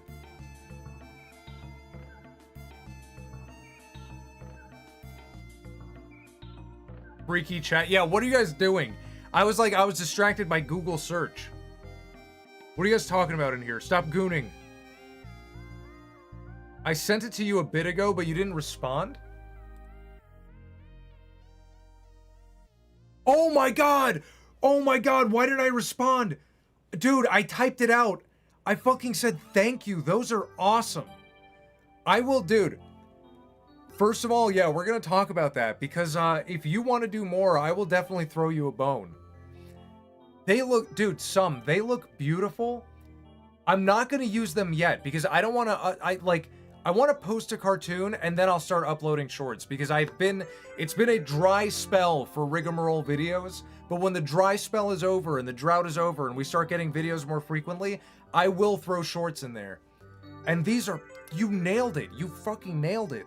Freaky chat. Yeah, what are you guys doing? I was distracted by Google search. What are you guys talking about in here? Stop gooning. I sent it to you a bit ago, but you didn't respond? Oh my god! Oh my god, why didn't I respond? Dude, I typed it out. I fucking said thank you. Those are awesome. I will, dude. First of all, yeah, we're gonna talk about that because if you want to do more, I will definitely throw you a bone. They look, dude, they look beautiful. I'm not gonna use them yet because I don't want to. I want to post a cartoon and then I'll start uploading shorts because it's been a dry spell for rigmarole videos. But when the dry spell is over and the drought is over and we start getting videos more frequently, I will throw shorts in there. And these are, you nailed it. You fucking nailed it.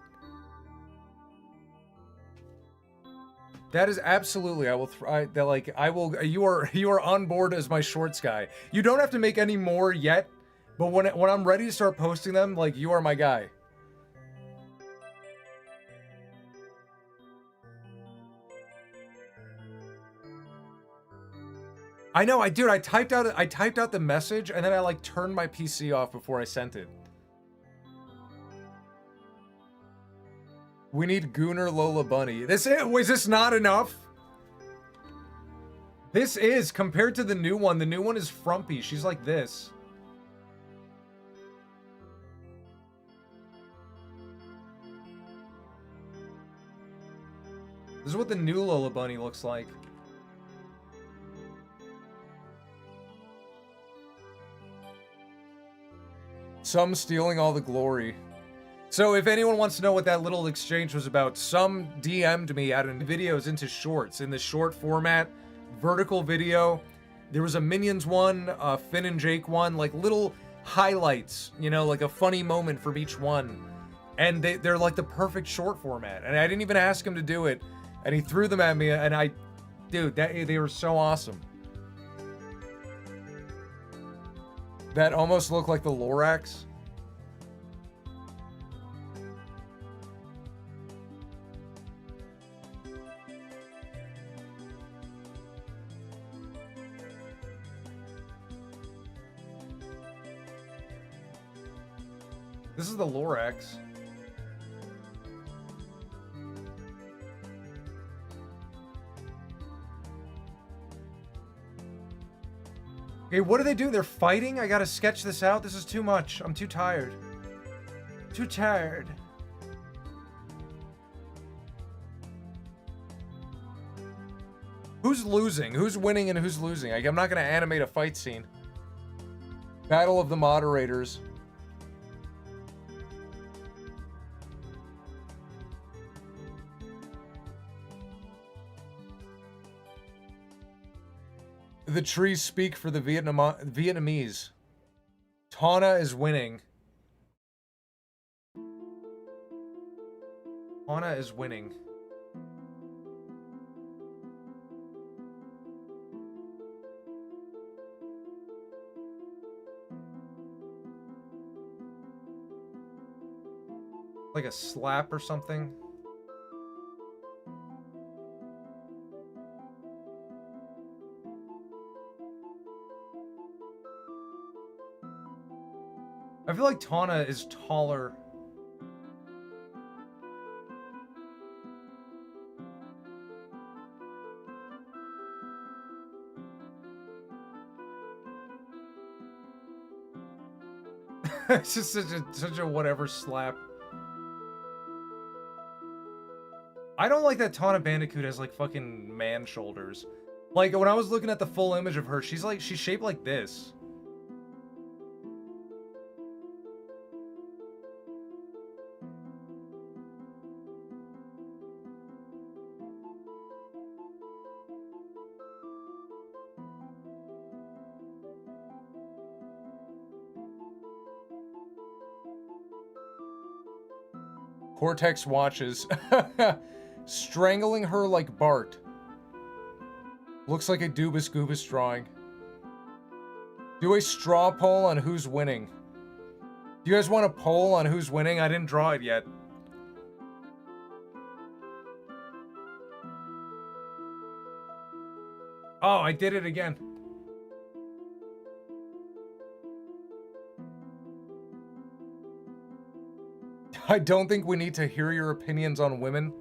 That is absolutely, I will, you are on board as my shorts guy. You don't have to make any more yet, but when I'm ready to start posting them, like, you are my guy. I know, dude, I typed out the message and then I like turned my PC off before I sent it. We need Gooner Lola Bunny. Was this not enough? This is, compared to the new one is frumpy. She's like this. This is what the new Lola Bunny looks like. Some stealing all the glory. So if anyone wants to know what that little exchange was about, some DM'd me adding videos into shorts, in the short format, vertical video. There was a Minions one, a Finn and Jake one, like little highlights, you know, like a funny moment from each one. And they're like the perfect short format. And I didn't even ask him to do it. And he threw them at me, and dude, they were so awesome. That almost looked like the Lorax. This is the Lorax. Okay, what do they do? They're fighting? I gotta sketch this out? This is too much. I'm too tired. Too tired. Who's losing? Who's winning and who's losing? I'm not gonna animate a fight scene. Battle of the moderators. The trees speak for the Vietnamese. Tana is winning. Tana is winning. Like a slap or something. I feel like Tana is taller. It's just such a whatever slap. I don't like that Tana Bandicoot has like fucking man shoulders. Like, when I was looking at the full image of her, she's shaped like this. Cortex watches. Strangling her like Bart. Looks like a Dubus Goobus drawing. Do a straw poll on who's winning. Do you guys want a poll on who's winning? I didn't draw it yet. Oh, I did it again. I don't think we need to hear your opinions on women.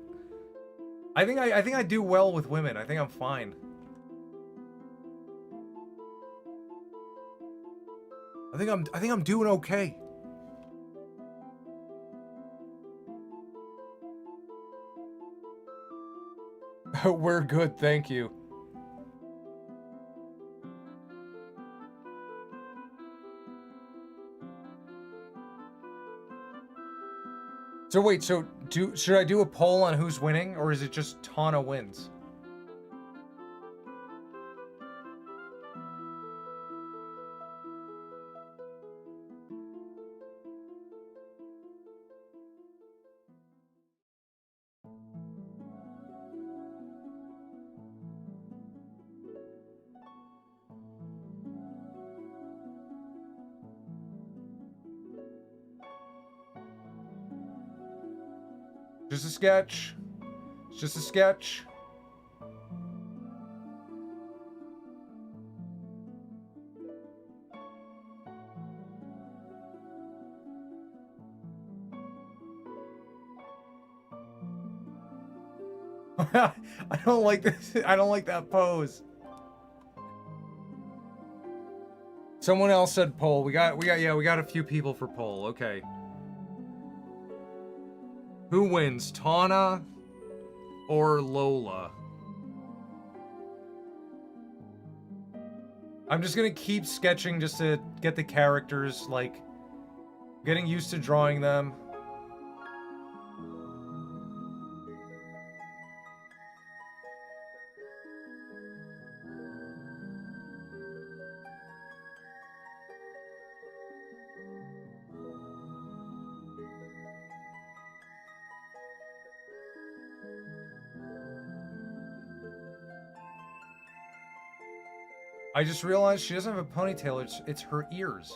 I think I do well with women. I think I'm fine. I think I'm doing okay. We're good, thank you. So wait, should I do a poll on who's winning, or is it just Tana wins? Just a sketch. It's just a sketch. I don't like this. I don't like that pose. Someone else said poll. We got a few people for poll. Okay. Who wins, Tana or Lola? I'm just gonna keep sketching just to get the characters, like, getting used to drawing them. I just realized she doesn't have a ponytail, it's her ears.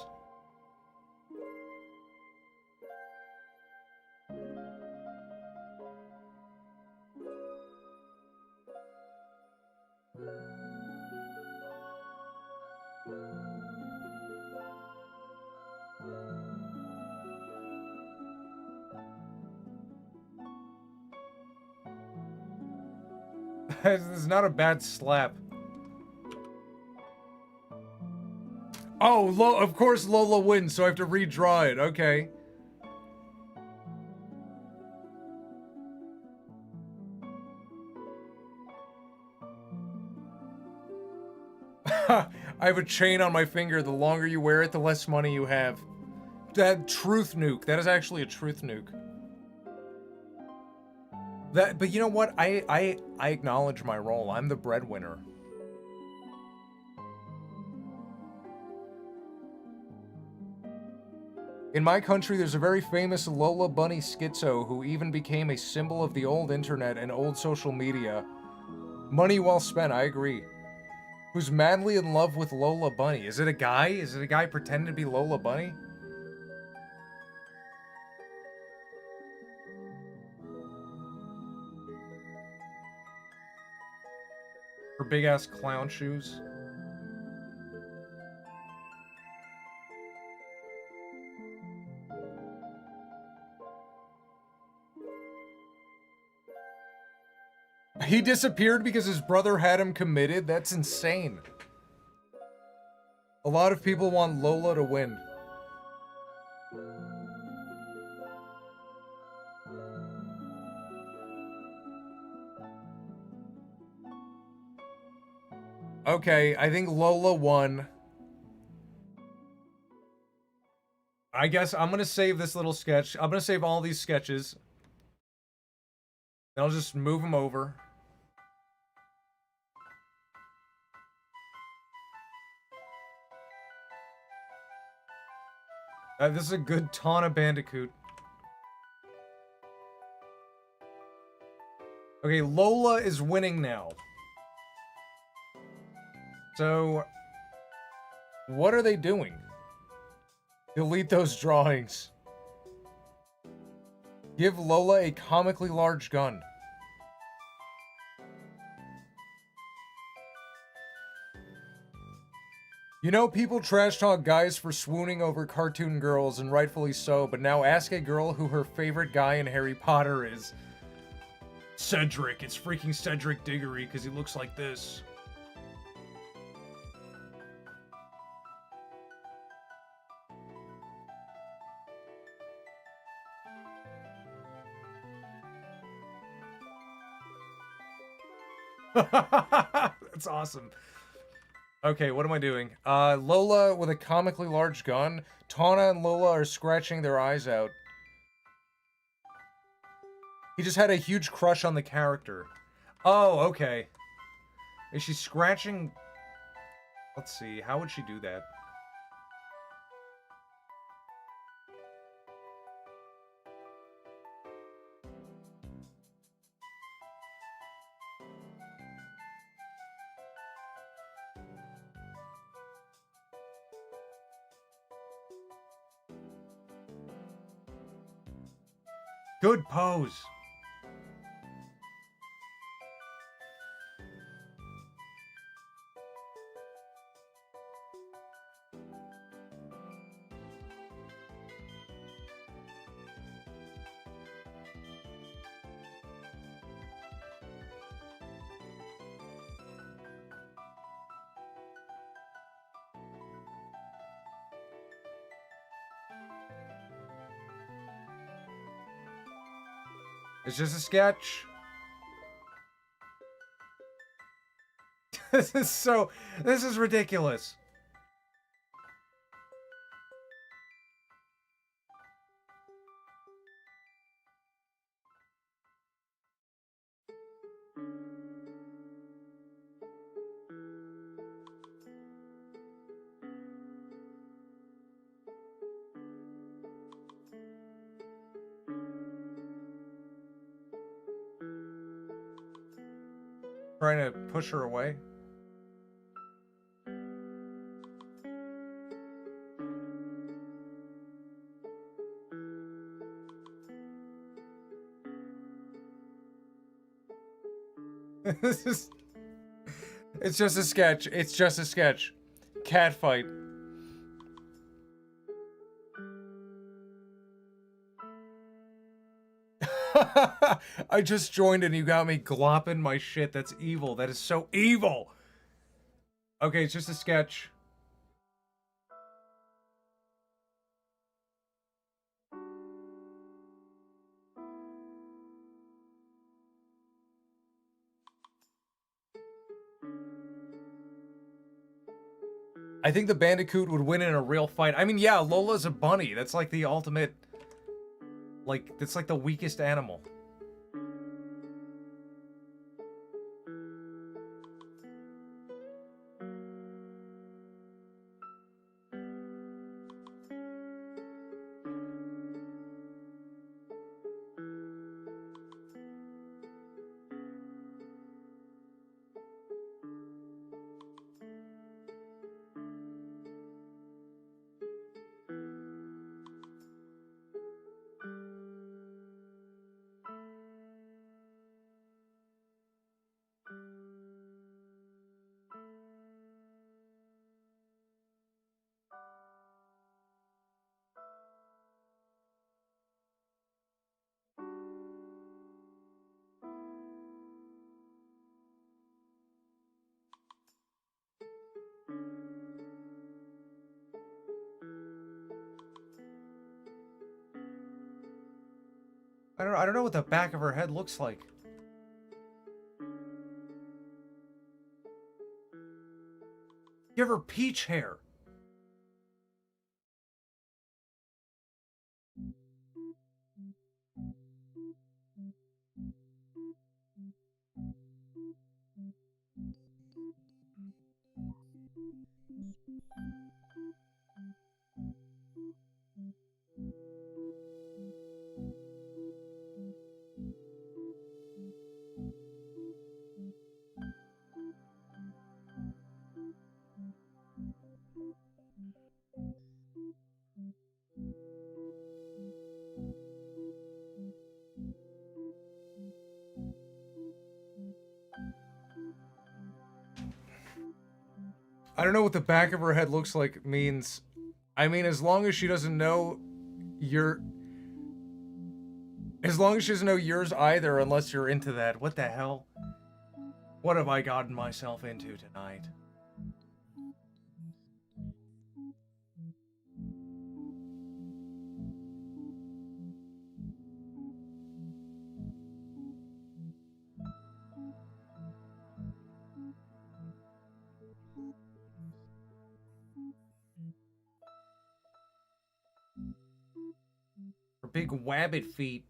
This is not a bad slap. Oh, of course Lola wins, so I have to redraw it. Okay. I have a chain on my finger. The longer you wear it, the less money you have. That truth nuke. That is actually a truth nuke. But you know what? I acknowledge my role. I'm the breadwinner. In my country, there's a very famous Lola Bunny schizo who even became a symbol of the old internet and old social media. Money well spent, I agree. Who's madly in love with Lola Bunny. Is it a guy? Is it a guy pretending to be Lola Bunny? Her big-ass clown shoes. He disappeared because his brother had him committed? That's insane. A lot of people want Lola to win. Okay, I think Lola won. I guess I'm gonna save this little sketch. I'm gonna save all these sketches. And I'll just move them over. This is a good Tawna Bandicoot. Okay, Lola is winning now. So, what are they doing? Delete those drawings. Give Lola a comically large gun. You know, people trash talk guys for swooning over cartoon girls, and rightfully so, but now ask a girl who her favorite guy in Harry Potter is. Cedric. It's freaking Cedric Diggory, because he looks like this. That's awesome. Okay, what am I doing? Lola with a comically large gun. Tawna and Lola are scratching their eyes out. He just had a huge crush on the character. Oh, okay. Is she scratching? Let's see. How would she do that? Good pose. It's just a sketch. This is ridiculous. Trying to push her away. This is... It's just a sketch. It's just a sketch. Cat fight. I just joined and you got me glopping my shit. That's evil. That is so evil. Okay, it's just a sketch. I think the Bandicoot would win in a real fight. I mean, yeah, Lola's a bunny. That's like the ultimate... Like, that's like the weakest animal. I don't know what the back of her head looks like. Give her peach hair. I don't know what the back of her head looks like means. I mean, as long as she doesn't know your... As long as she doesn't know yours either, unless you're into that. What the hell? What have I gotten myself into tonight? Her big wabbit feet.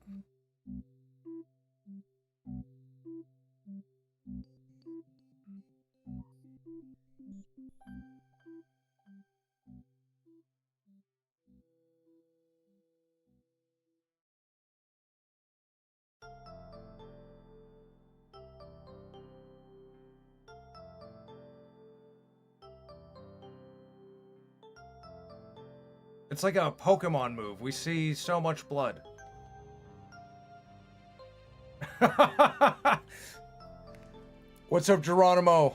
It's like a Pokemon move. We see so much blood. What's up, Geronimo?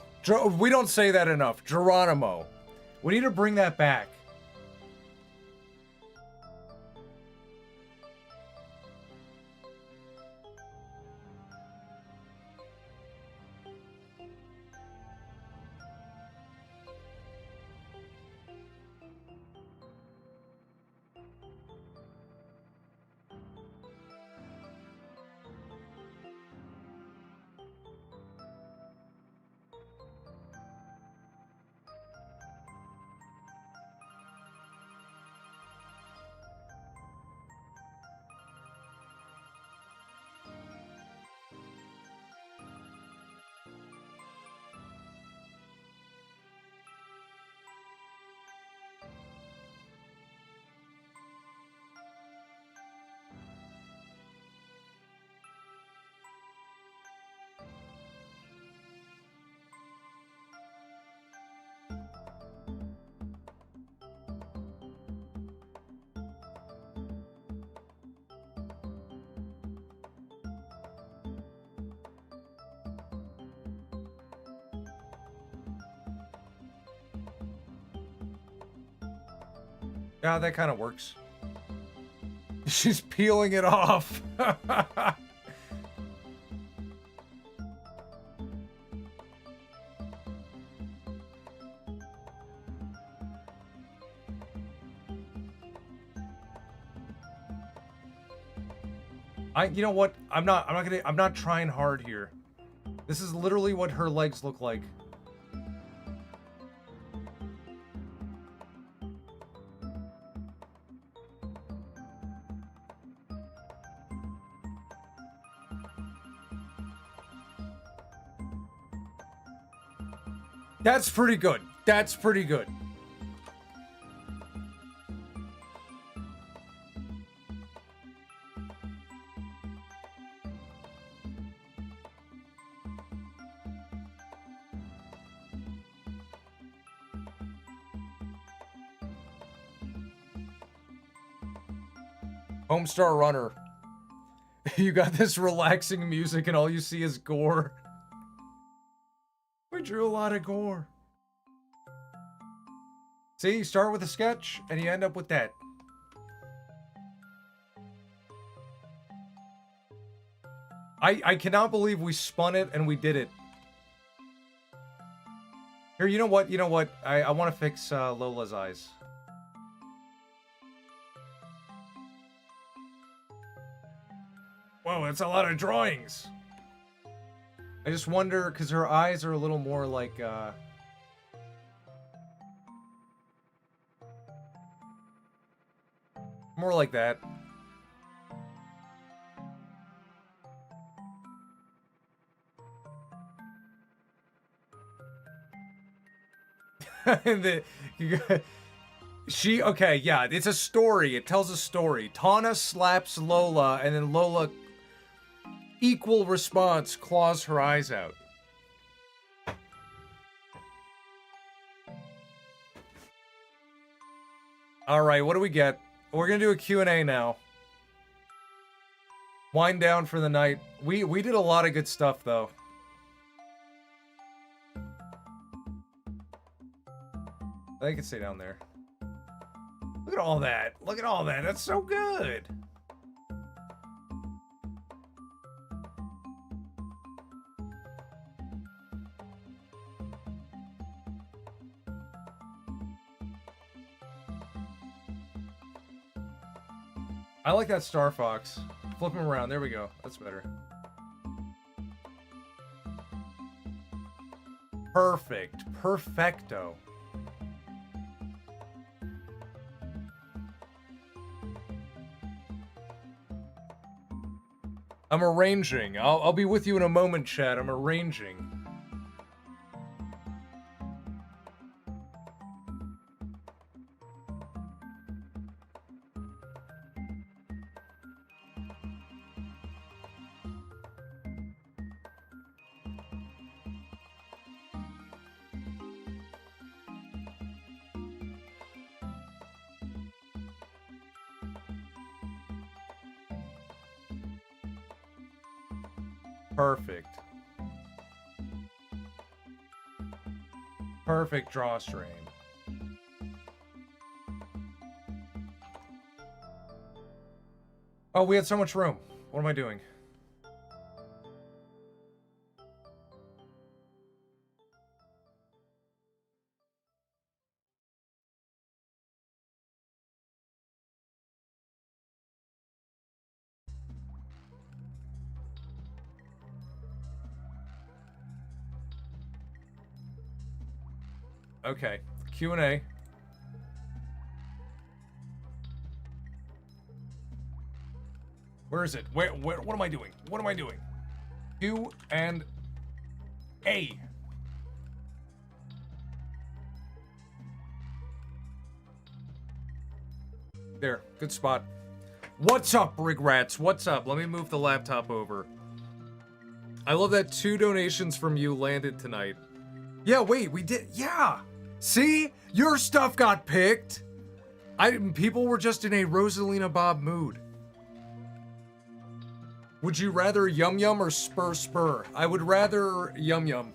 We don't say that enough. Geronimo. We need to bring that back. Yeah, that kind of works. She's peeling it off. You know what? I'm not trying hard here. This is literally what her legs look like. That's pretty good. That's pretty good. Homestar Runner. You got this relaxing music and all you see is gore. We drew a lot of gore. See, you start with a sketch and you end up with that. I cannot believe we spun it and we did it. Here, you know what? You know what? I want to fix Lola's eyes. Whoa, that's a lot of drawings. I just wonder, because her eyes are a little more like, More like that. And okay, yeah, it's a story. It tells a story. Tawna slaps Lola, and then Lola, equal response, claws her eyes out. All right, what do we get? We're gonna do a Q&A now. Wind down for the night. We did a lot of good stuff, though. I can stay down there. Look at all that. Look at all that. That's so good. I like that Star Fox. Flip him around. There we go. That's better. Perfect. Perfecto. I'm arranging. I'll be with you in a moment, chat. I'm arranging. Perfect. Perfect drawstring. Oh, we had so much room. What am I doing? Okay, Q&A. Where is it? Where, what am I doing? What am I doing? Q and A. There, good spot. What's up, Rigrats? What's up? Let me move the laptop over. I love that 2 donations from you landed tonight. Yeah, wait, we did. Yeah. See? Your stuff got picked. People were just in a Rosalina Bob mood. Would you rather Yum Yum or Spur Spur? I would rather Yum Yum.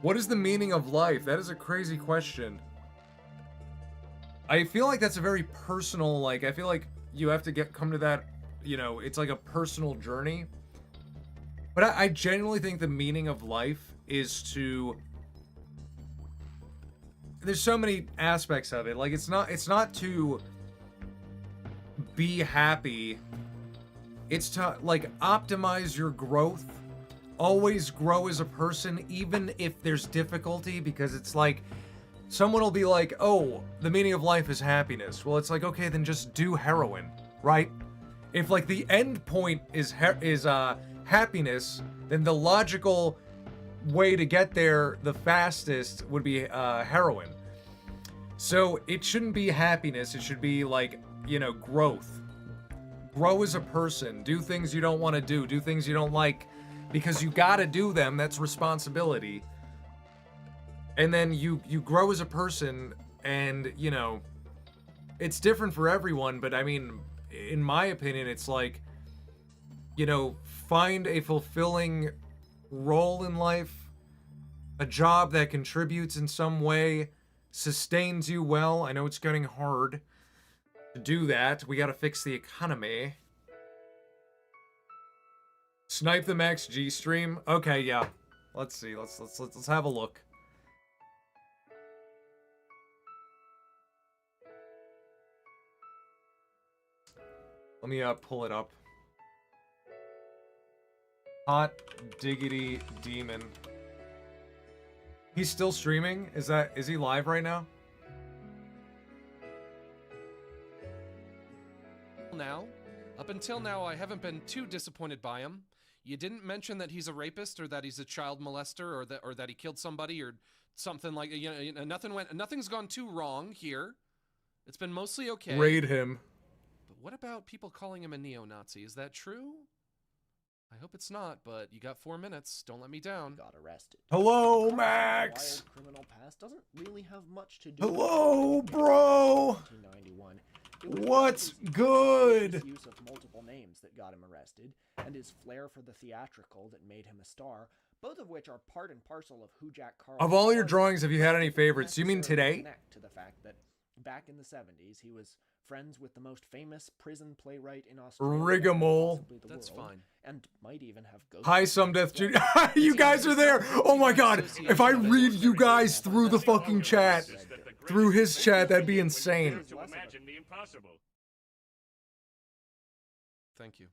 What is the meaning of life? That is a crazy question. I feel like that's a very personal, like, I feel like you have to come to that, you know, it's like a personal journey. But I genuinely think the meaning of life is to... There's so many aspects of it. Like, it's not to be happy. It's to, like, optimize your growth. Always grow as a person, even if there's difficulty, because it's like, someone will be like, oh, the meaning of life is happiness. Well, it's like, okay, then just do heroin, right? If, like, the end point is happiness, then the logical way to get there the fastest would be heroin. So it shouldn't be happiness. It should be, like, you know, growth. Grow as a person. Do things you don't want to do. Do things you don't like because you got to do them. That's responsibility. And then you grow as a person, and, you know, it's different for everyone, but I mean, in my opinion, it's like, you know, find a fulfilling role in life, a job that contributes in some way, sustains you well. I know it's getting hard to do that. We gotta fix the economy. Snipe the Max G stream. Okay, yeah. Let's see. Let's have a look. Let me pull it up. Hot diggity demon. He's still streaming? Is he live right now? Up until now, I haven't been too disappointed by him. You didn't mention that he's a rapist or that he's a child molester or that he killed somebody or something like, nothing's gone too wrong here. It's been mostly okay. Raid him. But what about people calling him a neo-Nazi? Is that true? I hope it's not, but you got 4 minutes. Don't let me down. Got arrested. Hello, Max. Wild criminal past doesn't really have much to do. Hello, bro. 1991. What's good? His use of multiple names that got him arrested, and his flair for the theatrical that made him a star, both of which are part and parcel of who Jack Carl. Of all your drawings, have you had any favorites? You mean today? Connect to the fact that back in the 70s, he was friends with the most famous prison playwright in Australia. Riggamole. Possibly the That's world, fine. And might even have ghost. Hi, Somedeath Jr. You guys are there. Oh my God. If I read you guys through the fucking chat, through his chat, that'd be insane. To imagine the impossible. Thank you.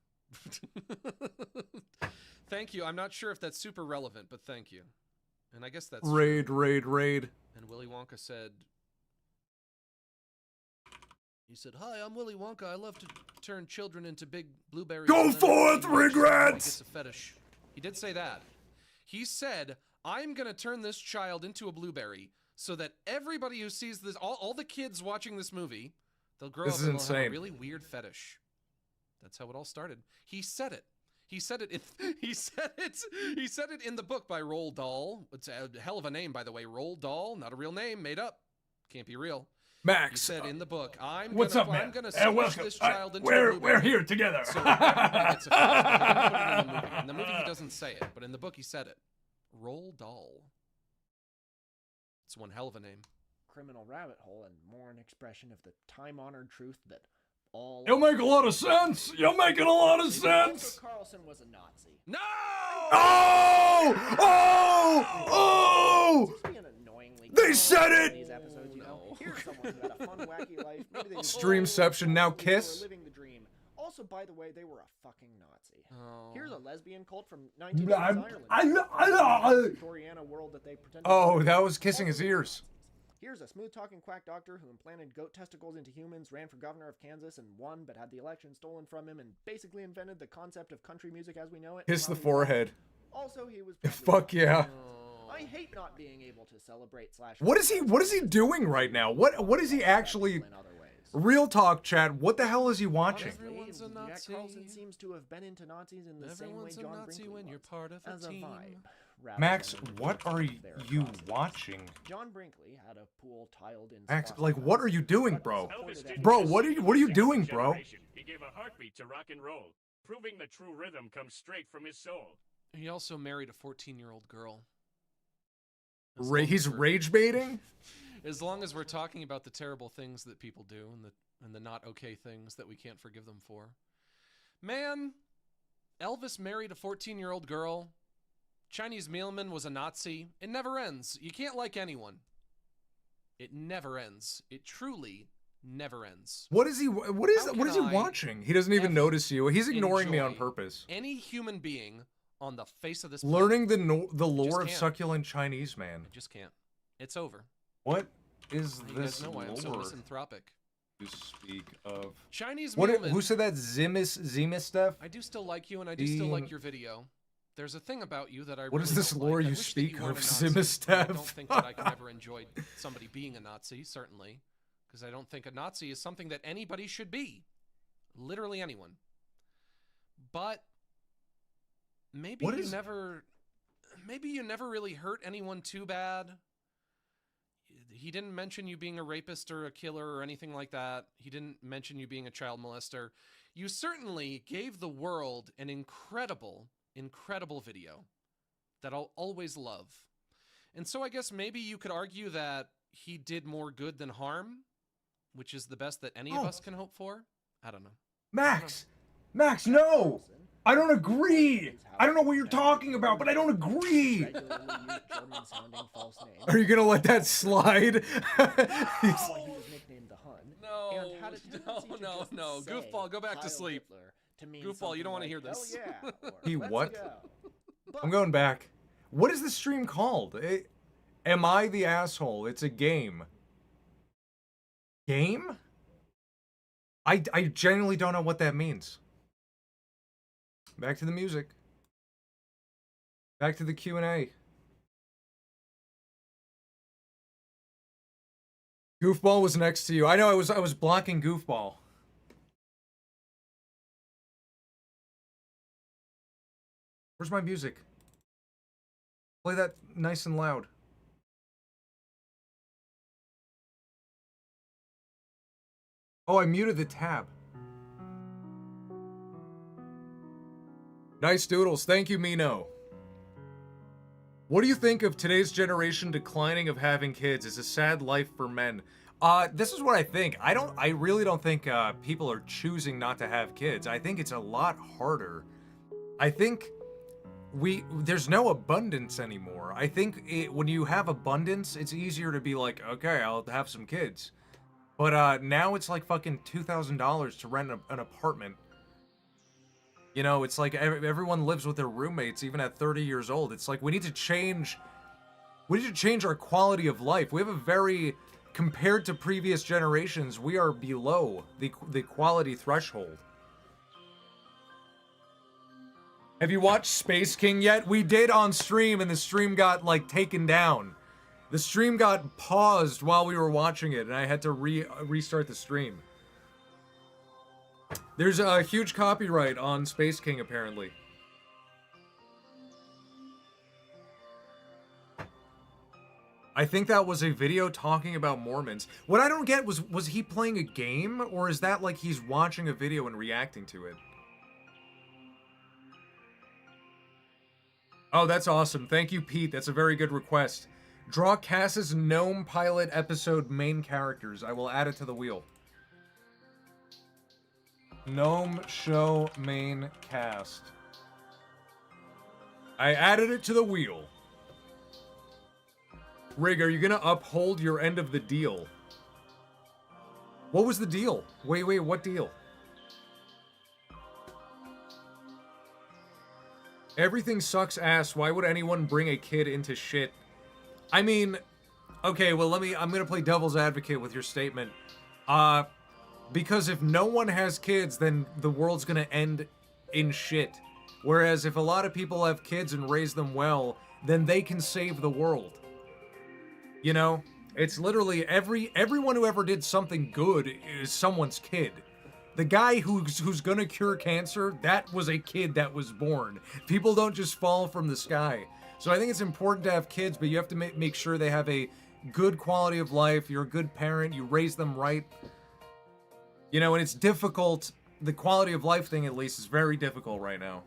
Thank you. I'm not sure if that's super relevant, but thank you. And I guess that's Raid, true. raid. And Willy Wonka said... He said, "Hi, I'm Willy Wonka. I love to turn children into big blueberries." Go and then forth, he gets regrets! a fetish. He did say that. He said, "I'm gonna turn this child into a blueberry so that everybody who sees this, all the kids watching this movie, they'll grow This up is and they'll have a insane. really weird fetish." That's how it all started. He said it. He said it. He said it. He said it in the book by Roald Dahl. It's a hell of a name, by the way. Roald Dahl, not a real name, made up. Can't be real. He Max. said in the book, I'm What's gonna, up, man? I'm gonna squish Welcome. this child into a We're blueberry. here together. So everybody gets a fetish. He didn't put it in the movie. In the movie, he doesn't say it, but in the book, he said it. Roald Dahl. It's one hell of a name. Criminal rabbit hole, and more an expression of the time-honored truth that all. You're making a lot of sense. You're making a lot of sense. Tucker Carlson was a Nazi. No! Oh! Oh! Oh! Seems to be an annoyingly They common said in it! These episodes, you know. No. Here's someone who had a fun, wacky life. Maybe they just Streamception, now people who kiss. were living the dream. Also, by the way, they were a fucking Nazi. Oh. Here's a lesbian cult from 1980s Ireland. I- Victoriana world that they pretend. Oh, that was kissing his ears. Here's a smooth-talking quack doctor who implanted goat testicles into humans, ran for governor of Kansas and won, but had the election stolen from him, and basically invented the concept of country music as we know it. Kiss the Probably- forehead. Also, he was. Fuck yeah. I hate not being able to celebrate slash. What is he doing right now? What is he actually? in other ways. Real talk, Chad. What the hell is he watching? Honestly, Everyone's a Jack Nazi. Carlson seems to have been into Nazis in the same way Everyone's a John Nazi Brinkley when you're was, part of a as team. a vibe. rather Max, than an what are indication of their you atrocities. watching? John Brinkley had a pool tiled in. Max, swastika like, what are you doing, but bro? pointed Elvis at didn't Bro, just what are you sing doing, his bro? generation. He gave a heartbeat to rock and roll, proving the true rhythm comes straight from his soul. He also married a 14-year-old girl. He's rage baiting? As long as we're talking about the terrible things that people do and the not okay things that we can't forgive them for. Man, Elvis married a 14-year-old girl. Chinese mailman was a Nazi. It never ends. You can't like anyone. It never ends. It truly never ends. What is he How he can I watching? He doesn't even notice you. He's ignoring me on enjoy purpose. Any human being on the face of this Learning planet, the lore Just of can't. succulent Chinese man. I just can't. It's over. What is You this guys know why I'm so lore misanthropic. you speak of? Chinese What? mailman. Who said that? Zemis stuff? I do still like you, and I do still like Dean- your video. There's a thing about you that I What is really this don't lore like. I you wish that speak weren't of, a Nazi. Zimistev? I don't think that I can ever enjoy somebody being a Nazi, certainly, because I don't think a Nazi is something that anybody should be. Literally anyone. But maybe What you is- never really hurt anyone too bad. He didn't mention you being a rapist or a killer or anything like that. He didn't mention you being a child molester. You certainly gave the world an incredible video that I'll always love. And so I guess maybe you could argue that he did more good than harm, which is the best that any of Oh. us can hope for. I don't know. Max, no, I don't agree. I don't know what you're talking about, but I don't agree. Regularly used German-sounding false names. Are you gonna let that slide? He's one who was nicknamed the Hun. No, and had a tendency to no, just no. say Goofball, go back to Heil sleep. Hitler to mean Goofball, you don't something wanna hear like, this. "Hell yeah," or, He "Let's what? go." But I'm going back. What is the stream called? Am I the asshole? It's a game. Game? I genuinely don't know what that means. Back to the music. Back to the Q&A. Goofball was next to you. I know I was blocking Goofball. Where's my music? Play that nice and loud. Oh, I muted the tab. Nice doodles. Thank you, Mino. What do you think of today's generation declining of having kids? It's a sad life for men. This is what I think. I really don't think people are choosing not to have kids. I think it's a lot harder. I think there's no abundance anymore. I think when you have abundance, it's easier to be like, okay, I'll have some kids. But now it's like fucking $2,000 to rent an apartment. You know, it's like everyone lives with their roommates, even at 30 years old. It's like we need to change our quality of life. We have a very, compared to previous generations, we are below the quality threshold. Have you watched Space King yet? We did on stream, and the stream got, like, taken down. The stream got paused while we were watching it, and I had to restart the stream. There's a huge copyright on Space King, apparently. I think that was a video talking about Mormons. What I don't get was he playing a game, or is that like he's watching a video and reacting to it? Oh, that's awesome. Thank you, Pete. That's a very good request. Draw Cass's Gnome Pilot episode main characters. I will add it to the wheel. Gnome Show main cast. I added it to the wheel. Rig, are you gonna uphold your end of the deal? What was the deal? Wait, what deal? Everything sucks ass. Why would anyone bring a kid into shit? I mean, okay, well, I'm gonna play devil's advocate with your statement. Because if no one has kids, then the world's gonna end in shit. Whereas if a lot of people have kids and raise them well, then they can save the world. You know? It's literally everyone who ever did something good is someone's kid. The guy who's gonna cure cancer, that was a kid that was born. People don't just fall from the sky. So I think it's important to have kids, but you have to make sure they have a good quality of life. You're a good parent. You raise them right. You know, and it's difficult. The quality of life thing, at least, is very difficult right now.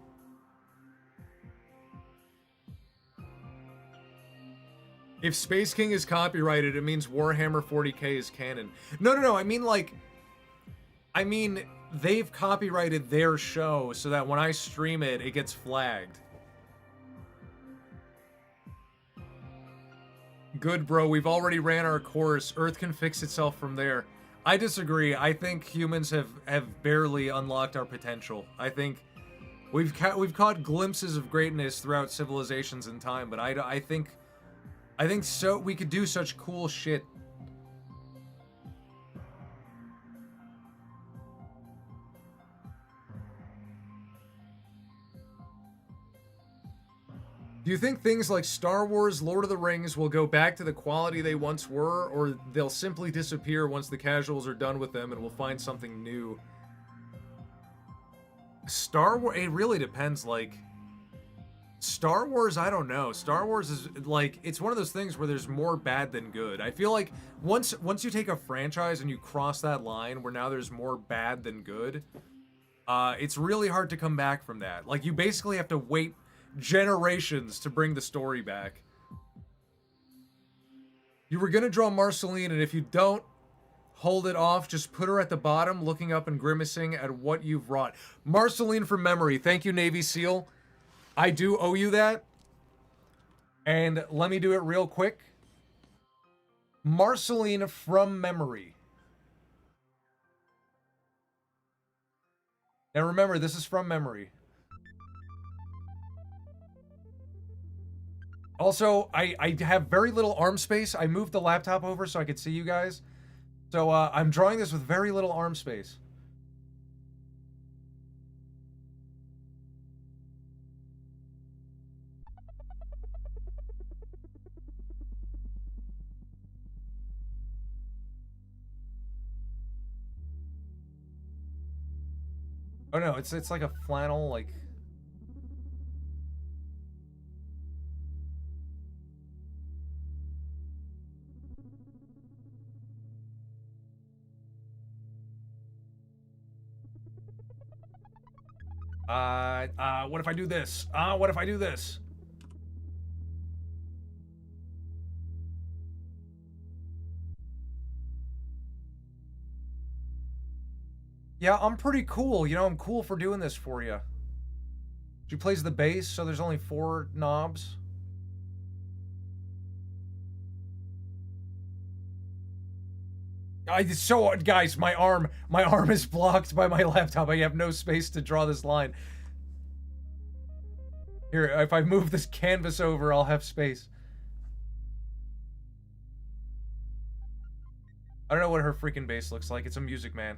If Space King is copyrighted, it means Warhammer 40k is canon. No. I mean, they've copyrighted their show so that when I stream it, it gets flagged. Good, bro. We've already ran our course. Earth can fix itself from there. I disagree. I think humans have barely unlocked our potential. I think we've caught glimpses of greatness throughout civilizations and time, but I think so we could do such cool shit. Do you think things like Star Wars, Lord of the Rings will go back to the quality they once were, or they'll simply disappear once the casuals are done with them and we'll find something new? Star Wars, it really depends, like... Star Wars, I don't know. Star Wars is, like, it's one of those things where there's more bad than good. I feel like once you take a franchise and you cross that line where now there's more bad than good, it's really hard to come back from that. Like, you basically have to wait generations to bring the story back. You were gonna draw Marceline, and if you don't hold it off, just put her at the bottom, looking up and grimacing at what you've wrought. Marceline from memory. Thank you, Navy SEAL. I do owe you that. And let me do it real quick. Marceline from memory. Now remember, this is from memory. Also, I have very little arm space. I moved the laptop over so I could see you guys. So I'm drawing this with very little arm space. Oh no, it's like a flannel, like... what if I do this? What if I do this? Yeah, I'm pretty cool. You know, I'm cool for doing this for you. She plays the bass, so there's only 4 knobs. Guys, my arm is blocked by my laptop. I have no space to draw this line. Here, if I move this canvas over, I'll have space. I don't know what her freaking bass looks like. It's a Music Man.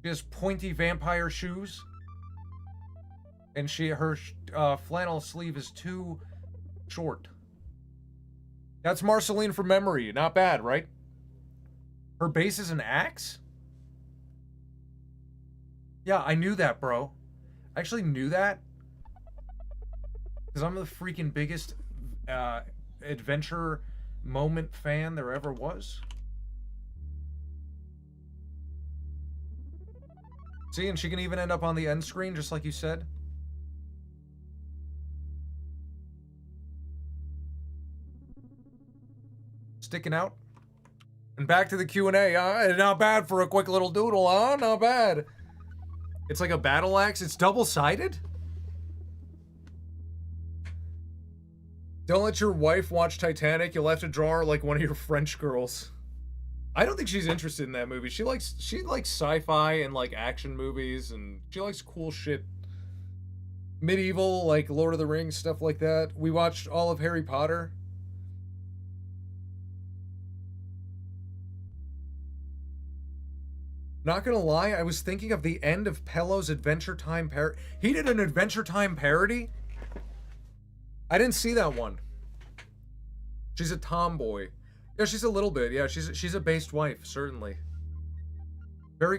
She has pointy vampire shoes. And her flannel sleeve is too short. That's Marceline from memory. Not bad, right? Her base is an axe? Yeah, I knew that, bro. I actually knew that. Because I'm the freaking biggest adventure moment fan there ever was. See, and she can even end up on the end screen, just like you said. Sticking out. And back to the Q&A. Not bad for a quick little doodle, huh? Not bad. It's like a battle axe. It's double-sided? Don't let your wife watch Titanic. You'll have to draw her like one of your French girls. I don't think she's interested in that movie. She likes sci-fi and like action movies, and she likes cool shit. Medieval, like Lord of the Rings, stuff like that. We watched all of Harry Potter. Not gonna lie, I was thinking of the end of Pello's Adventure Time parody. He did an Adventure Time parody? I didn't see that one. She's a tomboy. Yeah, she's a little bit. Yeah, she's a based wife, certainly.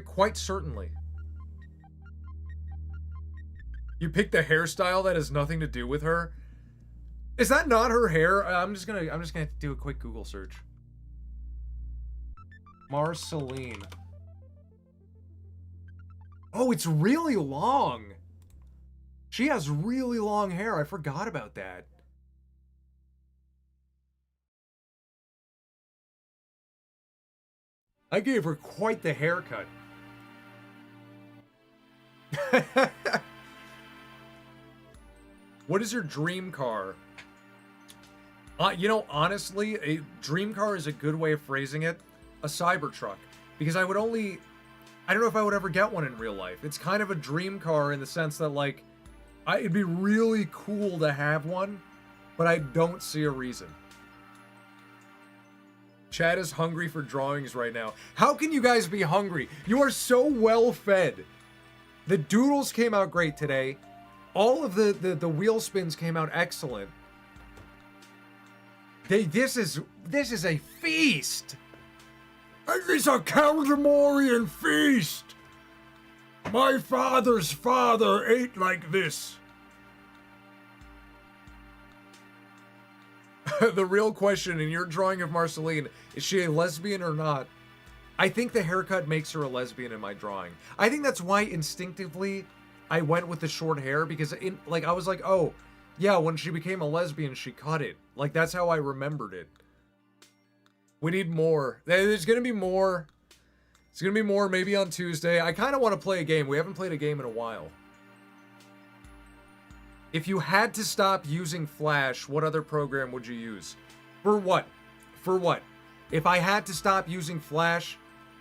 Quite certainly. You picked a hairstyle that has nothing to do with her? Is that not her hair? I'm just gonna do a quick Google search. Marceline. Oh, it's really long. She has really long hair. I forgot about that. I gave her quite the haircut. What is your dream car? You know, honestly, a dream car is a good way of phrasing it. A Cybertruck. Because I don't know if I would ever get one in real life. It's kind of a dream car in the sense that, like, it'd be really cool to have one, but I don't see a reason. Chad is hungry for drawings right now. How can you guys be hungry? You are so well fed. The doodles came out great today. All of the wheel spins came out excellent. This is a feast. It is a Caldemorian feast. My father's father ate like this. The real question in your drawing of Marceline, is she a lesbian or not? I think the haircut makes her a lesbian in my drawing. I think that's why instinctively I went with the short hair, because I was like, oh, yeah, when she became a lesbian, she cut it. Like, that's how I remembered it. We need more. There's gonna be more. It's gonna be more maybe on Tuesday. I kind of want to play a game. We haven't played a game in a while. If you had to stop using Flash, what other program would you use? For what? For what? If I had to stop using Flash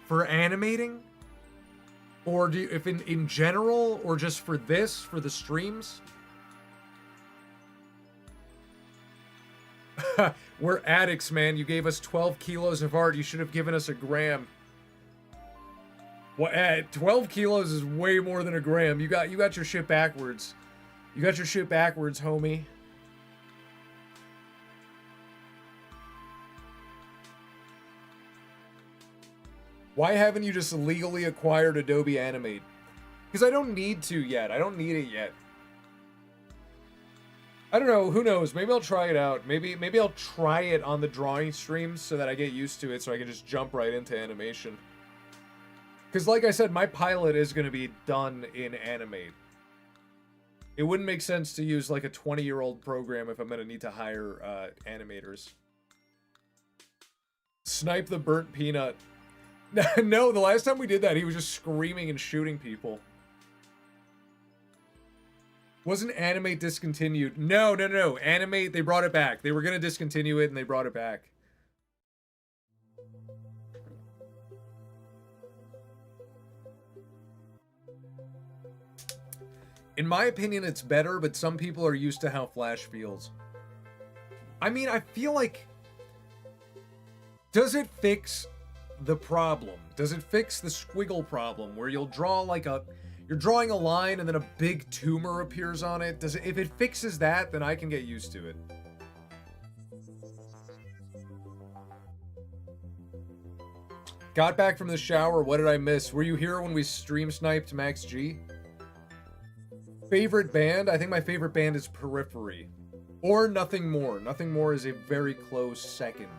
for animating? Or if in general, or just for this, for the streams? We're addicts, man. You gave us 12 kilos of art. You should have given us a gram. What? 12 kilos is way more than a gram. You got your shit backwards. You got your shit backwards, homie. Why haven't you just legally acquired Adobe Animate? Because I don't need to yet. I don't need it yet. I don't know. Who knows? Maybe I'll try it out. Maybe I'll try it on the drawing streams so that I get used to it so I can just jump right into animation. Because like I said, my pilot is going to be done in Animate. It wouldn't make sense to use like a 20-year-old program if I'm going to need to hire animators. Snipe the burnt peanut. No, the last time we did that, he was just screaming and shooting people. Wasn't Animate discontinued? No. Animate, they brought it back. They were going to discontinue it, and they brought it back. In my opinion, it's better, but some people are used to how Flash feels. I mean, I feel like... Does it fix the problem? Does it fix the squiggle problem where you'll draw like a... You're drawing a line and then a big tumor appears on it? Does it, if it fixes that, then I can get used to it. Got back from the shower, what did I miss? Were you here when we stream sniped Max G? Favorite band? I think my favorite band is Periphery. Or Nothing More. Nothing More is a very close second.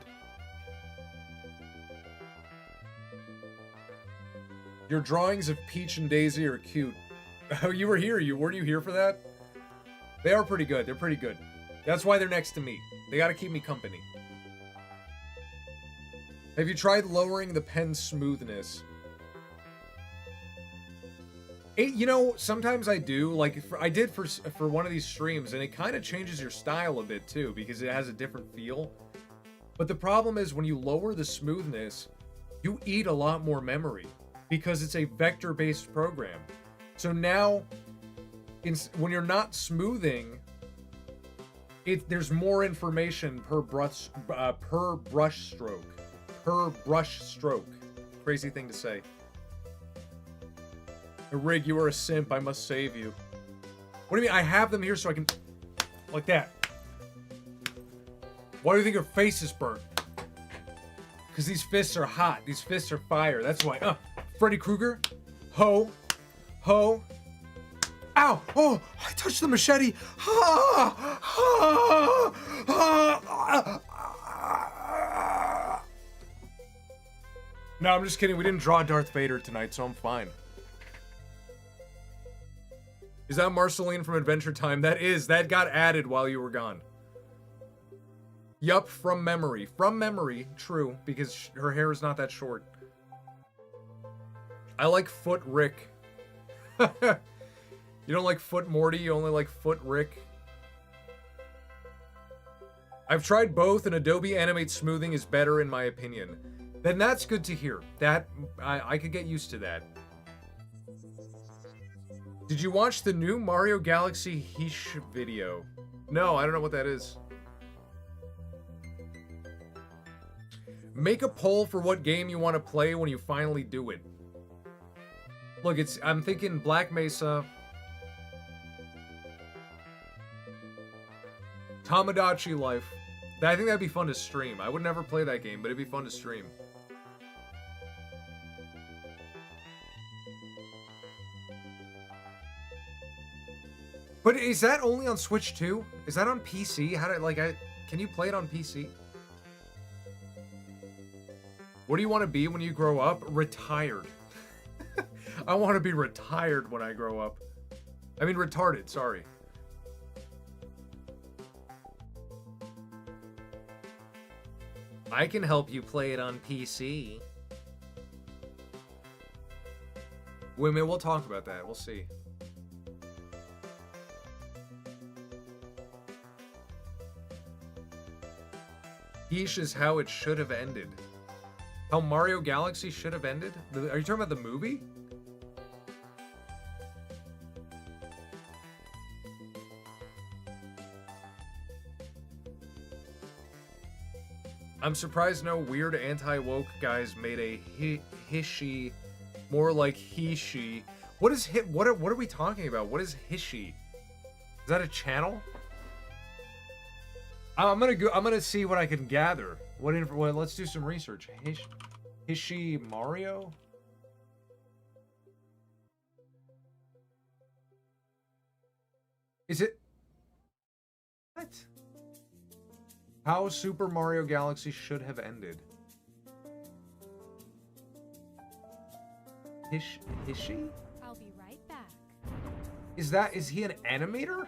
Your drawings of Peach and Daisy are cute. Oh, you were here. Weren't you here for that? They are pretty good. They're pretty good. That's why they're next to me. They gotta keep me company. Have you tried lowering the pen smoothness? You know, sometimes I do. Like, I did for one of these streams, and it kind of changes your style a bit, too, because it has a different feel. But the problem is, when you lower the smoothness, you eat a lot more memory, because it's a vector-based program. So now, when you're not smoothing, there's more information per brush stroke. Per brush stroke. Crazy thing to say. Rig, you are a simp. I must save you. What do you mean? I have them here so I can... Like that. Why do you think your face is burnt? Because these fists are hot. These fists are fire. That's why. Freddy Krueger. Ho. Ho. Ow! Oh! I touched the machete! No, I'm just kidding. We didn't draw Darth Vader tonight, so I'm fine. Is that Marceline from Adventure Time? That is. That got added while you were gone. Yup, from memory. From memory, true, because her hair is not that short. I like Foot Rick. You don't like Foot Morty, you only like Foot Rick. I've tried both, and Adobe Animate Smoothing is better in my opinion. Then that's good to hear. That, I could get used to that. Did you watch the new Mario Galaxy Hish video? No, I don't know what that is. Make a poll for what game you want to play when you finally do it. Look, I'm thinking Black Mesa, Tamagotchi Life. I think that'd be fun to stream. I would never play that game, but it'd be fun to stream. But is that only on Switch too? Is that on PC? Can you play it on PC? What do you want to be when you grow up? Retired. I want to be retired when I grow up. I mean, retarded, sorry. I can help you play it on PC. Wait a minute, we'll talk about that. We'll see. Yeesh is how it should have ended. How Mario Galaxy should have ended? Are you talking about the movie? I'm surprised no weird anti-woke guys made a hishy, more like he-she. What is what are we talking about? What is hishy? that a channel? I'm gonna see what I can gather. Let's do some research. Hishi Mario? Is it? What? How Super Mario Galaxy should have ended. Hishi? I'll be right back. Is he an animator?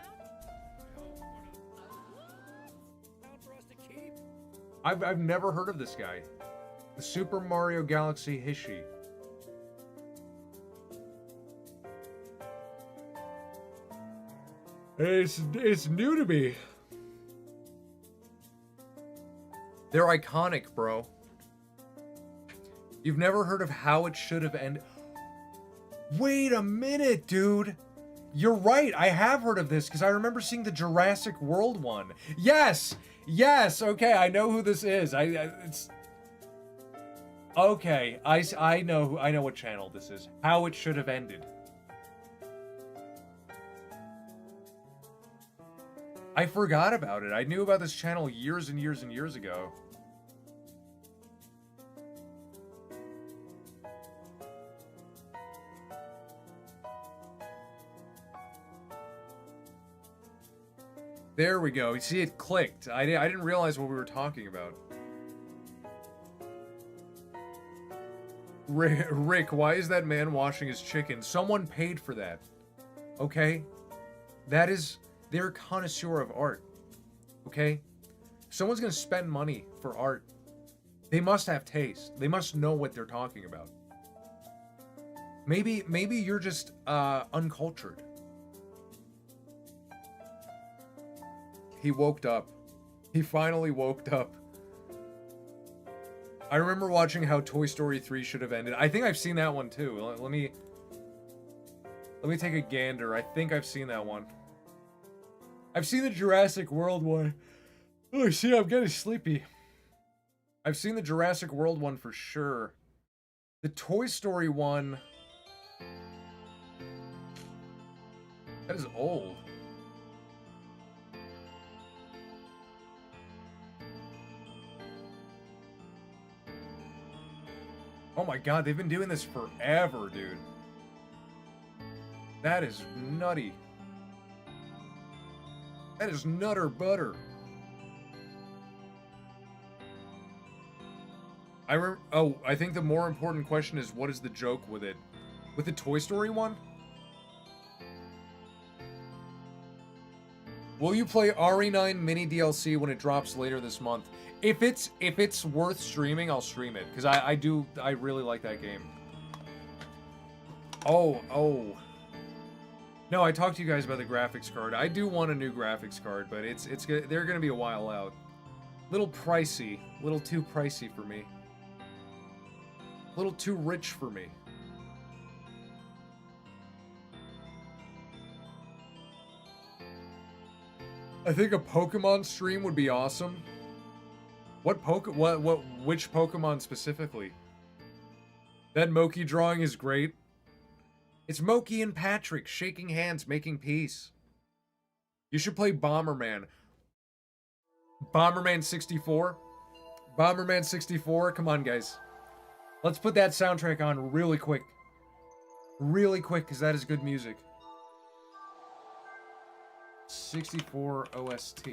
I've never heard of this guy. The Super Mario Galaxy Hishi. It's new to me. They're iconic, bro. You've never heard of how it should have ended? Wait a minute, dude. You're right. I have heard of this because I remember seeing the Jurassic World one. Yes. Yes. Okay. I know who this is. It's okay. I know what channel this is. How it should have ended. I forgot about it. I knew about this channel years and years and years ago. There we go. You see, it clicked. I didn't realize what we were talking about. Rick, why is that man washing his chicken? Someone paid for that. Okay? They're a connoisseur of art. Okay? Someone's gonna spend money for art. They must have taste. They must know what they're talking about. Maybe you're just uncultured. He woke up. He finally woke up. I remember watching how Toy Story 3 should have ended. I think I've seen that one too. Let me take a gander. I think I've seen that one. I've seen the Jurassic World one. Oh, see, I'm getting sleepy. I've seen the Jurassic World one for sure. The Toy Story one... That is old. Oh my god, they've been doing this forever, dude. That is nutty. That is nutter butter. I think the more important question is, what is the joke with it? With the Toy Story one? Will you play RE9 mini DLC when it drops later this month? If it's worth streaming, I'll stream it. Because I really like that game. Oh. No, I talked to you guys about the graphics card. I do want a new graphics card, but they're gonna be a while out. Little pricey. Little too pricey for me. Little too rich for me. I think a Pokemon stream would be awesome. Which Pokemon specifically? That Moki drawing is great. It's Moki and Patrick shaking hands, making peace. You should play Bomberman. Bomberman 64? Bomberman 64? Come on, guys. Let's put that soundtrack on really quick. Really quick, because that is good music. 64 OST.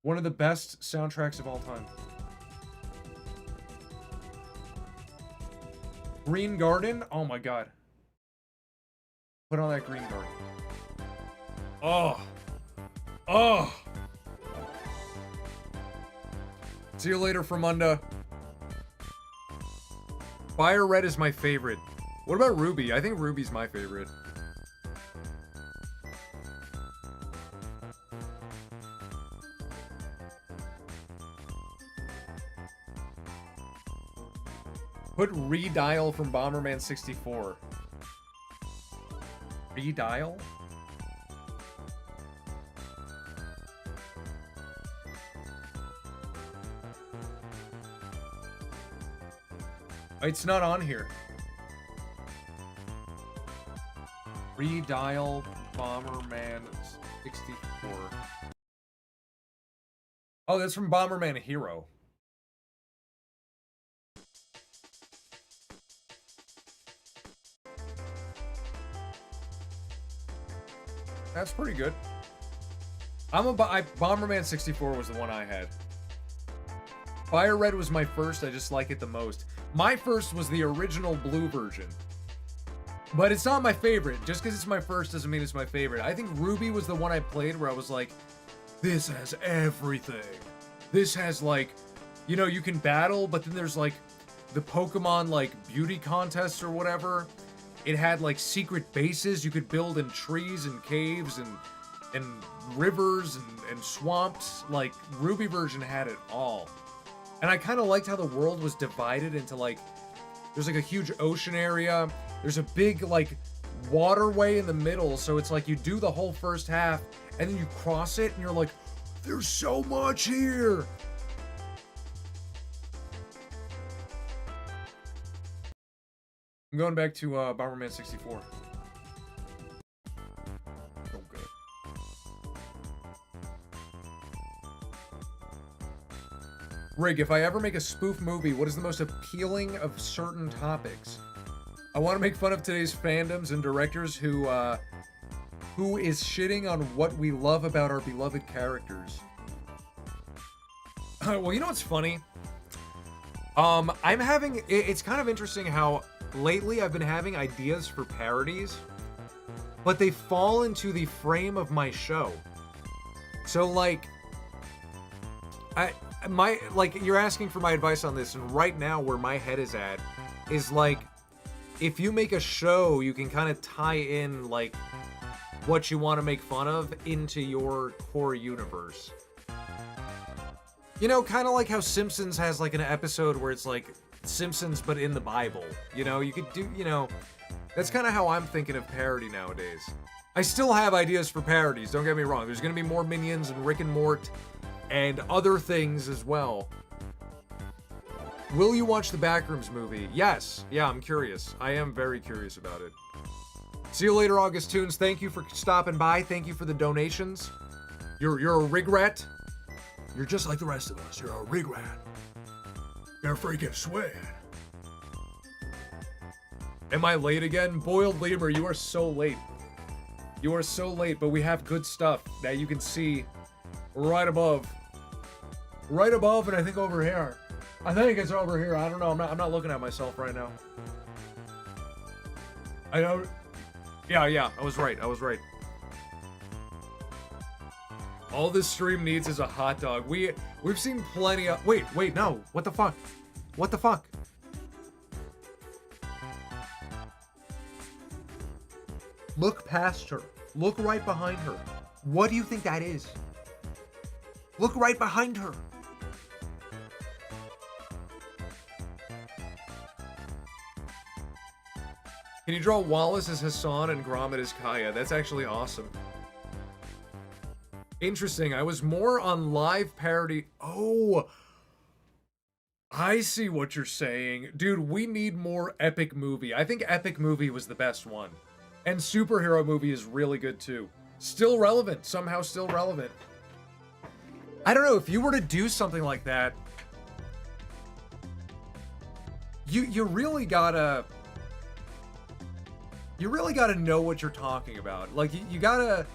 One of the best soundtracks of all time. Green Garden? Oh my god. Put on that Green Garden. Oh. Oh. See you later, Fremunda. Fire Red is my favorite. What about Ruby? I think Ruby's my favorite. Put Redial from Bomberman 64. Redial? It's not on here. Redial Bomberman 64. Oh, that's from Bomberman Hero. That's pretty good. Bomberman 64 was the one I had. Fire Red was my first. I just like it the most. My first was the original blue version. But it's not my favorite. Just because it's my first doesn't mean it's my favorite. I think Ruby was the one I played where I was like, this has everything. This has like, you know, you can battle, but then there's like the Pokemon like beauty contests or whatever. It had like secret bases you could build in trees and caves and rivers and swamps. Like Ruby version had it all. And I kind of liked how the world was divided into like, there's like a huge ocean area. There's a big like waterway in the middle. So it's like you do the whole first half and then you cross it and you're like, there's so much here. I'm going back to Bomberman 64. Okay. Rig, if I ever make a spoof movie, what is the most appealing of certain topics? I want to make fun of today's fandoms and directors who is shitting on what we love about our beloved characters. Well, you know what's funny? It's kind of interesting how lately I've been having ideas for parodies, but they fall into the frame of my show. So like, you're asking for my advice on this, and right now where my head is at is like, if you make a show, you can kind of tie in like what you want to make fun of into your core universe. You know, kind of like how Simpsons has like an episode where it's like Simpsons but in the Bible. You know, you could do, you know, that's kind of how I'm thinking of parody nowadays. I still have ideas for parodies, don't get me wrong. There's going to be more Minions and Rick and Mort and other things as well. Will you watch the Backrooms movie? Yes. Yeah, I'm curious. I am very curious about it. See you later, August Tunes. Thank you for stopping by. Thank you for the donations. You're a regret. You're just like the rest of us. You're a regret. You're freaking sweat. Am I late again? Boiled Lemur, you are so late. You are so late, but we have good stuff that you can see right above. Right above, and I think over here. I think it's over here. I don't know. I'm not looking at myself right now. I know. Yeah. I was right. All this stream needs is a hot dog. We've seen plenty of. Wait, no. What the fuck? What the fuck? Look past her. Look right behind her. What do you think that is? Look right behind her. Can you draw Wallace as Hassan and Gromit as Kaya? That's actually awesome. Interesting. I was more on live parody. Oh, I see what you're saying. Dude, we need more epic movie. I think epic movie was the best one. And superhero movie is really good too. Still relevant. Somehow still relevant. I don't know, if you were to do something like that, you really gotta know what you're talking about. Like, you gotta,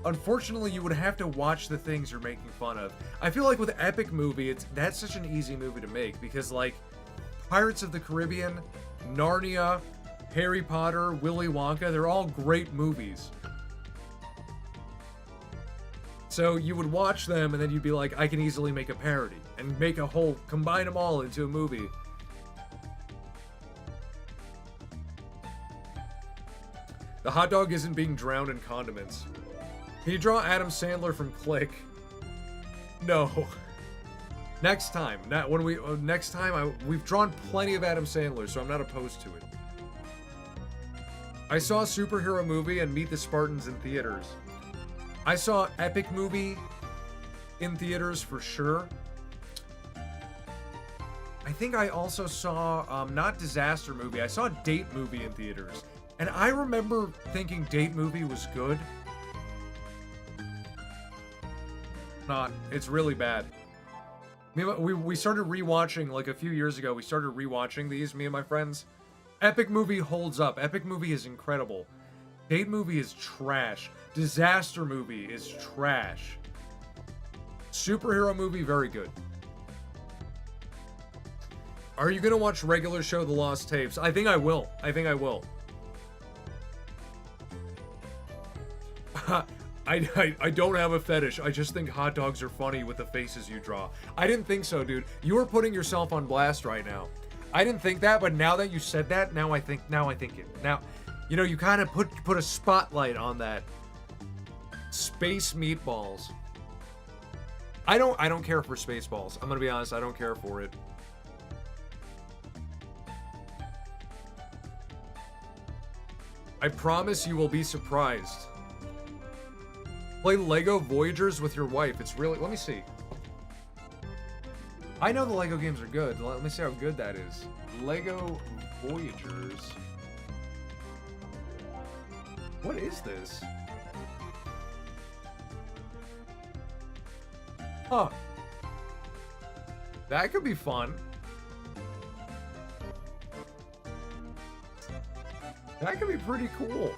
unfortunately, you would have to watch the things you're making fun of. I feel like with epic movie, that's such an easy movie to make, because like Pirates of the Caribbean, Narnia, Harry Potter, Willy Wonka, they're all great movies. So you would watch them and then you'd be like, I can easily make a parody and make a whole, combine them all into a movie. The hot dog isn't being drowned in condiments. Can you draw Adam Sandler from Click? No. Next time. We've drawn plenty of Adam Sandler, so I'm not opposed to it. I saw a superhero movie and Meet the Spartans in theaters. I saw Epic movie in theaters for sure. I think I also saw, not Disaster movie, I saw Date movie in theaters. And I remember thinking Date Movie was good. Not. It's really bad. We started rewatching, like a few years ago, we started rewatching these, me and my friends. Epic Movie holds up. Epic Movie is incredible. Date Movie is trash. Disaster Movie is trash. Superhero Movie, very good. Are you gonna watch regular show The Lost Tapes? I think I will. I think I will. I don't have a fetish. I just think hot dogs are funny with the faces you draw. I didn't think so, dude. You are putting yourself on blast right now. I didn't think that, but now that you said that, now I think it. Now, you know, you kind of put a spotlight on that. Space meatballs. I don't care for Spaceballs. I'm gonna be honest, I don't care for it. I promise you will be surprised. Play Lego Voyagers with your wife. It's really... Let me see. I know the Lego games are good. Let me see how good that is. Lego Voyagers. What is this? Huh. That could be fun. That could be pretty cool.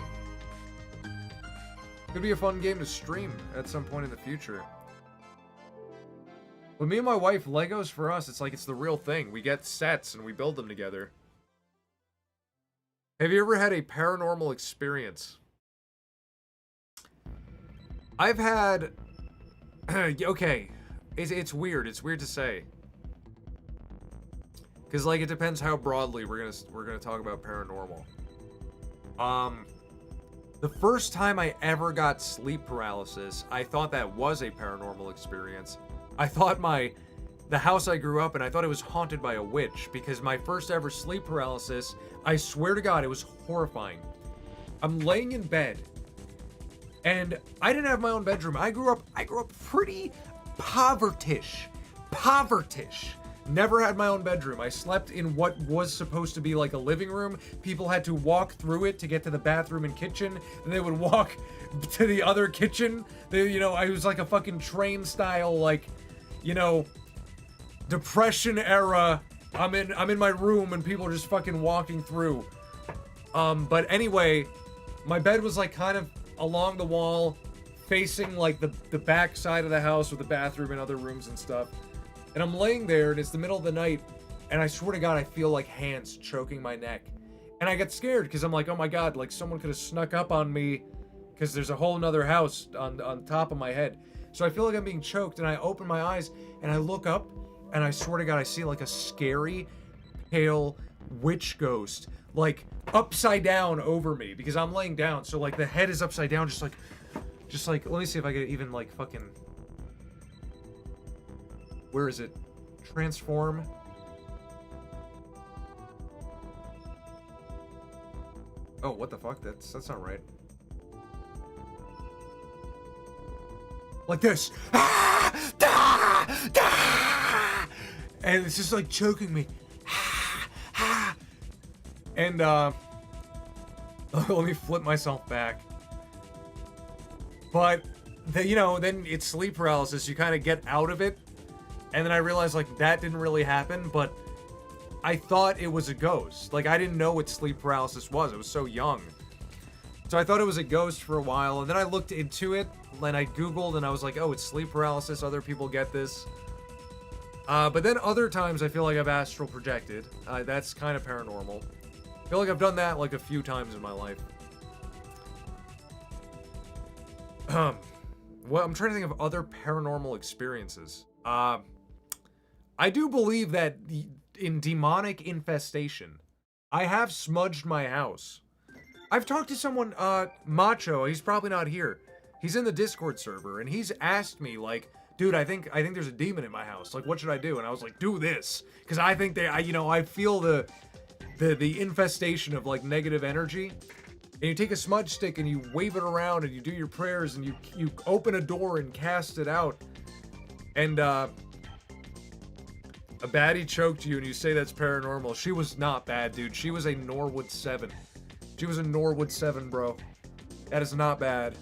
Could be a fun game to stream at some point in the future. With me and my wife, Legos for us, it's like it's the real thing. We get sets and we build them together. Have you ever had a paranormal experience? I've had... okay. It's weird. It's weird to say. Because, like, it depends how broadly we're gonna talk about paranormal. The first time I ever got sleep paralysis, I thought that was a paranormal experience. I thought the house I grew up in, I thought it was haunted by a witch, because my first ever sleep paralysis, I swear to God, it was horrifying. I'm laying in bed, and I didn't have my own bedroom. I grew up pretty povertish. Never had my own bedroom. I slept in what was supposed to be like a living room. People had to walk through it to get to the bathroom and kitchen, and they would walk to the other kitchen. I was like a fucking train style, like, Depression era. I'm in my room and people are just fucking walking through. But anyway, my bed was like kind of along the wall, facing like the back side of the house with the bathroom and other rooms and stuff. And I'm laying there, and it's the middle of the night, and I swear to God, I feel like hands choking my neck. And I get scared, because I'm like, oh my God, like someone could have snuck up on me, because there's a whole nother house on top of my head. So I feel like I'm being choked, and I open my eyes, and I look up, and I swear to God, I see like a scary, pale witch ghost, like upside down over me, because I'm laying down, so like the head is upside down, just like, let me see if I can even like fucking... Where is it? Transform. Oh, what the fuck? That's not right. Like this. Ah! Ah! Ah! And it's just like choking me. Ah! Ah! And let me flip myself back. But then it's sleep paralysis. You kind of get out of it. And then I realized, like, that didn't really happen, but I thought it was a ghost. Like, I didn't know what sleep paralysis was. I was so young. So I thought it was a ghost for a while, and then I looked into it, and I Googled, and I was like, oh, it's sleep paralysis. Other people get this. But then other times I feel like I've astral projected. That's kind of paranormal. I feel like I've done that, like, a few times in my life. Well, I'm trying to think of other paranormal experiences. I do believe that in demonic infestation, I have smudged my house. I've talked to someone, Macho, he's probably not here. He's in the Discord server, and he's asked me, like, dude, I think there's a demon in my house. Like, what should I do? And I was like, do this. Because I think I feel the infestation of, like, negative energy. And you take a smudge stick and you wave it around and you do your prayers and you open a door and cast it out. And, a baddie choked you and you say that's paranormal. She was not bad, dude. She was a Norwood 7. She was in Norwood 7, bro. That is not bad.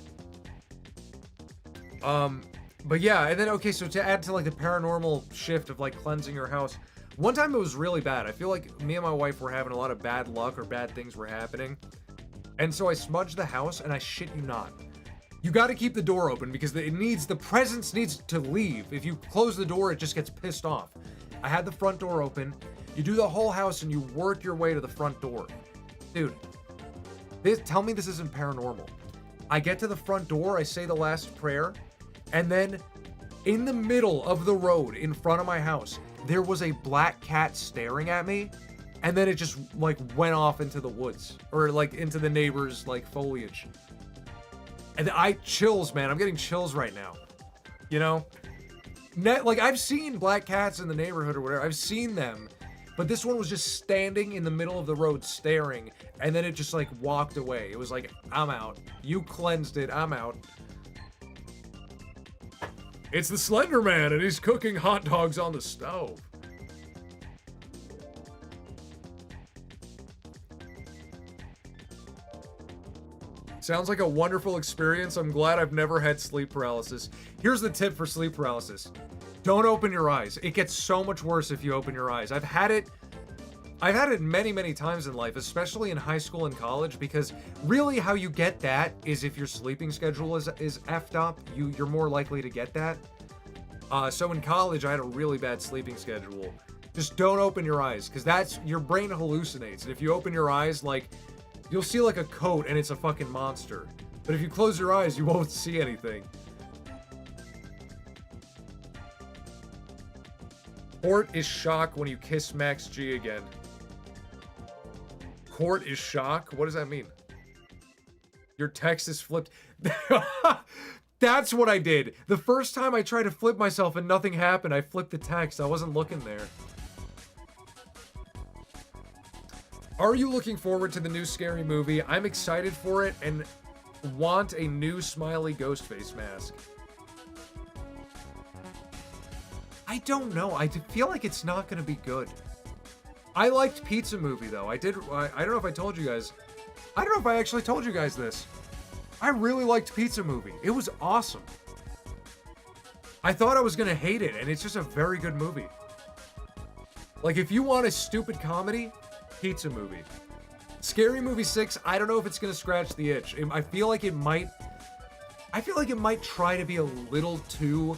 But yeah, and then, okay, so to add to, like, the paranormal shift of, like, cleansing your house, one time it was really bad. I feel like me and my wife were having a lot of bad luck or bad things were happening. And so I smudged the house, and I shit you not. You gotta keep the door open because the presence needs to leave. If you close the door, it just gets pissed off. I had the front door open. You do the whole house, and you work your way to the front door. Dude, tell me this isn't paranormal. I get to the front door, I say the last prayer, and then in the middle of the road in front of my house, there was a black cat staring at me, and then it just like went off into the woods or like into the neighbor's like foliage. And chills, man. I'm getting chills right now. You know? Like I've seen black cats in the neighborhood or whatever. I've seen them. But this one was just standing in the middle of the road staring, and then it just like walked away. It was like, I'm out. You cleansed it, I'm out. It's the Slender Man, and he's cooking hot dogs on the stove. Sounds like a wonderful experience. I'm glad I've never had sleep paralysis. Here's the tip for sleep paralysis. Don't open your eyes. It gets so much worse if you open your eyes. I've had it many, many times in life, especially in high school and college, because really how you get that is if your sleeping schedule is effed up, you're more likely to get that. So in college, I had a really bad sleeping schedule. Just don't open your eyes, because your brain hallucinates. And if you open your eyes, like, you'll see like a coat and it's a fucking monster. But if you close your eyes, you won't see anything. Court is shock when you kiss Max G again. Court is shock? What does that mean? Your text is flipped. That's what I did. The first time I tried to flip myself and nothing happened, I flipped the text. I wasn't looking there. Are you looking forward to the new Scary Movie? I'm excited for it and want a new smiley Ghostface mask. I don't know. I feel like it's not going to be good. I liked Pizza Movie, though. I don't know if I told you guys. I don't know if I actually told you guys this. I really liked Pizza Movie. It was awesome. I thought I was going to hate it, and it's just a very good movie. Like, if you want a stupid comedy, Pizza Movie. Scary Movie 6, I don't know if it's going to scratch the itch. I feel like it might try to be a little too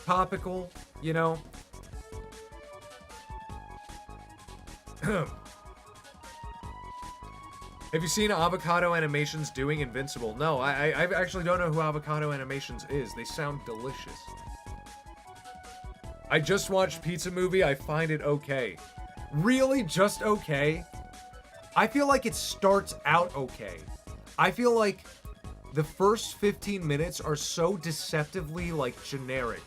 topical, you know? Have you seen Avocado Animations doing Invincible? No, I actually don't know who Avocado Animations is. They sound delicious. I just watched Pizza Movie. I find it okay. Really? Just okay? I feel like it starts out okay. I feel like the first 15 minutes are so deceptively, like, generic.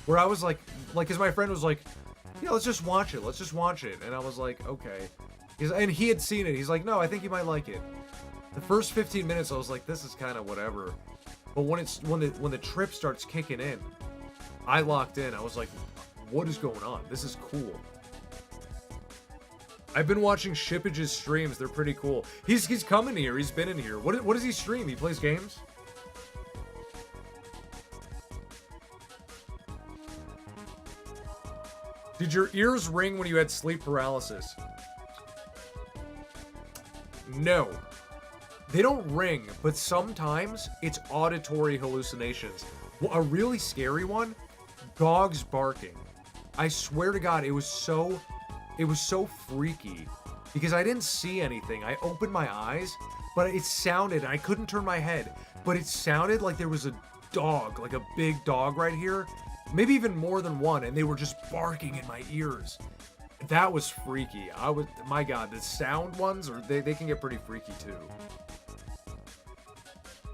Where I was like, because my friend was like, yeah, let's just watch it. Let's just watch it. And I was like, okay. And he had seen it. He's like, no, I think you might like it. The first 15 minutes, I was like, this is kind of whatever. But when the trip starts kicking in, I locked in. I was like, what is going on? This is cool. I've been watching Shippage's streams. They're pretty cool. He's coming here. He's been in here. What does he stream? He plays games? Did your ears ring when you had sleep paralysis? No. They don't ring, but sometimes it's auditory hallucinations. A really scary one, dogs barking. I swear to God, it was so freaky because I didn't see anything. I opened my eyes, but it sounded, I couldn't turn my head, but it sounded like there was a dog, like a big dog right here, maybe even more than one, and they were just barking in my ears. That was freaky. My God, the sound ones, they can get pretty freaky too.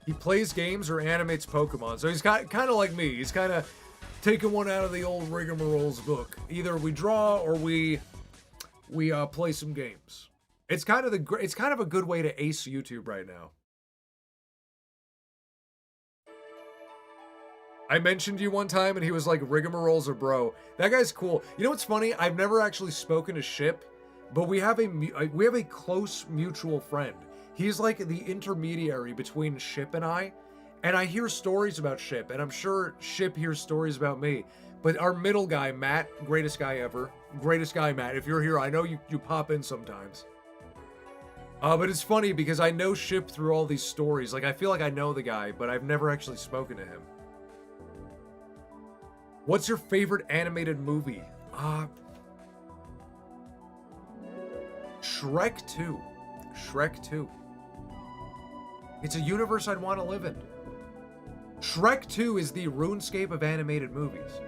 He plays games or animates Pokemon, so he's kind of like me. He's kind of taking one out of the old rigmarole's book. Either we draw or we play some games. It's kind of a good way to ace YouTube right now. I mentioned you one time and he was like, rigmarole's a bro. That guy's cool. You know what's funny? I've never actually spoken to Ship, but we have a close mutual friend. He's like the intermediary between Ship and I hear stories about Ship, and I'm sure Ship hears stories about me. But our middle guy, Matt, greatest guy ever. Greatest guy, Matt. If you're here, I know you pop in sometimes. But it's funny because I know Ship through all these stories. Like, I feel like I know the guy, but I've never actually spoken to him. What's your favorite animated movie? Shrek 2. Shrek 2. It's a universe I'd want to live in. Shrek 2 is the RuneScape of animated movies.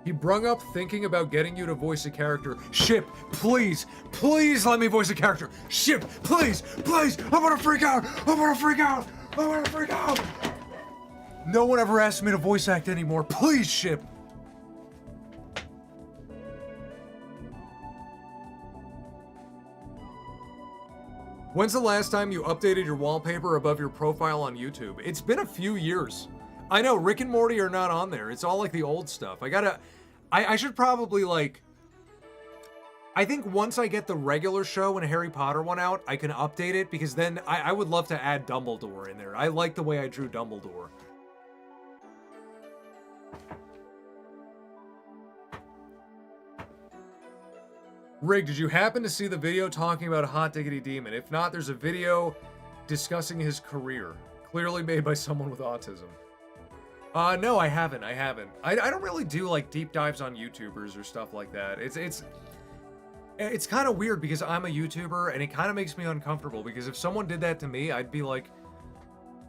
He brung up thinking about getting you to voice a character. Ship, please, please let me voice a character. Ship, please, please, I'm gonna freak out. I'm gonna freak out. I'm gonna freak out. No one ever asked me to voice act anymore. Please, Ship. When's the last time you updated your wallpaper above your profile on YouTube? It's been a few years. I know, Rick and Morty are not on there. It's all like the old stuff. I should probably like... I think once I get the regular show and Harry Potter one out, I can update it, because then I would love to add Dumbledore in there. I like the way I drew Dumbledore. Rig, did you happen to see the video talking about Hot Diggity Demon? If not, there's a video discussing his career, clearly made by someone with autism. No, I haven't. I don't really do like deep dives on YouTubers or stuff like that. It's kind of weird because I'm a YouTuber, and it kind of makes me uncomfortable, because if someone did that to me, I'd be like,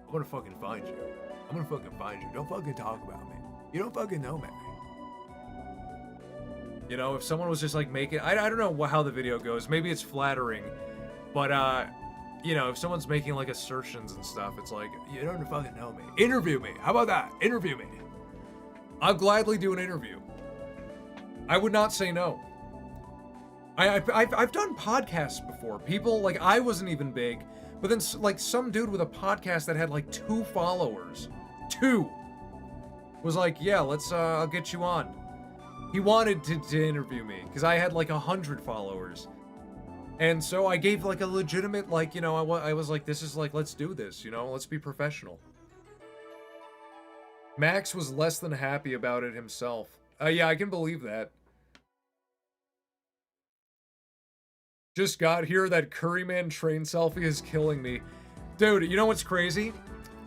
I'm gonna fucking find you. I'm gonna fucking find you. Don't fucking talk about me. You don't fucking know me. You know, if someone was just like making, I don't know how the video goes. Maybe it's flattering, but you know, if someone's making like assertions and stuff, it's like, you don't fucking know me. Interview me. How about that? Interview me. I'll gladly do an interview. I would not say no. I've done podcasts before. People, like, I wasn't even big, but then like some dude with a podcast that had like 2 followers, 2, was like, yeah, let's I'll get you on. He wanted to interview me because I had like 100 followers. And so I gave like a legitimate, like, you know, I was like, this is like, let's do this, you know, let's be professional. Max was less than happy about it himself. Yeah, I can believe that. Just got here, that Curryman train selfie is killing me. Dude, you know what's crazy?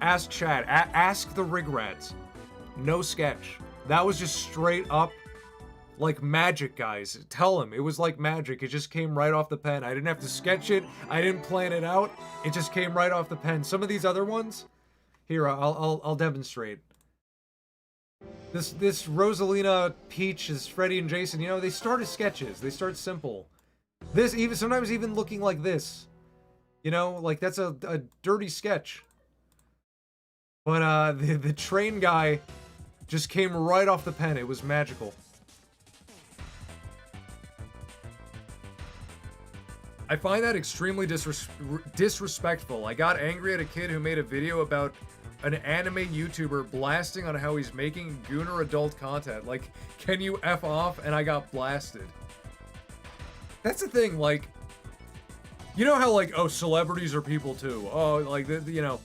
Ask chat, ask the Rigrats. No sketch. That was just straight up like magic, guys. Tell him, it was like magic. It just came right off the pen. I didn't have to sketch it. I didn't plan it out. It just came right off the pen. Some of these other ones, here, I'll demonstrate. This Rosalina, Peach, is Freddy and Jason. You know, they start as sketches. They start simple. This even sometimes even looking like this. You know, like that's a dirty sketch. But the train guy just came right off the pen. It was magical. I find that extremely disrespectful. I got angry at a kid who made a video about an anime YouTuber blasting on how he's making gooner adult content. Like, can you F off? And I got blasted. That's the thing, like, you know how, like, oh, celebrities are people too. Oh, like, you know,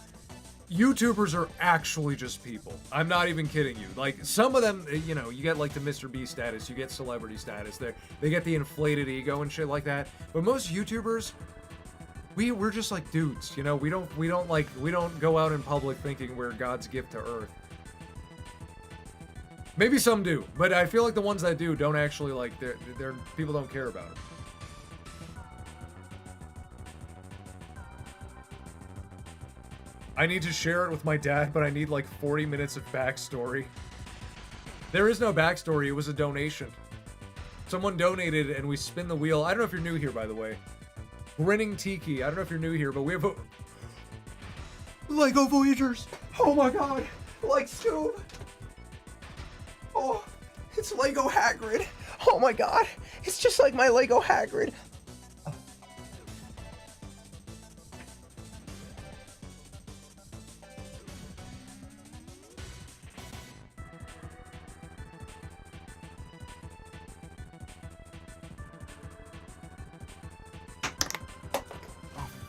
YouTubers are actually just people. I'm not even kidding you. Like, some of them, you know, you get like the Mr. B status, you get celebrity status. They get the inflated ego and shit like that. But most YouTubers, we're just like dudes, you know. We don't go out in public thinking we're God's gift to Earth. Maybe some do, but I feel like the ones that do don't actually, like, they're people don't care about it. I need to share it with my dad, but I need like 40 minutes of backstory. There is no backstory, it was a donation. Someone donated and we spin the wheel. I don't know if you're new here, by the way. Grinning Tiki, I don't know if you're new here, but we have a... Lego Voyagers! Oh my god! Like Scoob! Oh, it's Lego Hagrid! Oh my god! It's just like my Lego Hagrid!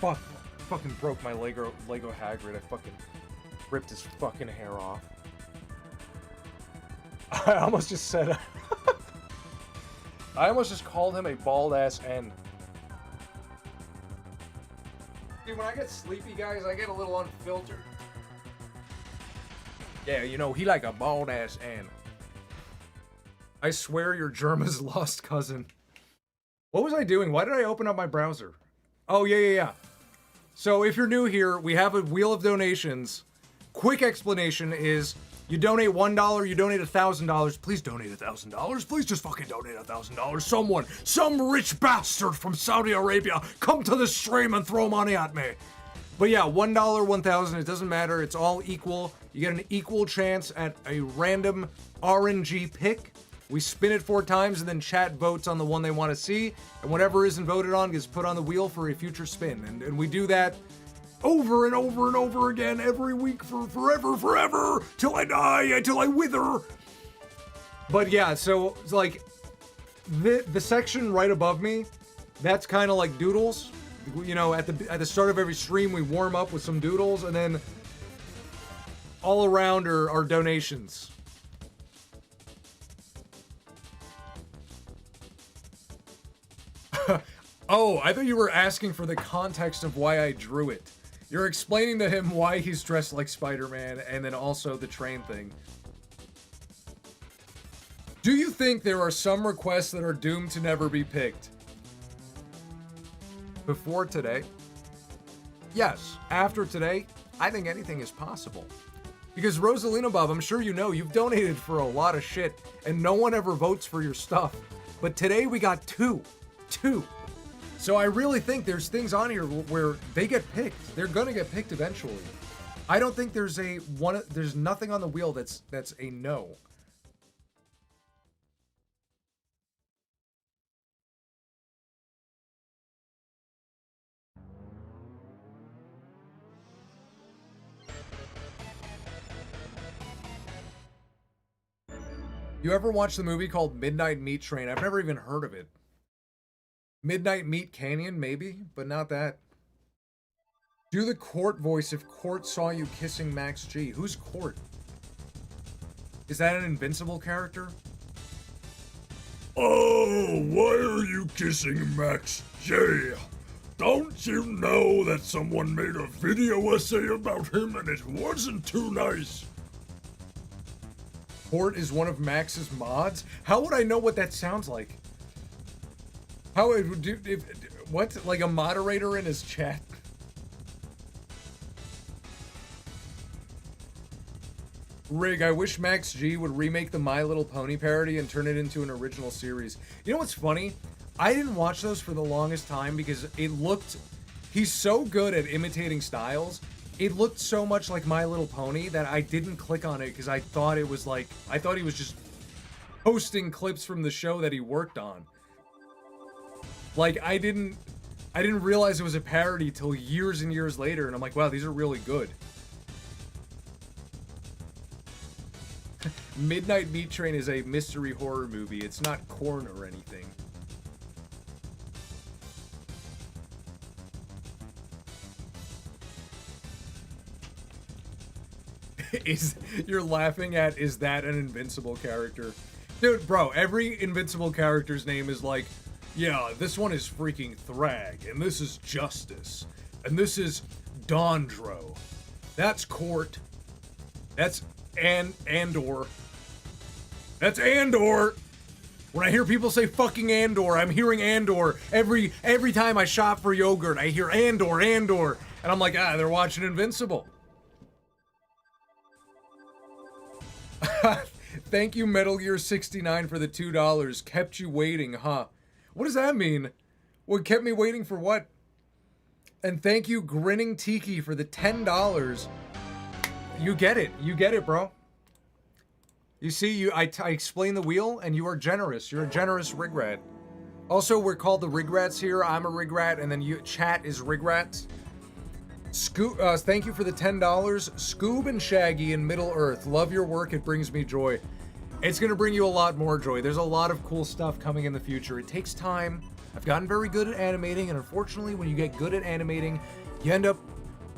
fuck. Fucking broke my Lego Hagrid. I fucking ripped his fucking hair off. I almost just said... I almost just called him a bald-ass N. Dude, when I get sleepy, guys, I get a little unfiltered. Yeah, you know, he like a bald-ass N. I swear you're Germa's lost cousin. What was I doing? Why did I open up my browser? Oh, yeah. So if you're new here, we have a wheel of donations. Quick explanation is you donate $1, you donate $1,000. Please donate $1,000. Please just fucking donate $1,000. Some rich bastard from Saudi Arabia, come to the stream and throw money at me. But yeah, $1, $1,000, it doesn't matter. It's all equal. You get an equal chance at a random RNG pick. We spin it 4 times and then chat votes on the one they want to see. And whatever isn't voted on gets put on the wheel for a future spin. And we do that over and over and over again every week for forever, till I die, till I wither. But yeah, so it's like the section right above me, that's kind of like doodles. You know, at the start of every stream, we warm up with some doodles, and then all around are donations. Oh, I thought you were asking for the context of why I drew it. You're explaining to him why he's dressed like Spider-Man, and then also the train thing. Do you think there are some requests that are doomed to never be picked? Before today? Yes. After today? I think anything is possible. Because Rosalina Bob, I'm sure you know, you've donated for a lot of shit, and no one ever votes for your stuff. But today we got 2. So I really think there's things on here where they get picked. They're gonna get picked eventually. I don't think there's there's nothing on the wheel that's a no. You ever watch the movie called Midnight Meat Train? I've never even heard of it. Midnight Meat Canyon, maybe, but not that. Do the Court voice if Court saw you kissing Max G. Who's Court? Is that an Invincible character? Oh, why are you kissing Max J? Don't you know that someone made a video essay about him and it wasn't too nice? Court is one of Max's mods? How would I know what that sounds like? How would do what? Like a moderator in his chat? Rig, I wish Max G would remake the My Little Pony parody and turn it into an original series. You know what's funny? I didn't watch those for the longest time because it looked... He's so good at imitating styles. It looked so much like My Little Pony that I didn't click on it because I thought it was like... I thought he was just posting clips from the show that he worked on. Like, I didn't realize it was a parody till years and years later, and I'm like, wow, these are really good. Midnight Meat Train is a mystery horror movie. It's not corn or anything. You're laughing at, is that an Invincible character? Dude, bro, every Invincible character's name is like, yeah, this one is freaking Thrag, and this is Justice, and this is Dondro. That's Court. That's Andor. That's Andor. When I hear people say fucking Andor, I'm hearing Andor. Every time I shop for yogurt, I hear Andor, and I'm like, they're watching Invincible. Thank you, Metal Gear 69, for the $2. Kept you waiting, huh? What does that mean? What kept me waiting for what? And thank you, Grinning Tiki, for the $10. You get it. You get it, bro. You see, I explain the wheel, and you are generous. You're a generous Rigrat. Also, we're called the Rigrats here. I'm a Rigrat, and then chat is Rigrats. Thank you for the $10. Scoob and Shaggy in Middle Earth. Love your work. It brings me joy. It's going to bring you a lot more joy. There's a lot of cool stuff coming in the future. It takes time. I've gotten very good at animating, and unfortunately, when you get good at animating, you end up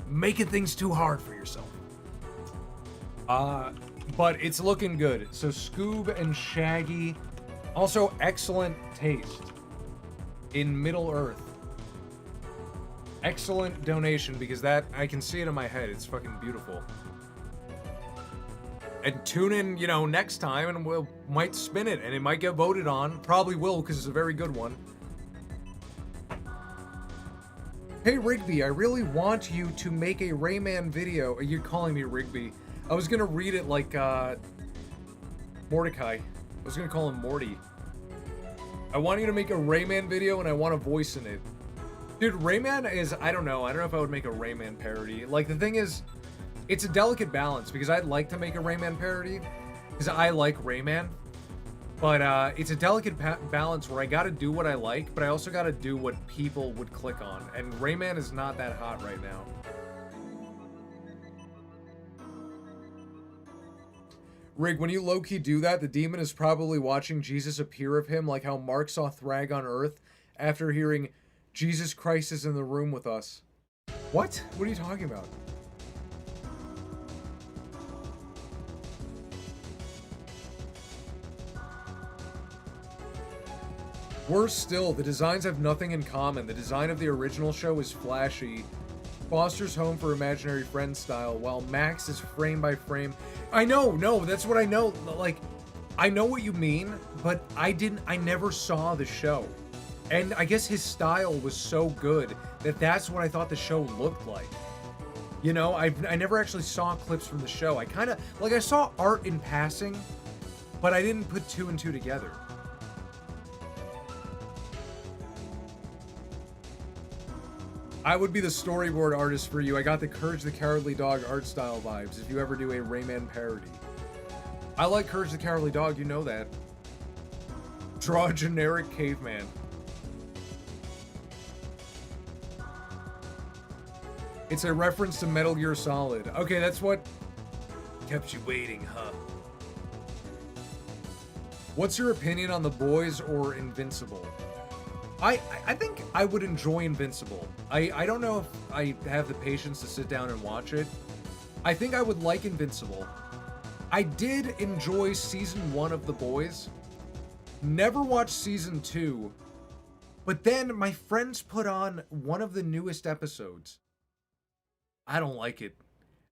making things too hard for yourself. But it's looking good. So Scoob and Shaggy, also excellent taste in Middle Earth. Excellent donation, because that, I can see it in my head. It's fucking beautiful. And tune in, you know, next time, and we'll might spin it, and it might get voted on. Probably will, because it's a very good one. Hey Rigby, I really want you to make a Rayman video. You're calling me Rigby. I was gonna read it like Mordecai. I was gonna call him Morty. I want you to make a Rayman video, and I want a voice in it. Dude, Rayman is, I don't know if I would make a Rayman parody. Like, the thing is, it's a delicate balance, because I'd like to make a Rayman parody, because I like Rayman, but it's a delicate balance where I gotta do what I like, but I also gotta do what people would click on, and Rayman is not that hot right now. Rig, when you low-key do that, the demon is probably watching Jesus appear of him, like how Mark saw Thrag on Earth after hearing, Jesus Christ is in the room with us. What? What are you talking about? Worse still, the designs have nothing in common. The design of the original show is flashy, Foster's Home for Imaginary Friends style, while Max is frame by frame. I know, no, that's what I know. Like, I know what you mean, but I never saw the show. And I guess his style was so good that that's what I thought the show looked like. You know, I never actually saw clips from the show. I kind of, like, I saw art in passing, but I didn't put two and two together. I would be the storyboard artist for you. I got the Courage the Cowardly Dog art style vibes if you ever do a Rayman parody. I like Courage the Cowardly Dog, you know that. Draw a generic caveman. It's a reference to Metal Gear Solid. Okay, that's what kept you waiting, huh? What's your opinion on The Boys or Invincible? I think I would enjoy Invincible. I don't know if I have the patience to sit down and watch it. I think I would like Invincible. I did enjoy season 1 of The Boys. Never watched season 2. But then my friends put on one of the newest episodes. I don't like it.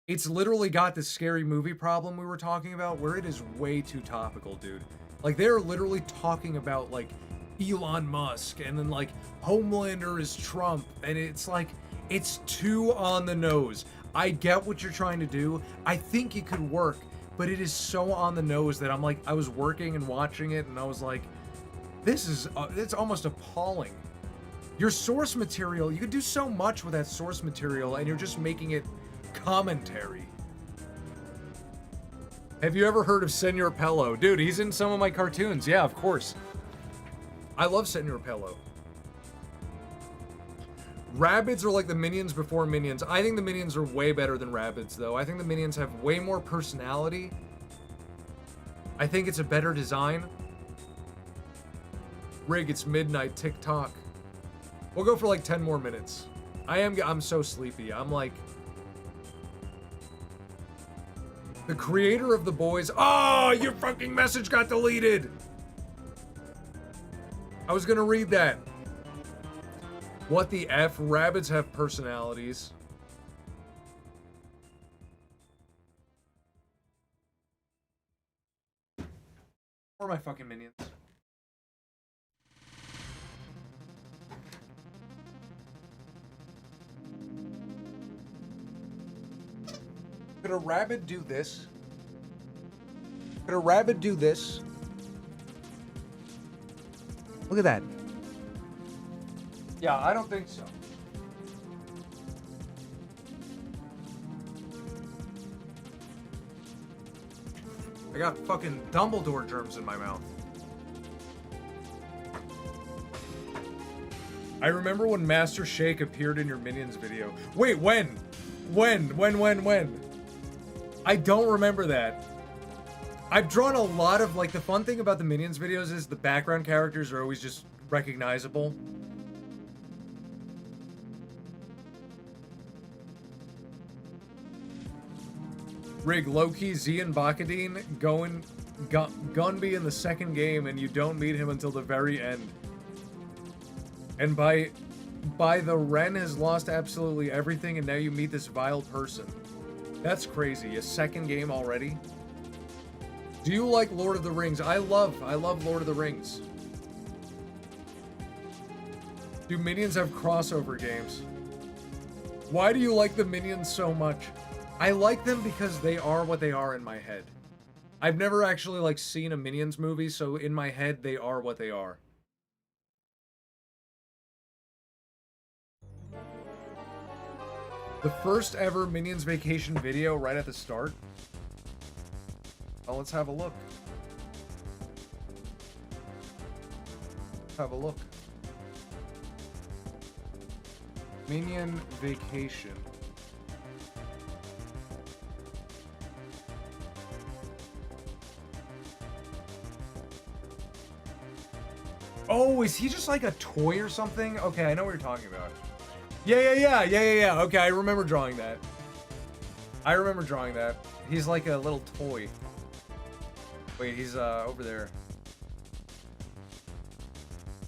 It's literally got the scary movie problem we were talking about, where it is way too topical, dude. Like, they're literally talking about, like, Elon Musk, and then, like, Homelander is Trump, and it's like, it's too on the nose. I get what you're trying to do. I think it could work, but it is so on the nose that I'm like, I was working and watching it, and I was like, this is, it's almost appalling. Your source material, you could do so much with that source material, and you're just making it commentary. Have you ever heard of Senor Pello? Dude, he's in some of my cartoons. Yeah, of course. I love Senor Pello. Rabbids are like the Minions before Minions. I think the Minions are way better than Rabbids, though. I think the Minions have way more personality. I think it's a better design. Rig, it's midnight. TikTok. We'll go for like 10 more minutes. I'm so sleepy. I'm like... The creator of The Boys... Oh, your fucking message got deleted! I was gonna read that. What the F? Rabbits have personalities. Where are my fucking minions? Could a rabbit do this? Could a rabbit do this? Look at that. Yeah, I don't think so. I got fucking Dumbledore germs in my mouth. I remember when Master Shake appeared in your Minions video. Wait, when? When? I don't remember that. I've drawn a lot of, like, the fun thing about the Minions videos is the background characters are always just recognizable. Rig, Loki, Z, and Bakadine Gunby in the second game, and you don't meet him until the very end. And by the Ren has lost absolutely everything, and now you meet this vile person. That's crazy. A second game already? Do you like Lord of the Rings? I love Lord of the Rings. Do Minions have crossover games? Why do you like the Minions so much? I like them because they are what they are in my head. I've never actually, like, seen a Minions movie, so in my head, they are what they are. The first ever Minions Vacation video right at the start. Well, let's have a look. Let's have a look. Minion Vacation. Oh, is he just like a toy or something? Okay, I know what you're talking about. Yeah. Okay, I remember drawing that. He's like a little toy. Wait, he's over there.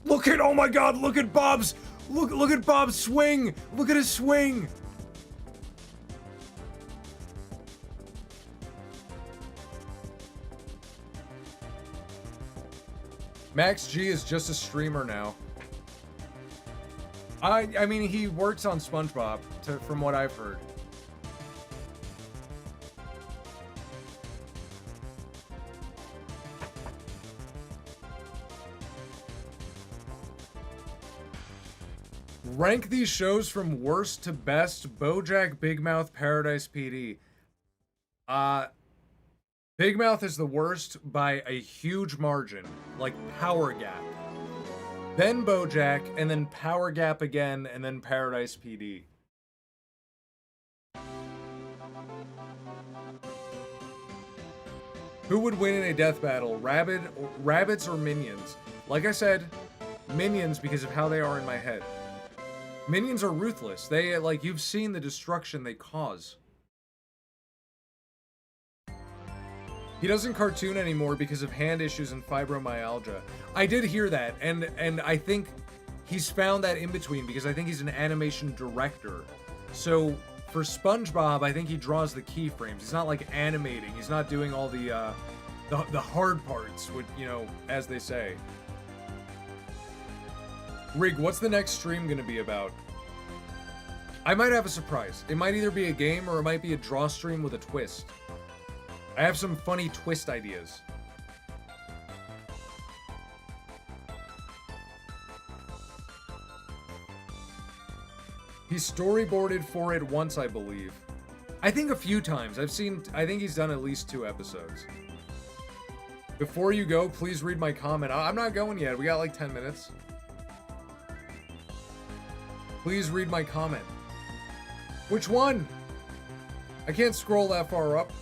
Look at, oh my god, look at Bob's, look at Bob's swing. Look at his swing. Max G is just a streamer now. I mean, he works on SpongeBob, from what I've heard. Rank these shows from worst to best. BoJack, Big Mouth, Paradise PD. Big Mouth is the worst by a huge margin, like power gap. Then BoJack, and then power gap again, and then Paradise PD. Who would win in a death battle? Rabbits or Minions? Like I said, Minions because of how they are in my head. Minions are ruthless. They, like, you've seen the destruction they cause. He doesn't cartoon anymore because of hand issues and fibromyalgia. I did hear that, and I think he's found that in between because I think he's an animation director. So for SpongeBob, I think he draws the keyframes. He's not like animating. He's not doing all the hard parts, with, you know, as they say. Rig, what's the next stream gonna be about? I might have a surprise. It might either be a game or it might be a draw stream with a twist. I have some funny twist ideas. He storyboarded for it once, I believe. I think a few times. I think he's done at least 2 episodes. Before you go, please read my comment. I'm not going yet. We got like 10 minutes. Please read my comment. Which one? I can't scroll that far up.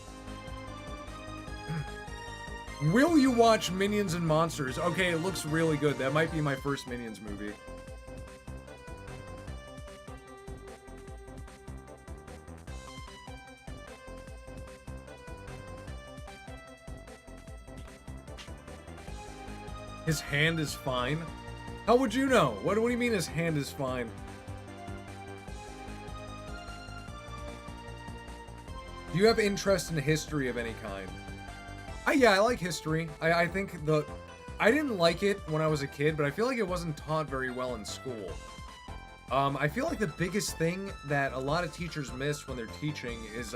Will you watch Minions and Monsters? Okay, it looks really good. That might be my first Minions movie. His hand is fine? How would you know? What do you mean his hand is fine? Do you have interest in history of any kind? Yeah, I like history. I think I didn't like it when I was a kid, but I feel like it wasn't taught very well in school. I feel like the biggest thing that a lot of teachers miss when they're teaching is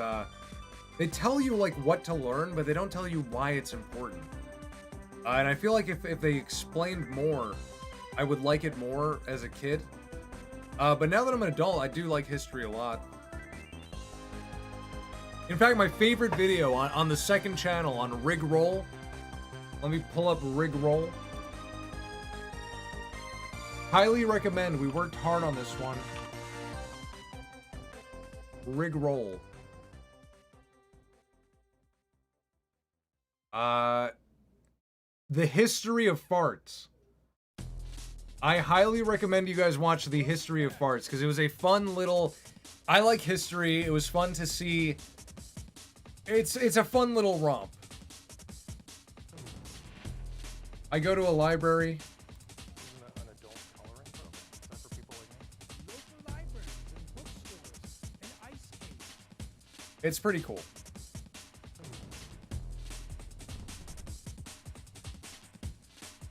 they tell you like what to learn, but they don't tell you why it's important. And I feel like if they explained more, I would like it more as a kid. But now that I'm an adult, I do like history a lot. In fact, my favorite video on the second channel on Rig Roll. Let me pull up Rig Roll. Highly recommend. We worked hard on this one. Rig Roll. The History of Farts. I highly recommend you guys watch The History of Farts because it was a fun little. I like history. It was fun to see. It's a fun little romp. I go to a library. An adult coloring book? Is that for people like me? Local libraries and bookstores and ice skates. It's pretty cool.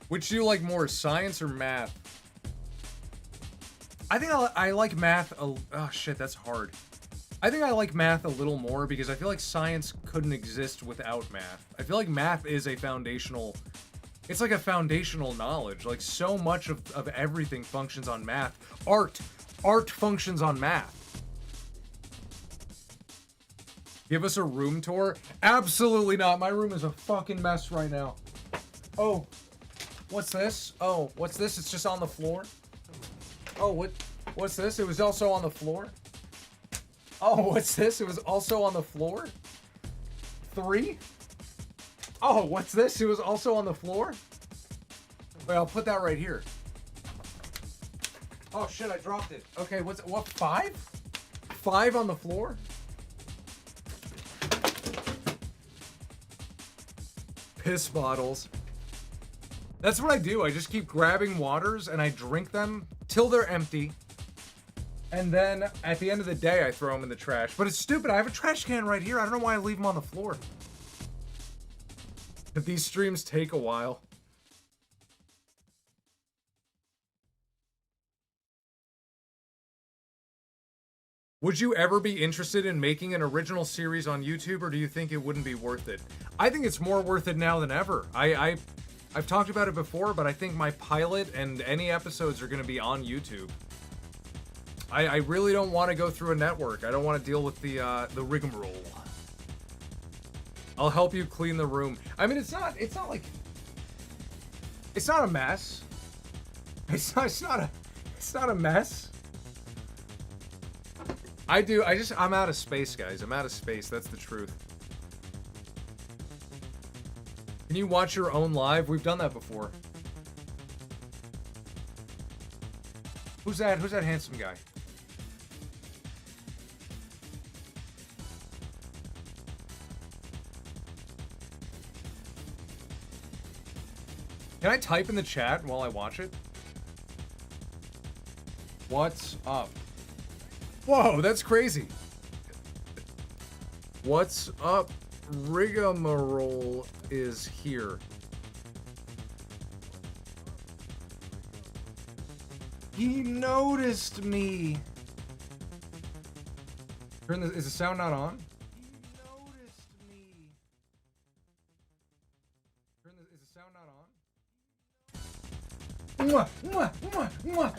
Which do you like more, science or math? I think I like math. Oh shit, that's hard. I think I like math a little more because I feel like science couldn't exist without math. I feel like math is a foundational. It's like a foundational knowledge. Like so much of everything functions on math. Art functions on math. Give us a room tour? Absolutely not. My room is a fucking mess right now. Oh, what's this? Oh, what's this? It's just on the floor. Oh, what's this? It was also on the floor. Oh, what's this? It was also on the floor. 3? Oh, what's this? It was also on the floor. Wait, I'll put that right here. Oh shit, I dropped it. Okay, what? 5? 5 on the floor? Piss bottles. That's what I do. I just keep grabbing waters and I drink them till they're empty. And then at the end of the day, I throw them in the trash. But it's stupid. I have a trash can right here. I don't know why I leave them on the floor. But these streams take a while. Would you ever be interested in making an original series on YouTube, or do you think it wouldn't be worth it? I think it's more worth it now than ever. I've talked about it before, but I think my pilot and any episodes are going to be on YouTube. I really don't want to go through a network. I don't want to deal with the rigmarole. I'll help you clean the room. I mean, it's not like it's not a mess. It's not a mess. I'm out of space, guys. I'm out of space. That's the truth. Can you watch your own live? We've done that before. Who's that? Who's that handsome guy? Can I type in the chat while I watch it? What's up? Whoa, that's crazy. What's up? Rigmarole is here. He noticed me. Is the sound not on? He noticed me. Is the sound not on? Mwah, mwah, mwah, mwah.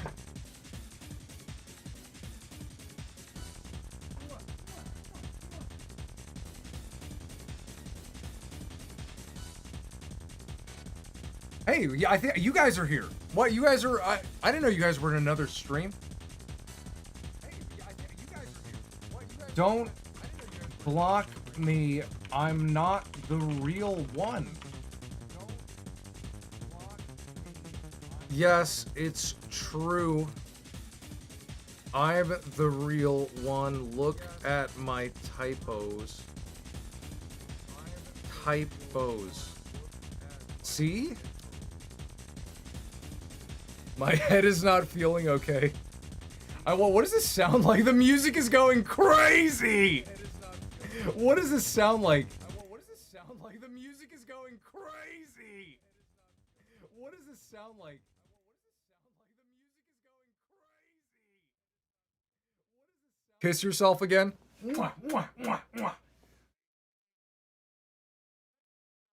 Hey, yeah, I think you guys are here. What? You guys are? I didn't know you guys were in another stream. Hey, yeah, I think you guys are here. What? You guys? Don't block me. I'm not the real one. Yes, it's true. I'm the real one. Look at my typos. Typos. See? My head is not feeling okay. What does this sound like? The music is going crazy! What does this sound like? What does this sound like? The music is going crazy! What does this sound like? Kiss yourself again? Mwah, mwah, mwah, mwah.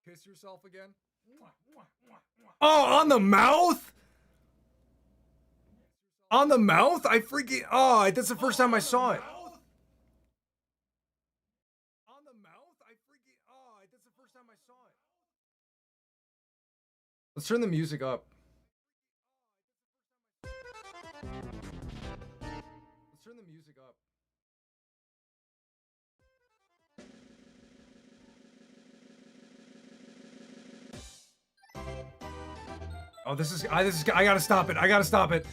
Kiss yourself again? Mwah, mwah, mwah, mwah. Oh, on the mouth? On the mouth? I freaking... Oh, that's the first time I saw it. On the mouth? I freaking... Oh, that's the first time I saw it. Let's turn the music up. Let's turn the music up. Oh, I gotta stop it. I gotta stop it.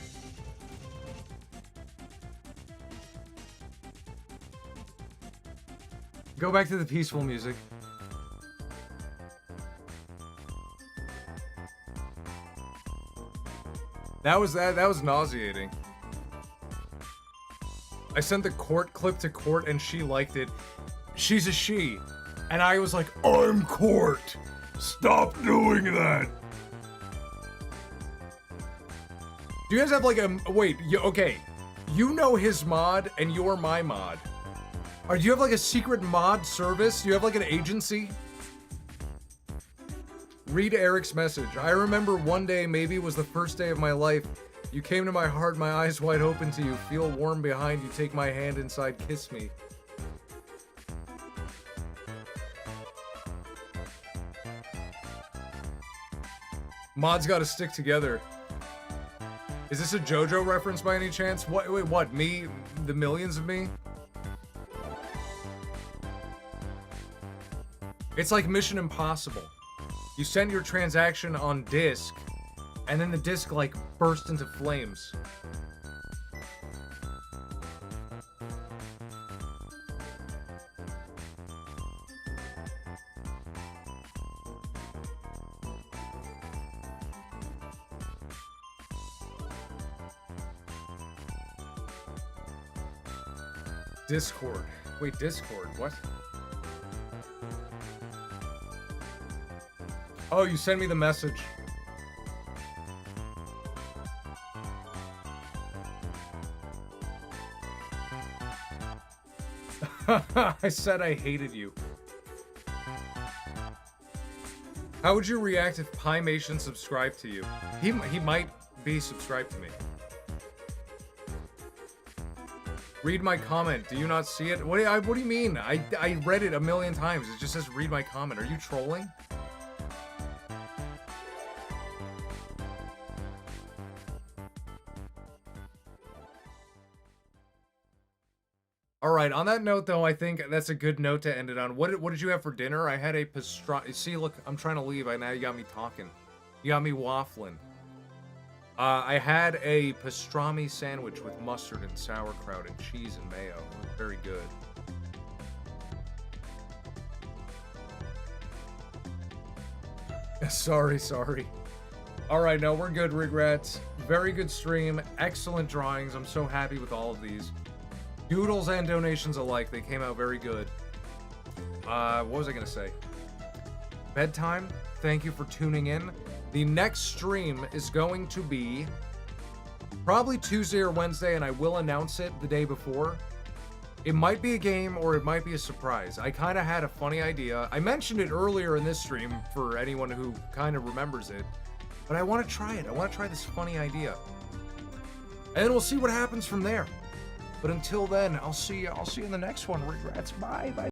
Go back to the peaceful music. That was nauseating. I sent the court clip to Court and she liked it. She's a she. And I was like, I'm Court. Stop doing that. do you guys have like a, wait, okay. You know his mod and you're my mod. Or do you have like a secret mod service? Do you have like an agency? Read Eric's message. I remember one day, maybe it was the first day of my life. You came to my heart, my eyes wide open to you. Feel warm behind you. Take my hand inside, kiss me. Mods gotta stick together. Is this a JoJo reference by any chance? What? Wait, what? Me? The millions of me? It's like Mission Impossible. You send your transaction on disk, and then the disk like burst into flames. Discord. Wait, Discord? What? Oh, you send me the message. I said I hated you. How would you react if Pymation subscribed to you? He might be subscribed to me. Read my comment. Do you not see it? What do you mean? I read it a million times. It just says read my comment. Are you trolling? All right. On that note, though, I think that's a good note to end it on. What did you have for dinner? I had a pastrami. See, look, I'm trying to leave. Now you got me talking. You got me waffling. I had a pastrami sandwich with mustard and sauerkraut and cheese and mayo. Very good. Sorry. All right, no, we're good, Regrets. Very good stream. Excellent drawings. I'm so happy with all of these. Doodles and donations alike. They came out very good. What was I going to say? Bedtime. Thank you for tuning in. The next stream is going to be probably Tuesday or Wednesday, and I will announce it the day before. It might be a game or it might be a surprise. I kind of had a funny idea. I mentioned it earlier in this stream for anyone who kind of remembers it, but I want to try it. I want to try this funny idea. And then we'll see what happens from there. But until then, I'll see you in the next one. Regrets. Bye.